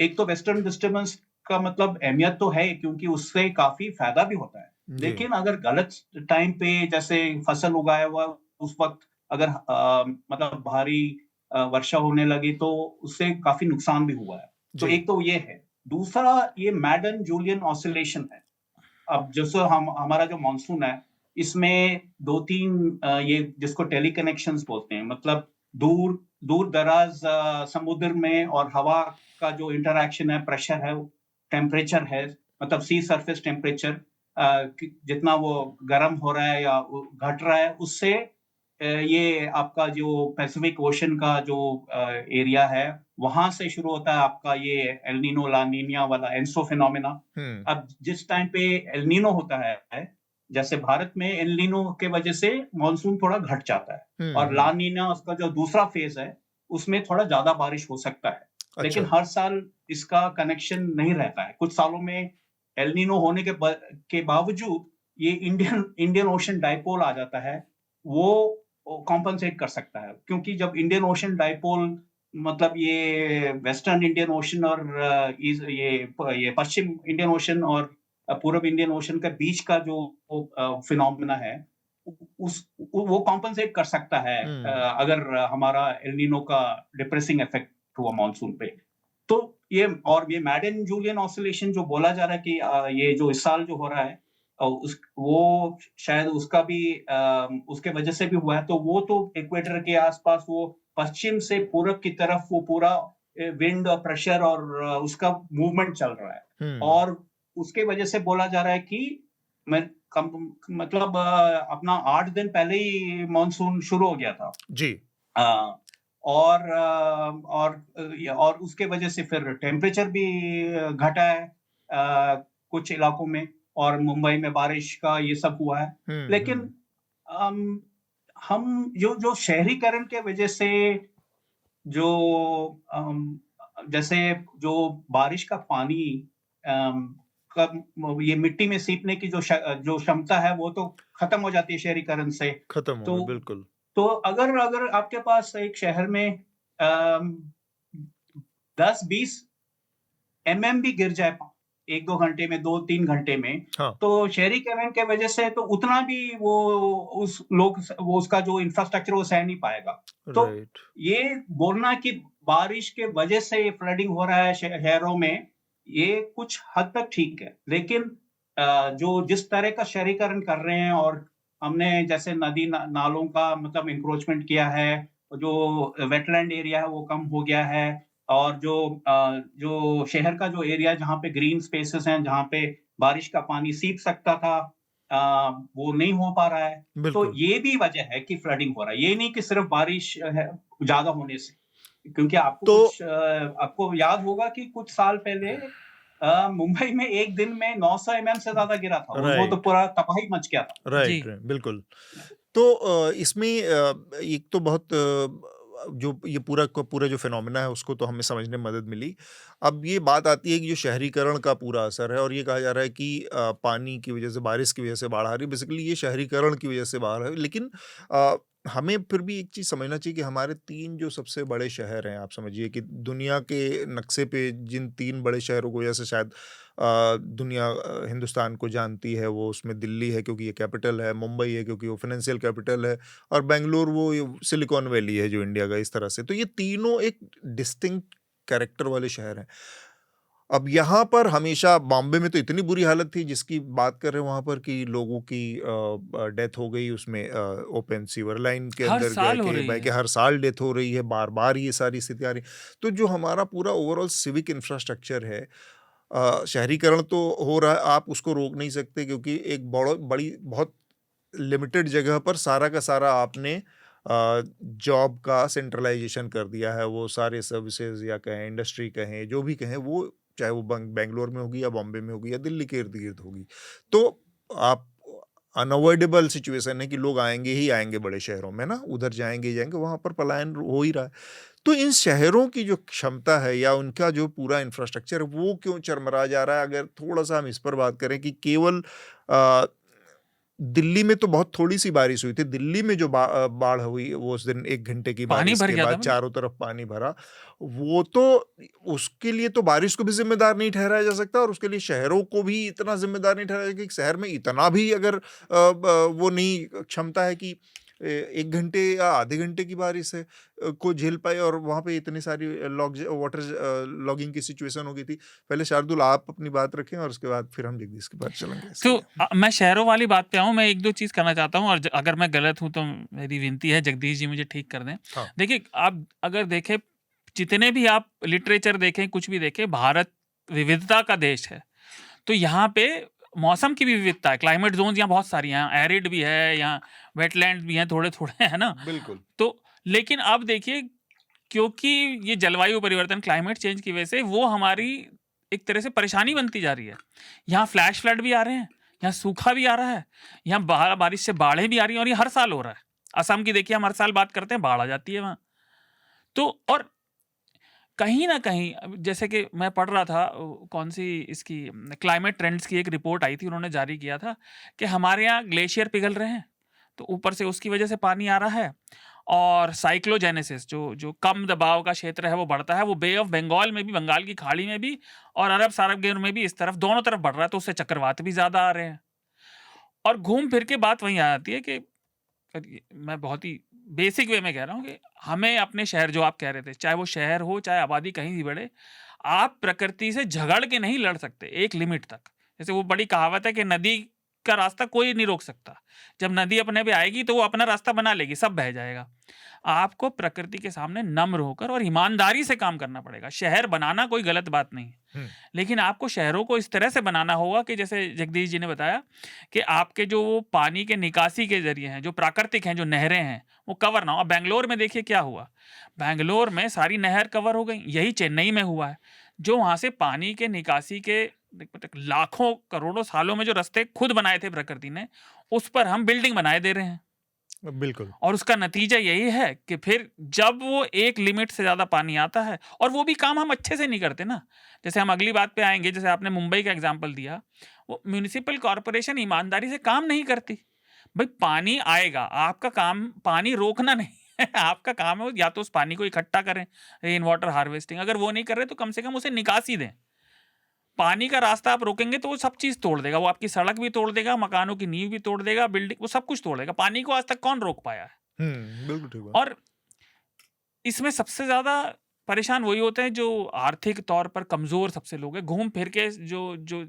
S4: एक तो वेस्टर्न डिस्टर्बेंस का मतलब अहमियत तो है, क्योंकि उससे काफ़ी फ़ायदा भी होता है।
S1: जी।
S4: लेकिन अगर गलत टाइम पे जैसे फसल उगाया हुआ उस वक़्त अगर मतलब भारी वर्षा होने लगी, तो उससे काफ़ी नुकसान भी हुआ है। तो
S1: जी।
S4: एक तो ये है। दूसरा ये मैडन जूलियन ऑसिलेशन है। अब जैसे हमारा जो मानसून है, इसमें 2-3 ये जिसको टेलीकनेक्शंस बोलते हैं, मतलब दूर-दराज समुद्र में और हवा का जो इंटरैक्शन है, प्रेशर है, टेम्परेचर है, मतलब सी सरफेस टेम्परेचर जितना वो गर्म हो रहा है या घट रहा है, उससे ये आपका जो पैसिफिक ओशन का जो एरिया है, वहाँ से शुरू होता है आपका ये एल नीनो, ला नीनिया वाला एल्निनो फिनोमेना। अब जिस टाइम पे एल नीनो होता है, जैसे भारत में एल नीनो के वजह से मानसून थोड़ा घट जाता है, और ला नीना उसका जो दूसरा फेज है, उसमें थोड़ा ज़्यादा बारिश हो सकता है। लेकिन
S1: अच्छा।
S4: हर साल इसका कनेक्शन नहीं रहता है। कुछ सालों में एल नीनो होने के बावजूद ये इंडियन ओशन डाइपोल आ जाता है, वो कॉम्पेंसेट कर सकता है, क्योंकि जब इंडियन ओशन डाइपोल मतलब ये वेस्टर्न इंडियन ओशन और ये पश्चिम इंडियन ओशन और पूर्व इंडियन ओशन के बीच का जो फिनोमेना है, वो कॉम्पेंसेट कर सकता है अगर हमारा एल नीनो का डिप्रेसिंग इफेक्ट हुआ मानसून पे। तो ये मैडन जूलियन ऑसिलेशन जो बोला जा रहा है कि ये जो इस साल जो हो रहा है, वो शायद उसका भी उसके वजह से भी हुआ है। तो वो तो इक्वेटर के आसपास वो पश्चिम से पूर्व की तरफ वो पूरा विंड और प्रेशर और उसका मूवमेंट चल रहा है, और उसके वजह से बोला जा रहा है कि मतलब अपना 8 दिन पहले ही मानसून शुरू हो गया था।
S1: जी।
S4: और उसके वजह से फिर टेम्परेचर भी घटा है। कुछ इलाकों में, और मुंबई में बारिश का ये सब हुआ है। लेकिन हम जो शहरीकरण के वजह से जो जैसे जो बारिश का पानी ये मिट्टी में सीपने की जो क्षमता है वो तो खत्म हो जाती है शहरीकरण से।
S1: खत्म हो गई, बिल्कुल।
S4: तो अगर आपके पास एक शहर में 10-20 mm भी गिर जाए 1-2 घंटे में, 2-3 घंटे में,
S1: हाँ।
S4: तो शहरीकरण के वजह से तो उतना भी वो उसका जो इंफ्रास्ट्रक्चर वो सह नहीं पाएगा। तो ये बोलना कि बारिश के वजह से फ्लडिंग हो रहा है शहरों में, ये कुछ हद तक ठीक है। लेकिन जो जिस तरह का शहरीकरण कर रहे हैं, और हमने जैसे नदी नालों का मतलब इंक्रोचमेंट किया है, जो वेटलैंड एरिया है वो कम हो गया है, और जो शहर का जो एरिया जहाँ पे ग्रीन स्पेसेस हैं, जहाँ पे बारिश का पानी सीप सकता था, वो नहीं हो पा रहा है। तो ये भी वजह है कि फ्लडिंग हो रहा है। ये नहीं कि सिर्फ बारिश ज्यादा होने से, क्योंकि आपको याद होगा कि कुछ साल पहले मुंबई में एक दिन में 900 mm से ज्यादा गिरा था। वो तो पूरा तबाही मच गया था।
S1: राइट, बिल्कुल। तो इसमें एक तो बहुत जो ये पूरा जो फिनोमेना है उसको तो हमें समझने में मदद मिली। अब ये बात आती है कि जो शहरीकरण का पूरा असर है, और ये कहा जा रहा है कि पानी की वजह से, बारिश की वजह से बाढ़ आ रही है, बेसिकली ये शहरीकरण की वजह से बाढ़ है। लेकिन हमें फिर भी एक चीज़ समझना चाहिए कि हमारे 3 जो सबसे बड़े शहर हैं, आप समझिए कि दुनिया के नक्शे पे जिन 3 बड़े शहरों को जैसे शायद दुनिया हिंदुस्तान को जानती है, वो उसमें दिल्ली है क्योंकि ये कैपिटल है, मुंबई है क्योंकि वो फाइनेंशियल कैपिटल है, और बेंगलुरु वो सिलिकॉन वैली है जो इंडिया का, इस तरह से। तो ये तीनों एक डिस्टिंक्ट कैरेक्टर वाले शहर हैं। अब यहाँ पर हमेशा, बॉम्बे में तो इतनी बुरी हालत थी जिसकी बात कर रहे हैं वहाँ पर कि लोगों की डेथ हो गई उसमें ओपन सीवर लाइन के अंदर के हर साल डेथ हो रही है, बार बार ये सारी स्थिति आ रही। तो जो हमारा पूरा ओवरऑल सिविक इंफ्रास्ट्रक्चर है, शहरीकरण तो हो रहा है, आप उसको रोक नहीं सकते क्योंकि एक बहुत लिमिटेड जगह पर सारा का सारा आपने जॉब का सेंट्रलाइजेशन कर दिया है। वो सारे सर्विसेज या कहें इंडस्ट्री कहें जो भी कहें, वो चाहे वो बेंगलोर में होगी या बॉम्बे में होगी या दिल्ली के इर्द गिर्द होगी। तो आप अनअवॉइडेबल सिचुएशन है कि लोग आएंगे ही आएंगे बड़े शहरों में ना, उधर जाएंगे, वहाँ पर पलायन हो ही रहा है। तो इन शहरों की जो क्षमता है या उनका जो पूरा इंफ्रास्ट्रक्चर है वो क्यों चरमरा जा रहा है? अगर थोड़ा सा हम इस पर बात करें कि केवल दिल्ली में तो बहुत थोड़ी सी बारिश हुई थी। दिल्ली में जो बाढ़ हुई वो उस दिन 1 घंटे की बारिश के बाद चारों तरफ पानी भरा, वो तो उसके लिए तो बारिश को भी जिम्मेदार नहीं ठहराया जा सकता, और उसके लिए शहरों को भी इतना जिम्मेदार नहीं ठहराया कि शहर में इतना भी अगर वो नहीं क्षमता है कि 1 घंटे या आधे घंटे की बारिश है को झेल पाए, और वहाँ पे इतनी सारी वाटर लॉगिंग की सिचुएशन हो गई थी। पहले शार्दुल आप अपनी बात रखें और उसके बाद फिर हम जगदीश की बात चलेंगे।
S2: तो मैं शहरों वाली बात पे आऊँ, मैं 1-2 चीज़ करना चाहता हूँ, और अगर मैं गलत हूँ तो मेरी विनती है जगदीश जी मुझे ठीक कर दें।
S1: हाँ।
S2: देखिए, आप अगर देखें, जितने भी आप लिटरेचर देखें, कुछ भी देखें, भारत विविधता का देश है। तो यहाँ पे मौसम की भी विविधता है, क्लाइमेट जोन्स यहाँ बहुत सारी हैं, एरिड भी है, यहाँ वेटलैंड भी हैं थोड़े-थोड़े, है ना?
S1: बिल्कुल।
S2: तो लेकिन अब देखिए, क्योंकि ये जलवायु परिवर्तन, क्लाइमेट चेंज की वजह से वो हमारी एक तरह से परेशानी बनती जा रही है। यहाँ फ्लैश फ्लड भी आ रहे हैं, यहाँ सूखा भी आ रहा है, यहाँ बारिश से बाढ़ें भी आ रही हैं, और ये हर साल हो रहा है। असम की देखिए, हम हर साल बात करते हैं, बाढ़ आ जाती है वहाँ। तो और कहीं ना कहीं, जैसे कि मैं पढ़ रहा था, कौन सी इसकी क्लाइमेट ट्रेंड्स की एक रिपोर्ट आई थी, उन्होंने जारी किया था कि हमारे यहाँ ग्लेशियर पिघल रहे हैं, तो ऊपर से उसकी वजह से पानी आ रहा है, और साइक्लोजेनेसिस, जो कम दबाव का क्षेत्र है वो बढ़ता है, वो बे ऑफ बंगाल में भी, बंगाल की खाड़ी में भी, और अरब सागर में भी, इस तरफ दोनों तरफ बढ़ रहा है, तो उससे चक्रवात भी ज़्यादा आ रहे हैं। और घूम फिर के बात वहीं आ जाती है कि मैं बहुत ही बेसिक वे में कह रहा हूँ कि हमें अपने शहर, जो आप कह रहे थे, चाहे वो शहर हो चाहे आबादी कहीं भी बढ़े, आप प्रकृति से झगड़ के नहीं लड़ सकते एक लिमिट तक। जैसे वो बड़ी कहावत है कि नदी का रास्ता कोई नहीं रोक सकता, जब नदी अपने पे आएगी तो वो अपना रास्ता बना लेगी, सब बह जाएगा। आपको प्रकृति के सामने नम्र होकर और ईमानदारी से काम करना पड़ेगा। शहर बनाना कोई गलत बात नहीं है, लेकिन आपको शहरों को इस तरह से बनाना होगा कि जैसे जगदीश जी ने बताया कि आपके जो पानी के निकासी के जरिए हैं, जो प्राकृतिक हैं, जो नहरें हैं, वो कवर ना हो। बेंगलोर में देखिए क्या हुआ, बेंगलोर में सारी नहर कवर हो गई। यही चेन्नई में हुआ है, जो वहाँ से पानी के निकासी के लाखों करोड़ों सालों में जो रास्ते खुद बनाए थे प्रकृति ने, उस पर हम बिल्डिंग बनाए दे रहे हैं।
S1: बिल्कुल।
S2: और उसका नतीजा यही है कि फिर जब वो एक लिमिट से ज़्यादा पानी आता है, और वो भी काम हम अच्छे से नहीं करते ना। जैसे हम अगली बात पे आएंगे, जैसे आपने मुंबई का एग्जांपल दिया, वो म्यूनिसिपल कॉरपोरेशन ईमानदारी से काम नहीं करती। भाई पानी आएगा, आपका काम पानी रोकना नहीं है आपका काम है या तो उस पानी को इकट्ठा करें, रेन वाटर हार्वेस्टिंग। अगर वो नहीं कर रहे तो कम से कम उसे निकासी दें। पानी का रास्ता आप रोकेंगे तो वो सब चीज तोड़ देगा, वो आपकी सड़क भी तोड़ देगा, मकानों की नींव भी तोड़ देगा, बिल्डिंग, वो सब कुछ तोड़ देगा। पानी को आज तक कौन रोक पाया है?
S1: बिल्कुल ठीक बात।
S2: और इसमें सबसे ज्यादा परेशान वही होते हैं जो आर्थिक तौर पर कमजोर सबसे लोग हैं। घूम फिर के जो जो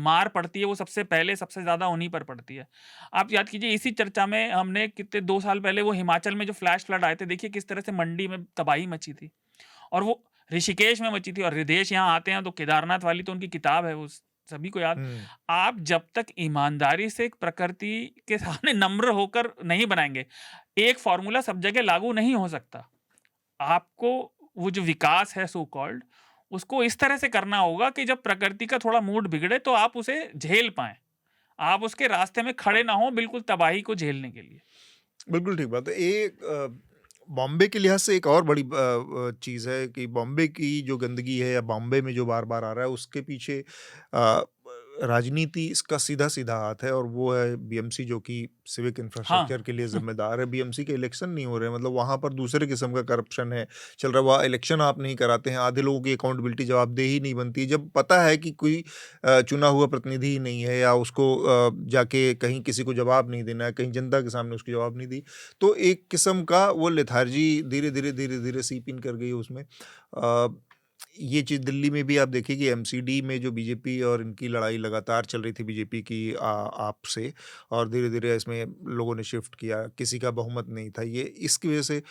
S2: मार पड़ती है वो सबसे पहले सबसे ज्यादा उन्हीं पर पड़ती है। आप याद कीजिए, इसी चर्चा में हमने कितने 2 साल पहले वो हिमाचल में जो फ्लैश फ्लड आए थे, देखिए किस तरह से मंडी में तबाही मची थी, और वो ऋषिकेश में मची थी। और हृदयेश यहाँ आते हैं तो केदारनाथ वाली तो उनकी किताब है, वो सभी को याद। आप जब तक ईमानदारी से प्रकृति के सामने नम्र होकर नहीं बनाएंगे, एक फॉर्मूला सब जगह लागू नहीं हो सकता। आपको वो जो विकास है सो कॉल्ड, उसको इस तरह से करना होगा कि जब प्रकृति का थोड़ा मूड बिगड़े तो आप उसे झेल पाएं, आप उसके रास्ते में खड़े ना हो बिल्कुल तबाही को झेलने के लिए।
S1: बिल्कुल ठीक बात है। एक बॉम्बे के लिहाज से एक और बड़ी चीज़ है कि बॉम्बे की जो गंदगी है या बॉम्बे में जो बार बार आ रहा है, उसके पीछे राजनीति इसका सीधा सीधा हाथ है, और वो है बीएमसी, जो कि सिविक इंफ्रास्ट्रक्चर के लिए जिम्मेदार है। बीएमसी के इलेक्शन नहीं हो रहे, मतलब वहाँ पर दूसरे किस्म का करप्शन है चल रहा है। वहाँ इलेक्शन आप नहीं कराते हैं, आधे लोगों की अकाउंटेबिलिटी जवाबदेही नहीं बनती। जब पता है कि कोई चुना हुआ प्रतिनिधि ही नहीं है, या उसको जाके कहीं किसी को जवाब नहीं देना है, कहीं जनता के सामने उसकी जवाब नहीं दी, तो एक किस्म का वो लेथार्जी धीरे धीरे सीप इन कर गई उसमें। ये चीज़ दिल्ली में भी आप देखिए कि एमसीडी में जो बीजेपी और इनकी लड़ाई लगातार चल रही थी, बीजेपी की आप से, और धीरे धीरे इसमें लोगों ने शिफ्ट किया, किसी का बहुमत नहीं था। ये इसकी वजह से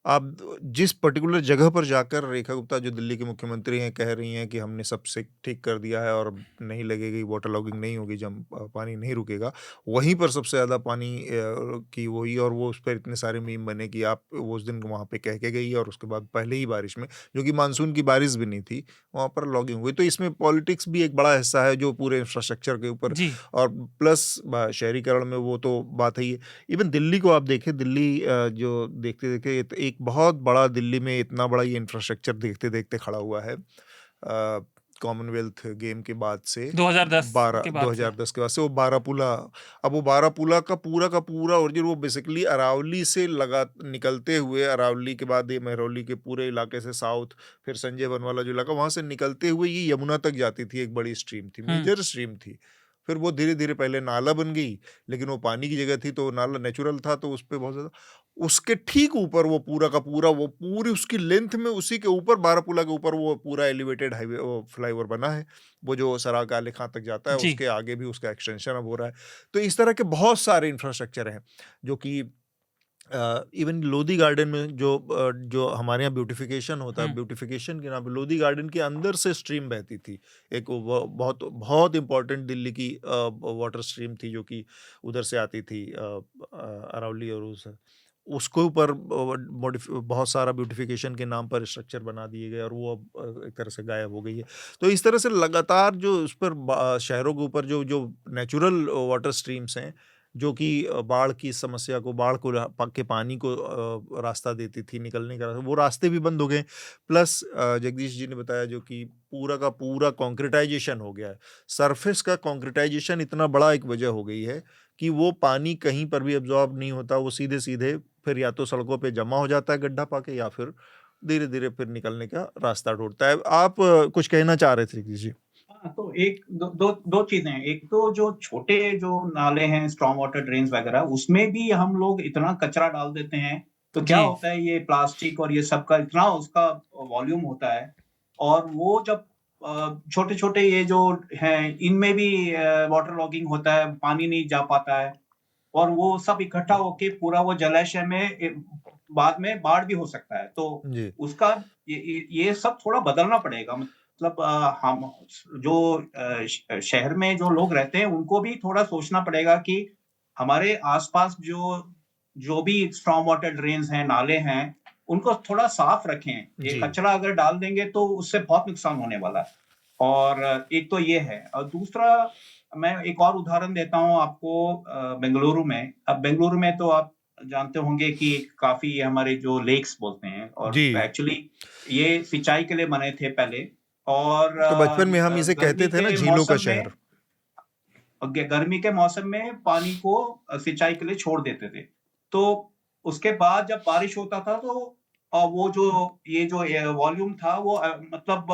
S1: आप जिस पर्टिकुलर जगह पर जाकर रेखा गुप्ता जो दिल्ली की मुख्यमंत्री हैं कह रही हैं कि हमने सब से ठीक कर दिया है और नहीं लगेगी, वाटर लॉगिंग नहीं होगी, जब पानी नहीं रुकेगा, वहीं पर सबसे ज़्यादा पानी की वो हुई। और वो उस पर इतने सारे मीम बने कि आप वो उस दिन वहाँ पे कह के गई, और उसके बाद पहले ही बारिश में, जो कि मानसून की बारिश भी नहीं थी, वहाँ पर लॉगिंग हुई। तो इसमें पॉलिटिक्स भी एक बड़ा हिस्सा है जो पूरे इंफ्रास्ट्रक्चर के ऊपर,
S2: जी
S1: और प्लस शहरीकरण में वो तो बात है ही है। इवन दिल्ली को आप देखें, दिल्ली जो देखते देखते एक बहुत बड़ा, दिल्ली में इतना बड़ा ये इंफ्रास्ट्रक्चर देखते देखते खड़ा हुआ है कॉमनवेल्थ गेम के बाद से,
S2: 2010 के बाद से।
S1: 2010 के बाद से वो बारापुला, अब वो बारापुला का पूरा ओरिजिन वो बेसिकली अरावली से लगा निकलते हुए, अरावली के बाद ये महरौली के पूरे इलाके से साउथ, फिर संजय बनवाला जो इलाका, वहाँ से निकलते हुए ये यमुना तक जाती थी। एक बड़ी स्ट्रीम थी, मेजर स्ट्रीम थी। फिर वो धीरे धीरे पहले नाला बन गई, लेकिन वो पानी की जगह थी तो नाला नेचुरल था, तो उस पर बहुत ज़्यादा, उसके ठीक ऊपर वो पूरा का पूरा, वो पूरी उसकी लेंथ में, उसी के ऊपर, बारापुला के ऊपर वो पूरा एलिवेटेड हाईवे, वो फ्लाईओवर बना है, वो जो सरा काले खां तक जाता है,
S2: जी
S1: उसके आगे भी उसका एक्सटेंशन अब हो रहा है। तो इस तरह के बहुत सारे इंफ्रास्ट्रक्चर हैं जो कि इवन लोधी गार्डन में जो हमारे यहाँ ब्यूटिफिकेशन होता है, ब्यूटिफिकेशन के नाम पे लोधी गार्डन के अंदर से स्ट्रीम बहती थी, एक बहुत बहुत इंपॉर्टेंट दिल्ली की वाटर स्ट्रीम थी, जो कि उधर से आती थी, अरावली, और उसके ऊपर बहुत सारा ब्यूटिफिकेशन के नाम पर स्ट्रक्चर बना दिए गए, और वो अब एक तरह से गायब हो गई है। तो इस तरह से लगातार जो उस पर शहरों के ऊपर जो नेचुरल वाटर स्ट्रीम्स हैं, जो कि बाढ़ की समस्या को, बाढ़ को के पानी को रास्ता देती थी, निकलने का, वो रास्ते भी बंद हो गए। प्लस जगदीश जी ने बताया जो कि पूरा का पूरा कॉन्क्रीटाइजेशन हो गया है, सरफेस का कॉन्क्रीटाइजेशन इतना बड़ा एक वजह हो गई है कि वो पानी कहीं पर भी एब्जॉर्ब नहीं होता, वो सीधे सीधे फिर या तो सड़कों पे जमा हो जाता है गड्ढा पाके, या फिर धीरे धीरे फिर निकलने का रास्ता ढूंढता है। आप कुछ कहना चाह रहे थे जगदीश जी?
S4: तो एक दो चीजें हैं। एक तो जो छोटे जो नाले हैं, स्ट्रॉन्ग वाटर ड्रेन्स वगैरह, उसमें भी हम लोग इतना कचरा डाल देते हैं, तो क्या होता है, ये प्लास्टिक और ये सब का इतना उसका वॉल्यूम होता है, और वो जब छोटे छोटे ये जो हैं, इनमें भी वाटर लॉगिंग होता है, पानी नहीं जा पाता है, और वो सब इकट्ठा होके पूरा वो जलाशय में बाद में बाढ़ भी हो सकता है। तो उसका ये सब थोड़ा बदलना पड़ेगा। मतलब हम जो शहर में जो लोग रहते हैं, उनको भी थोड़ा सोचना पड़ेगा कि हमारे आसपास जो भी स्ट्रॉन्ग वाटर ड्रेन्स हैं, नाले हैं, उनको थोड़ा साफ रखें। ये कचरा अगर डाल देंगे तो उससे बहुत नुकसान होने वाला है। और एक तो ये है, और दूसरा मैं एक और उदाहरण देता हूँ आपको। बेंगलुरु में, अब बेंगलुरु में तो आप जानते होंगे कि काफी हमारे जो लेक्स बोलते हैं, और
S1: जी।
S4: एक्चुअली ये सिंचाई के लिए बने थे पहले, और
S1: तो बचपन में हम इसे
S4: गर्मी
S1: कहते थे ना,
S4: के
S1: झीलों का
S4: मौसम
S1: शहर।
S4: में, गर्मी के मौसम में पानी को सिंचाई के लिए छोड़ देते थे। तो उसके बाद जब बारिश होता था तो वो जो ये जो वॉल्यूम था वो मतलब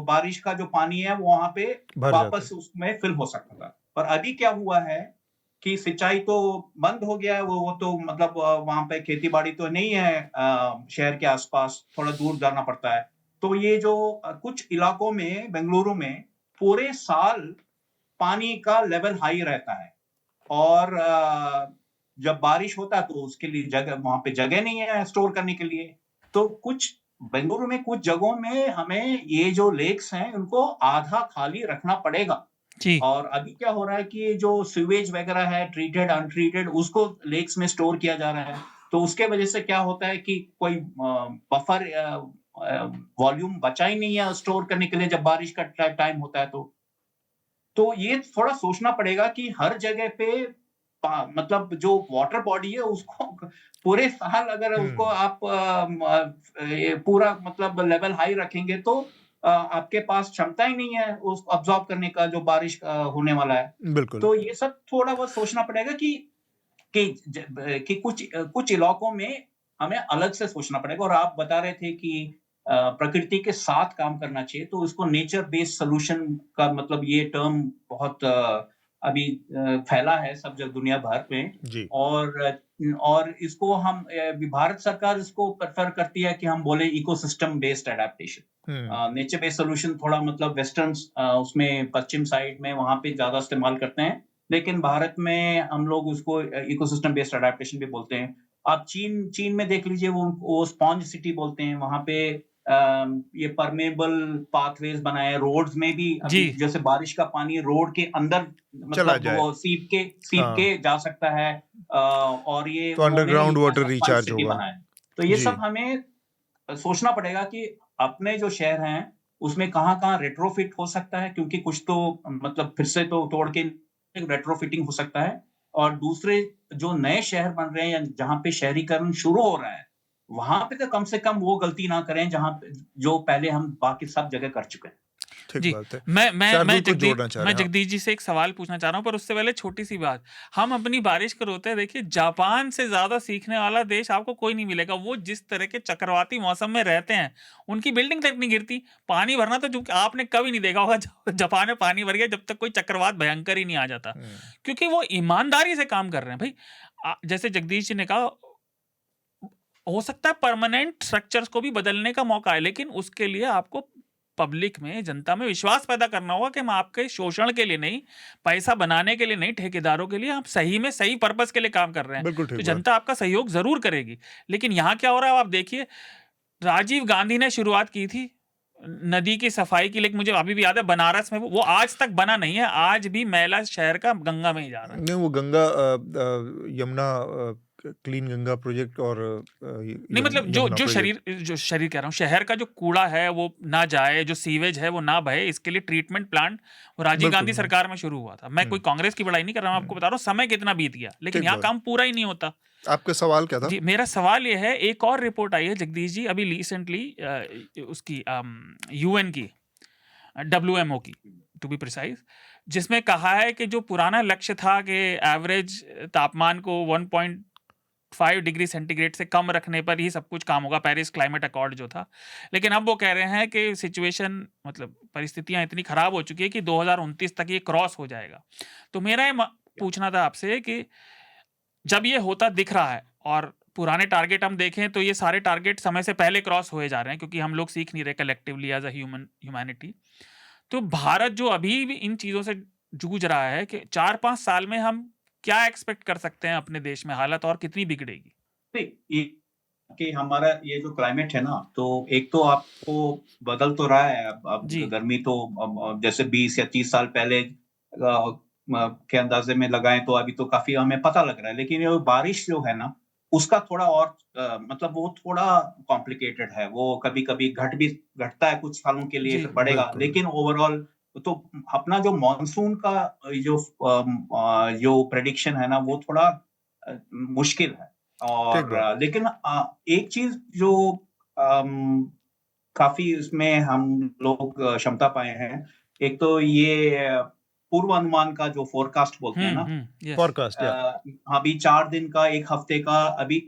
S4: बारिश का जो पानी है वो वहां पे
S1: भर
S4: वापस
S1: जाता।
S4: उसमें फिल हो सकता था। पर अभी क्या हुआ है कि सिंचाई तो बंद हो गया है, वो तो मतलब वहां पे खेती बाड़ी तो नहीं है, शहर के आसपास थोड़ा दूर जाना पड़ता है। तो ये जो कुछ इलाकों में बेंगलुरु में पूरे साल पानी का लेवल हाई रहता है, और जब बारिश होता है तो उसके लिए जगह, वहां पे जगह नहीं है स्टोर करने के लिए। तो कुछ बेंगलुरु में कुछ जगहों में हमें ये जो लेक्स हैं उनको आधा खाली रखना पड़ेगा।
S2: जी।
S4: और अभी क्या हो रहा है कि जो सीवेज वगैरह है, ट्रीटेड अनट्रीटेड, उसको लेक्स में स्टोर किया जा रहा है। तो उसके वजह से क्या होता है कि कोई बफर वॉल्यूम बचा ही नहीं है स्टोर करने के लिए जब बारिश का टाइम होता है। तो ये थोड़ा सोचना पड़ेगा कि हर जगह पे मतलब जो वाटर बॉडी है उसको पूरे साल अगर उसको आप ये पूरा मतलब लेवल हाई रखेंगे तो आपके पास क्षमता ही नहीं है उसको अब्सॉर्ब करने का जो बारिश होने वाला है।
S1: बिल्कुल।
S4: तो ये सब थोड़ा बहुत सोचना पड़ेगा कि कुछ इलाकों में हमें अलग से सोचना पड़ेगा। और आप बता रहे थे कि प्रकृति के साथ काम करना चाहिए, तो इसको नेचर बेस्ड सॉल्यूशन का मतलब ये टर्म बहुत अभी फैला है सब जगह दुनिया भर में।
S1: जी।
S4: और इसको हम भारत सरकार इसको प्रेफर करती है कि हम बोले ecosystem based adaptation. Nature based solution थोड़ा मतलब वेस्टर्न उसमें पश्चिम साइड में वहां पे ज्यादा इस्तेमाल करते हैं, लेकिन भारत में हम लोग उसको इकोसिस्टम बेस्ड एडेप्टेशन भी बोलते हैं। आप चीन में देख लीजिए, वो स्पॉन्ज सिटी बोलते हैं। वहां पे ये परमेबल पाथवेज बनाए, रोड्स में भी
S2: जी।
S4: अभी जैसे बारिश का पानी रोड के अंदर
S1: चला
S4: मतलब
S1: जाए।
S4: वो सीप के जा सकता है। और ये
S1: तो
S4: उन्होंने
S1: अंडरग्राउंड वाटर
S4: ऐसा स्पंज
S1: रिचार्ज
S4: सिटी
S1: होगा।
S4: बनाया है। तो ये
S1: जी।
S4: सब हमें सोचना पड़ेगा कि अपने जो शहर हैं उसमें कहाँ-कहाँ रेट्रोफिट हो सकता है, क्योंकि कुछ तो मतलब फिर से तो तोड़ के रेट्रोफिटिंग हो सकता है। और दूसरे जो नए शहर बन रहे हैं या जहाँ पे शहरीकरण शुरू हो रहा है, वहां पे तो कम से कम वो गलती ना करें जहां पे जो पहले हम बाकी सब जगह कर चुके हैं।
S1: ठीक
S2: जी।
S1: बात है।
S2: मैं
S1: शार्दुल कुछ जोड़ना चाह रहे हैं।
S2: जगदीश जी से एक सवाल पूछना चाह रहा हूँ, पर उससे पहले छोटी सी बात। हम अपनी बारिश को रोते हैं, देखिए जापान से ज्यादा सीखने वाला देश आपको कोई नहीं मिलेगा। वो जिस तरह के चक्रवाती मौसम में रहते हैं, उनकी बिल्डिंग तक नहीं गिरती। पानी भरना तो जो आपने कभी नहीं देखा होगा, जापान में पानी भर गया जब तक कोई चक्रवात भयंकर ही नहीं आ जाता, क्योंकि वो ईमानदारी से काम कर रहे हैं भाई। जैसे जगदीश जी ने कहा, हो सकता है परमानेंट स्ट्रक्चर्स को भी बदलने का मौका है, लेकिन उसके लिए आपको पब्लिक में, जनता में विश्वास पैदा करना होगा कि हम आपके शोषण के लिए नहीं, पैसा बनाने के लिए नहीं, ठेकेदारों के लिए, आप सही में सही पर्पस के लिए काम कर रहे हैं।
S1: बिल्कुल
S2: तो
S1: ठीक बात।
S2: जनता आपका सहयोग जरूर करेगी। लेकिन यहाँ क्या हो रहा है आप देखिए, राजीव गांधी ने शुरुआत की थी नदी की सफाई की, लेकिन मुझे अभी भी याद है बनारस में वो आज तक बना नहीं है। आज भी मैला शहर का गंगा में ही जा रहा है।
S1: नहीं, वो गंगा यमुना क्लीन गंगा प्रोजेक्ट और
S2: नहीं मतलब जो शरीर कह रहा हूँ, शहर का जो कूड़ा है वो ना जाए, जो सीवेज है वो ना बहे, इसके लिए ट्रीटमेंट प्लांट वो राजीव गांधी सरकार में शुरू हुआ था। मैं कोई कांग्रेस की बड़ाई नहीं कर रहा हूँ, आपको बता रहा हूँ समय कितना बीत गया, लेकिन यहाँ काम पूरा ही नहीं होता।
S1: आपका सवाल क्या था?
S2: जी, मेरा सवाल ये है, एक और रिपोर्ट आई है जगदीश जी अभी रिसेंटली, उसकी यूएन की, WMO की टू बी प्रिसाइज, जिसमें कहा है कि जो पुराना लक्ष्य था कि एवरेज तापमान को 1.5 डिग्री सेंटीग्रेड से कम रखने पर ही सब कुछ काम होगा, पेरिस क्लाइमेट अकॉर्ड जो था, लेकिन अब वो कह रहे हैं कि सिचुएशन मतलब परिस्थितियां इतनी खराब हो चुकी है कि 2029 तक ये क्रॉस हो जाएगा। तो मेरा ये पूछना था आपसे कि जब ये होता दिख रहा है और पुराने टारगेट हम देखें तो ये सारे टारगेट समय से पहले क्रॉस हुए जा रहे हैं, क्योंकि हम लोग सीख नहीं रहे कलेक्टिवली एज अ ह्यूमैनिटी। तो भारत जो अभी भी इन चीज़ों से जूझ रहा है कि 4-5 साल में हम क्या एक्सपेक्ट कर सकते हैं अपने देश में हालत, और कितनी बिगड़ेगी?
S4: कि हमारा ये जो क्लाइमेट है ना, तो एक तो आपको बदल तो रहा है। अब गर्मी तो जैसे 20 या 30 साल पहले के अंदाजे में लगाएं तो अभी तो काफी हमें पता लग रहा है, लेकिन ये बारिश जो है ना, उसका थोड़ा और मतलब वो थोड़ा कॉम्प्लिकेटेड है, वो कभी-कभी घटता है कुछ सालों के लिए,
S2: जी।
S4: फिर बढ़ेगा,
S1: बिल्कुल।
S4: लेकिन ओवरऑल तो अपना जो मॉनसून का जो प्रेडिक्शन है ना, वो थोड़ा मुश्किल है।
S1: ठीक बात।
S4: लेकिन एक चीज जो अम, काफी उसमें हम लोग क्षमता पाए हैं, एक तो ये पूर्वानुमान का जो फोरकास्ट बोलते हैं ना,
S2: यस।
S1: फॉरकास्ट या
S4: अभी 4 दिन का, 1 हफ्ते का अभी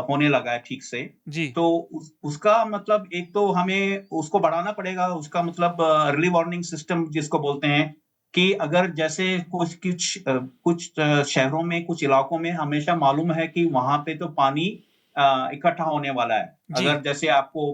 S4: होने लगा है ठीक से।
S2: जी।
S4: तो उसका मतलब एक तो हमें उसको बढ़ाना पड़ेगा, उसका मतलब अर्ली वार्निंग सिस्टम जिसको बोलते हैं, कि अगर जैसे कुछ शहरों में, कुछ इलाकों में हमेशा मालूम है कि वहां पे तो पानी इकट्ठा होने वाला है।
S2: जी।
S4: अगर जैसे आपको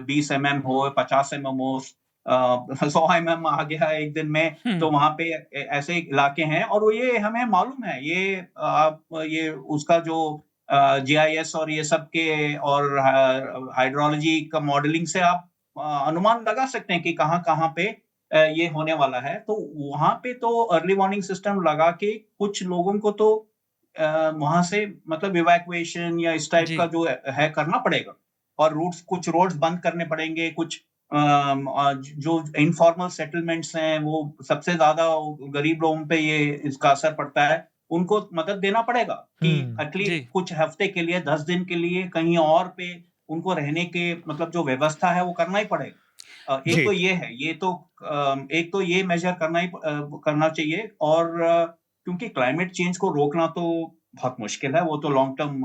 S4: 20 mm हो, 50 mm हो, 100 mm आ गया एक दिन में, तो वहां पे ऐसे इलाके हैं, और वो ये हमें मालूम है, ये आप ये उसका जो जीआईएस और ये सब के और हाइड्रोलॉजी का मॉडलिंग से आप अनुमान लगा सकते हैं कि कहाँ-कहाँ पे ये होने वाला है। तो वहां पे तो अर्ली वार्निंग सिस्टम लगा के कुछ लोगों को तो वहां से मतलब इवैक्यूएशन या इस टाइप
S2: जी।
S4: का जो है करना पड़ेगा, और कुछ रोड्स बंद करने पड़ेंगे, कुछ जो इनफॉर्मल सेटलमेंट्स हैं, वो सबसे ज्यादा गरीब लोगों पे ये इसका असर पड़ता है, उनको मदद देना पड़ेगा कि
S1: हम्म।
S4: एटलीस्ट
S2: जी।
S4: कुछ हफ्ते के लिए, 10 दिन के लिए कहीं और पे उनको रहने के मतलब जो व्यवस्था है वो करना ही पड़ेगा। एक
S1: जी।
S4: तो ये है, एक तो ये मेजर करना चाहिए, और क्योंकि क्लाइमेट चेंज को रोकना तो बहुत मुश्किल है, वो तो लॉन्ग टर्म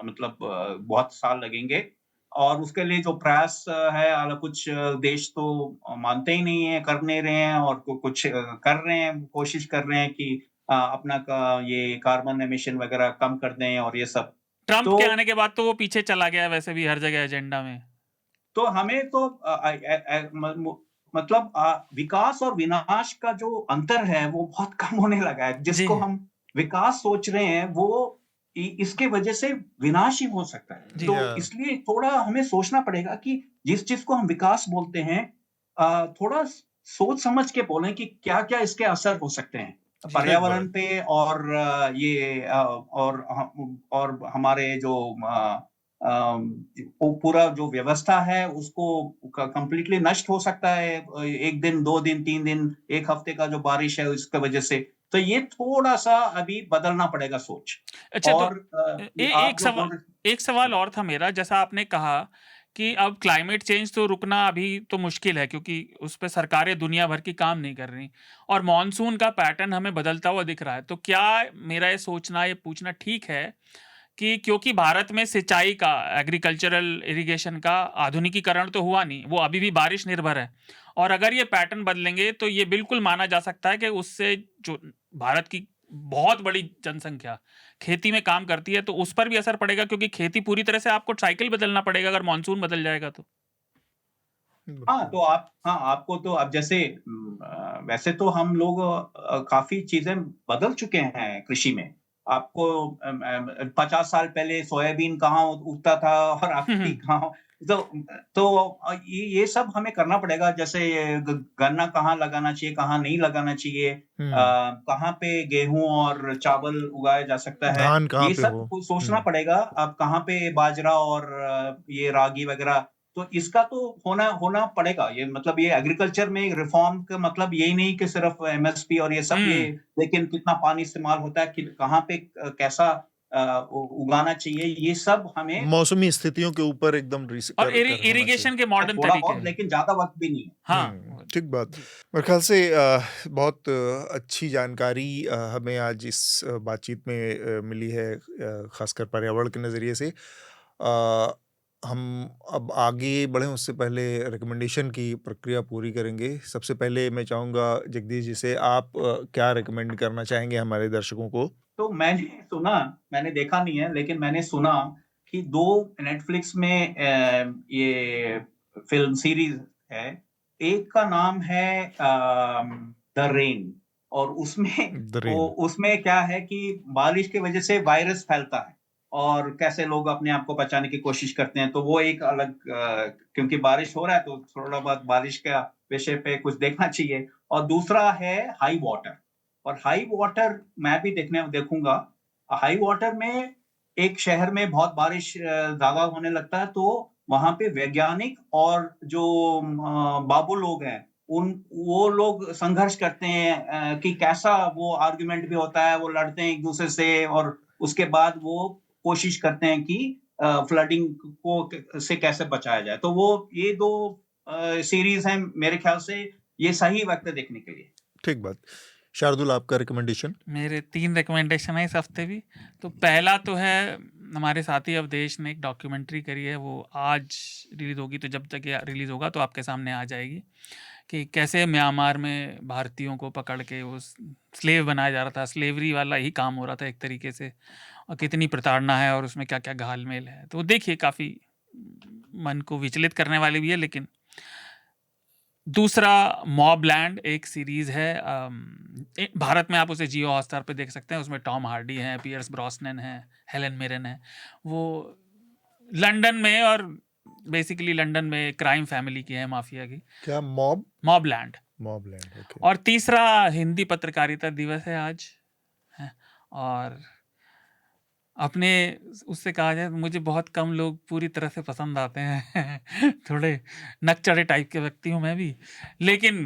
S4: मतलब बहुत साल लगेंगे, और उसके लिए जो प्रयास है, कुछ देश तो मानते ही नहीं है, कर नहीं रहे हैं, और कुछ कर रहे हैं, कोशिश कर रहे हैं कि अपना ये कार्बन एमिशन वगैरह कम कर दें और ये सब।
S2: ट्रम्प
S4: तो
S2: के आने के बाद तो वो पीछे चला गया है वैसे भी हर जगह एजेंडा में।
S4: तो हमें तो मतलब विकास और विनाश का जो अंतर है वो बहुत कम होने लगा है।
S2: जी।
S4: जिसको हम विकास सोच रहे हैं, वो इसके वजह से विनाश ही हो सकता है।
S2: जी।
S4: तो
S1: या
S4: इसलिए थोड़ा हमें सोचना पड़ेगा कि जिस चीज को हम विकास बोलते हैं, थोड़ा सोच समझ के बोलें कि क्या क्या इसके असर हो सकते हैं
S2: जी।
S1: ठीक
S4: पर्यावरण
S1: बात।
S4: पे, और और हमारे जो वो पूरा जो व्यवस्था है उसको कंप्लीटली नष्ट हो सकता है, 1 दिन, 2 दिन, 3 दिन, 1 हफ्ते का जो बारिश है उसकी वजह से। तो ये थोड़ा-सा अभी बदलना पड़ेगा सोच।
S2: अच्छा, तो
S4: और ये आप जो बोल रहे
S2: एक सवाल और था मेरा, जैसा आपने कहा कि अब क्लाइमेट चेंज तो रुकना अभी तो मुश्किल है क्योंकि उस पे सरकारें दुनिया भर की काम नहीं कर रही और मॉनसून का पैटर्न हमें बदलता हुआ दिख रहा है। तो क्या मेरा ये सोचना, ये पूछना ठीक है कि क्योंकि भारत में सिंचाई का, एग्रीकल्चरल इरिगेशन का आधुनिकीकरण तो हुआ नहीं, वो अभी भी बारिश निर्भर है, और अगर ये पैटर्न बदलेंगे तो ये बिल्कुल माना जा सकता है कि उससे जो भारत की बहुत बड़ी जनसंख्या खेती में काम करती है तो उस पर भी असर पड़ेगा, क्योंकि खेती पूरी तरह से आपको साइकिल बदलना पड़ेगा अगर मॉनसून बदल जाएगा तो।
S4: तो आपको तो अब जैसे वैसे तो हम लोग काफ़ी चीज़ें बदल चुके हैं कृषि में। आपको 50 साल पहले सोयाबीन कहाँ उगता था और अभी कहाँ, तो ये सब हमें करना पड़ेगा। जैसे गन्ना कहाँ लगाना चाहिए, कहाँ नहीं लगाना चाहिए, कहाँ पे गेहूँ और चावल उगाया जा सकता है,
S1: धान कहाँ
S4: ये
S1: पे
S4: सब
S1: हो।
S4: कुछ सोचना पड़ेगा। अब कहाँ पे बाजरा और ये रागी वगैरह, तो इसका तो होना पड़ेगा। ये मतलब ये एग्रीकल्चर में रिफॉर्म का मतलब यही नहीं कि सिर्फ एमएसपी और ये सब, ये लेकिन कितना पानी इस्तेमाल होता है, कि कहाँ पे कैसा उगाना चाहिए, ये सब हमें
S1: मौसमी स्थितियों के ऊपर एकदम
S2: और
S1: कर होना चाहिए।
S2: इरिगेशन के मॉडर्न
S4: थोड़ा
S2: तरीके
S4: बहुत,
S2: हैं।
S4: लेकिन ज्यादा वक्त भी नहीं है।
S2: हाँ।
S1: ठीक बात।
S2: जी।
S1: मेरे ख्याल से बहुत अच्छी जानकारी हमें आज इस बातचीत में मिली है, खासकर पर्यावरण के नज़रिए से। हम अब आगे बढ़ें उससे पहले रिकमेंडेशन की प्रक्रिया पूरी करेंगे। सबसे पहले मैं चाहूँगा जगदीश जी से, आप क्या रिकमेंड करना चाहेंगे हमारे दर्शकों को?
S4: तो मैंने देखा नहीं है, लेकिन मैंने सुना कि 2 नेटफ्लिक्स में ये फ़िल्म सीरीज़ है। एक का नाम है द रेन, और उसमें
S1: द रेन।
S4: उसमें क्या है कि बारिश की वज़ह से वायरस फैलता है और कैसे लोग अपने आप को बचाने की कोशिश करते हैं। तो वो एक अलग क्योंकि बारिश हो रहा है तो थोड़ा बहुत बारिश का विषय पे कुछ देखना चाहिए। और दूसरा है हाई वाटर, और हाई वाटर मैं भी देखूंगा। हाई वाटर में एक शहर में बहुत बारिश ज्यादा होने लगता है तो वहां पे वैज्ञानिक और जो बाबू लोग हैं वो लोग संघर्ष करते हैं कि कैसा वो आर्गुमेंट भी होता है, वो लड़ते हैं एक दूसरे से और उसके बाद वो कोशिश करते हैं कि फ्लडिंग को से कैसे बचाया जाए। तो वो ये 2 सीरीज हैं मेरे ख्याल से ये सही वक्त है देखने के लिए।
S1: ठीक बात। शार्दुल, आपका रिकमेंडेशन?
S2: मेरे 3 रिकमेंडेशन है इस हफ्ते भी। तो पहला तो है, हमारे साथी अवधेश ने एक डॉक्यूमेंट्री करी है, वो आज रिलीज होगी, तो जब तक ये रिलीज होगा तो आपके सामने आ जाएगी, कि कैसे म्यांमार में भारतीयों को पकड़ के वो स्लेव बनाया जा रहा था, स्लेवरी वाला ही काम हो रहा था एक तरीके से, और कितनी प्रताड़ना है और उसमें क्या क्या घालमेल है। तो देखिए, काफ़ी मन को विचलित करने वाली भी है। लेकिन दूसरा मॉबलैंड एक सीरीज़ है, भारत में आप उसे जियो हॉटस्टार पे देख सकते हैं। उसमें टॉम हार्डी हैं, पियर्स ब्रॉसनन है, हेलन मिरन है। वो लंदन में, और बेसिकली लंदन में क्राइम फैमिली की है, माफिया की।
S1: क्या?
S2: मॉबलैंड।
S1: ओके।
S2: और तीसरा हिंदी पत्रकारिता दिवस है आज, है। और अपने उससे कहा जाए तो मुझे बहुत कम लोग पूरी तरह से पसंद आते हैं थोड़े नकचढ़े टाइप के व्यक्ति हूँ मैं भी। लेकिन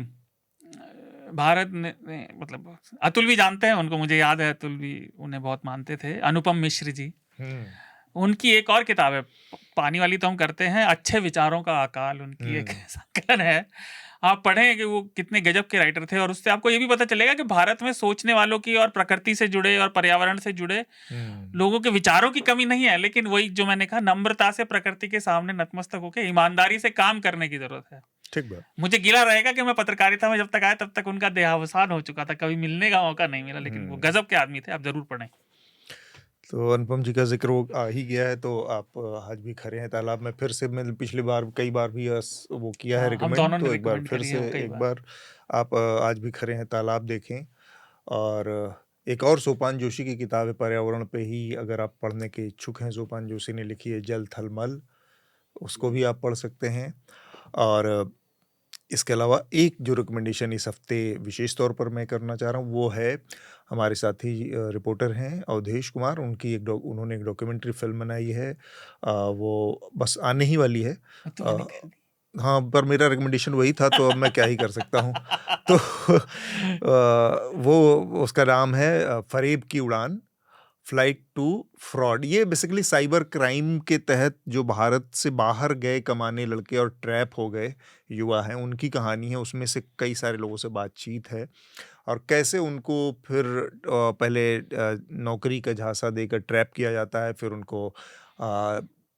S2: भारत ने मतलब अतुल भी जानते हैं उनको, मुझे याद है अतुल भी उन्हें बहुत मानते थे, अनुपम मिश्र जी। उनकी एक और किताब है, पानी वाली तो हम करते हैं, अच्छे विचारों का अकाल, उनकी एक संकलन है। आप पढ़ें कि वो कितने गजब के राइटर थे, और उससे आपको ये भी पता चलेगा कि भारत में सोचने वालों की और प्रकृति से जुड़े और पर्यावरण से जुड़े लोगों के विचारों की कमी नहीं है। लेकिन वही जो मैंने कहा, नम्रता से प्रकृति के सामने नतमस्तक होकर ईमानदारी से काम करने की जरूरत है।
S1: ठीक बात।
S2: मुझे गिला रहेगा कि मैं पत्रकारिता में जब तक आया तब तक उनका देहावसान हो चुका था, कभी मिलने का मौका नहीं मिला। लेकिन वो गजब के आदमी थे, आप जरूर पढ़ें।
S1: तो अनुपम जी का जिक्र आ ही गया है, तो आप आज भी खड़े हैं तालाब में। फिर से मैंने पिछली बार कई बार भी वो किया है
S2: हम
S1: रिकमेंड,
S2: दोनों ने
S1: तो एक बार
S2: recommend
S1: फिर
S2: करी
S1: से
S2: है कई
S1: एक
S2: बार।
S1: बार आप आज भी खड़े हैं तालाब देखें। और एक और सोपान जोशी की किताब है पर्यावरण पे ही, अगर आप पढ़ने के इच्छुक हैं। सोपान जोशी ने लिखी है जल थल मल, उसको भी आप पढ़ सकते हैं। और इसके अलावा एक जो रिकमेंडेशन इस हफ्ते विशेष तौर पर मैं करना चाह रहा हूँ, वो है हमारे साथी रिपोर्टर हैं अवधेश कुमार। उन्होंने एक डॉक्यूमेंट्री फिल्म बनाई है, वो बस आने ही वाली है। हाँ, पर मेरा रिकमेंडेशन वही था, तो अब मैं क्या ही कर सकता हूँ। तो वो उसका नाम है फरेब की उड़ान, फ्लाइट टू फ्रॉड। ये बेसिकली साइबर क्राइम के तहत जो भारत से बाहर गए कमाने लड़के और ट्रैप हो गए युवा हैं, उनकी कहानी है। उसमें से कई सारे लोगों से बातचीत है, और कैसे उनको फिर पहले नौकरी का झांसा देकर ट्रैप किया जाता है, फिर उनको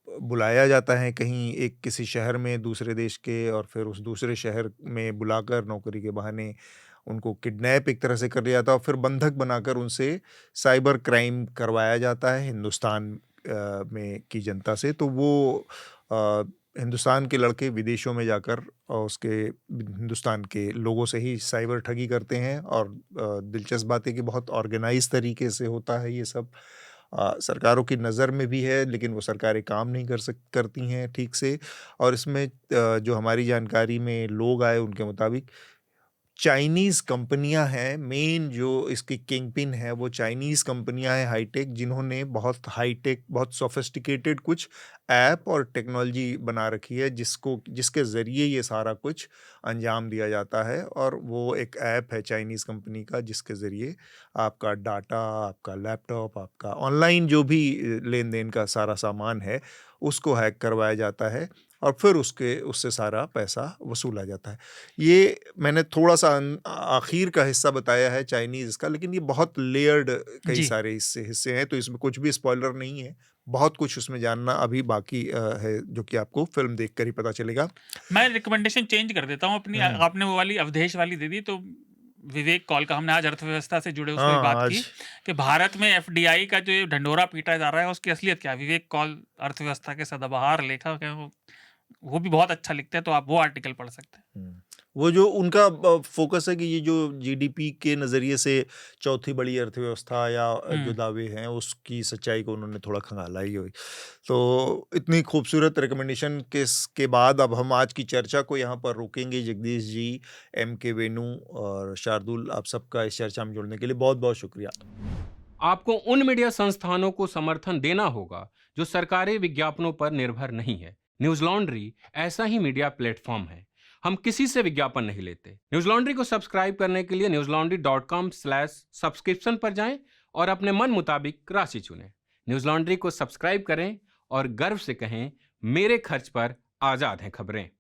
S1: बुलाया जाता है कहीं एक किसी शहर में दूसरे देश के, और फिर उस दूसरे शहर में बुलाकर नौकरी के बहाने उनको किडनैप एक तरह से कर लिया जाता है, और फिर बंधक बनाकर उनसे साइबर क्राइम करवाया जाता है हिंदुस्तान में की जनता से। तो वो हिंदुस्तान के लड़के विदेशों में जाकर और उसके हिंदुस्तान के लोगों से ही साइबर ठगी करते हैं। और दिलचस्प बात है कि बहुत ऑर्गेनाइज तरीके से होता है ये सब। सरकारों की नज़र में भी है, लेकिन वो सरकारें काम नहीं करती हैं ठीक से। और इसमें जो हमारी जानकारी में लोग आए, उनके मुताबिक चाइनीज़ कंपनियां हैं मेन, जो इसकी किंग पिन है वो चाइनीज़ कंपनियां हैं हाईटेक, जिन्होंने बहुत हाईटेक, बहुत सोफिस्टिकेटेड कुछ ऐप और टेक्नोलॉजी बना रखी है, जिसके ज़रिए ये सारा कुछ अंजाम दिया जाता है। और वो एक ऐप है चाइनीज़ कंपनी का, जिसके ज़रिए आपका डाटा, आपका लैपटॉप, आपका ऑनलाइन जो भी लेन देन का सारा सामान है, उसको हैक करवाया जाता है, और फिर उससे सारा पैसा वसूला जाता है। ये मैंने थोड़ा सा आखिर का हिस्सा बताया है चाइनीज़ का, लेकिन ये बहुत लेयर्ड कई सारे हिस्से हैं, तो इसमें कुछ भी स्पॉइलर नहीं है। बहुत कुछ उसमें जानना अभी बाकी है, जो कि आपको फिल्म देखकर ही पता चलेगा।
S2: मैं रिकमेंडेशन चेंज कर देता हूँ अपनी। आपने वो वाली अवधेश वाली दे दी, तो विवेक कॉल का हमने आज अर्थव्यवस्था से जुड़े उसमें बात की कि भारत में एफडीआई का जो ढंडोरा पीटा जा रहा है उसकी असलियत क्या है। विवेक कॉल अर्थव्यवस्था के सदाबहार लेखक है, वो भी बहुत अच्छा लिखते हैं, तो आप वो आर्टिकल पढ़ सकते हैं।
S1: वो जो उनका फोकस है कि ये जो जीडीपी के नज़रिए से चौथी बड़ी अर्थव्यवस्था या जो दावे हैं, उसकी सच्चाई को उन्होंने थोड़ा खंगाला ही हुई। तो इतनी खूबसूरत रिकमेंडेशन के बाद अब हम आज की चर्चा को यहाँ पर रोकेंगे। जगदीश जी, एम के वेणु और शार्दुल, आप सबका इस चर्चा में जुड़ने के लिए बहुत बहुत शुक्रिया।
S5: आपको उन मीडिया संस्थानों को समर्थन देना होगा जो सरकारी विज्ञापनों पर निर्भर नहीं है। न्यूज लॉन्ड्री ऐसा ही मीडिया प्लेटफॉर्म है। हम किसी से विज्ञापन नहीं लेते। न्यूज लॉन्ड्री को सब्सक्राइब करने के लिए newslaundry.com/subscription पर जाएं और अपने मन मुताबिक राशि चुनें। न्यूज लॉन्ड्री को सब्सक्राइब करें और गर्व से कहें, मेरे खर्च पर आजाद हैं खबरें।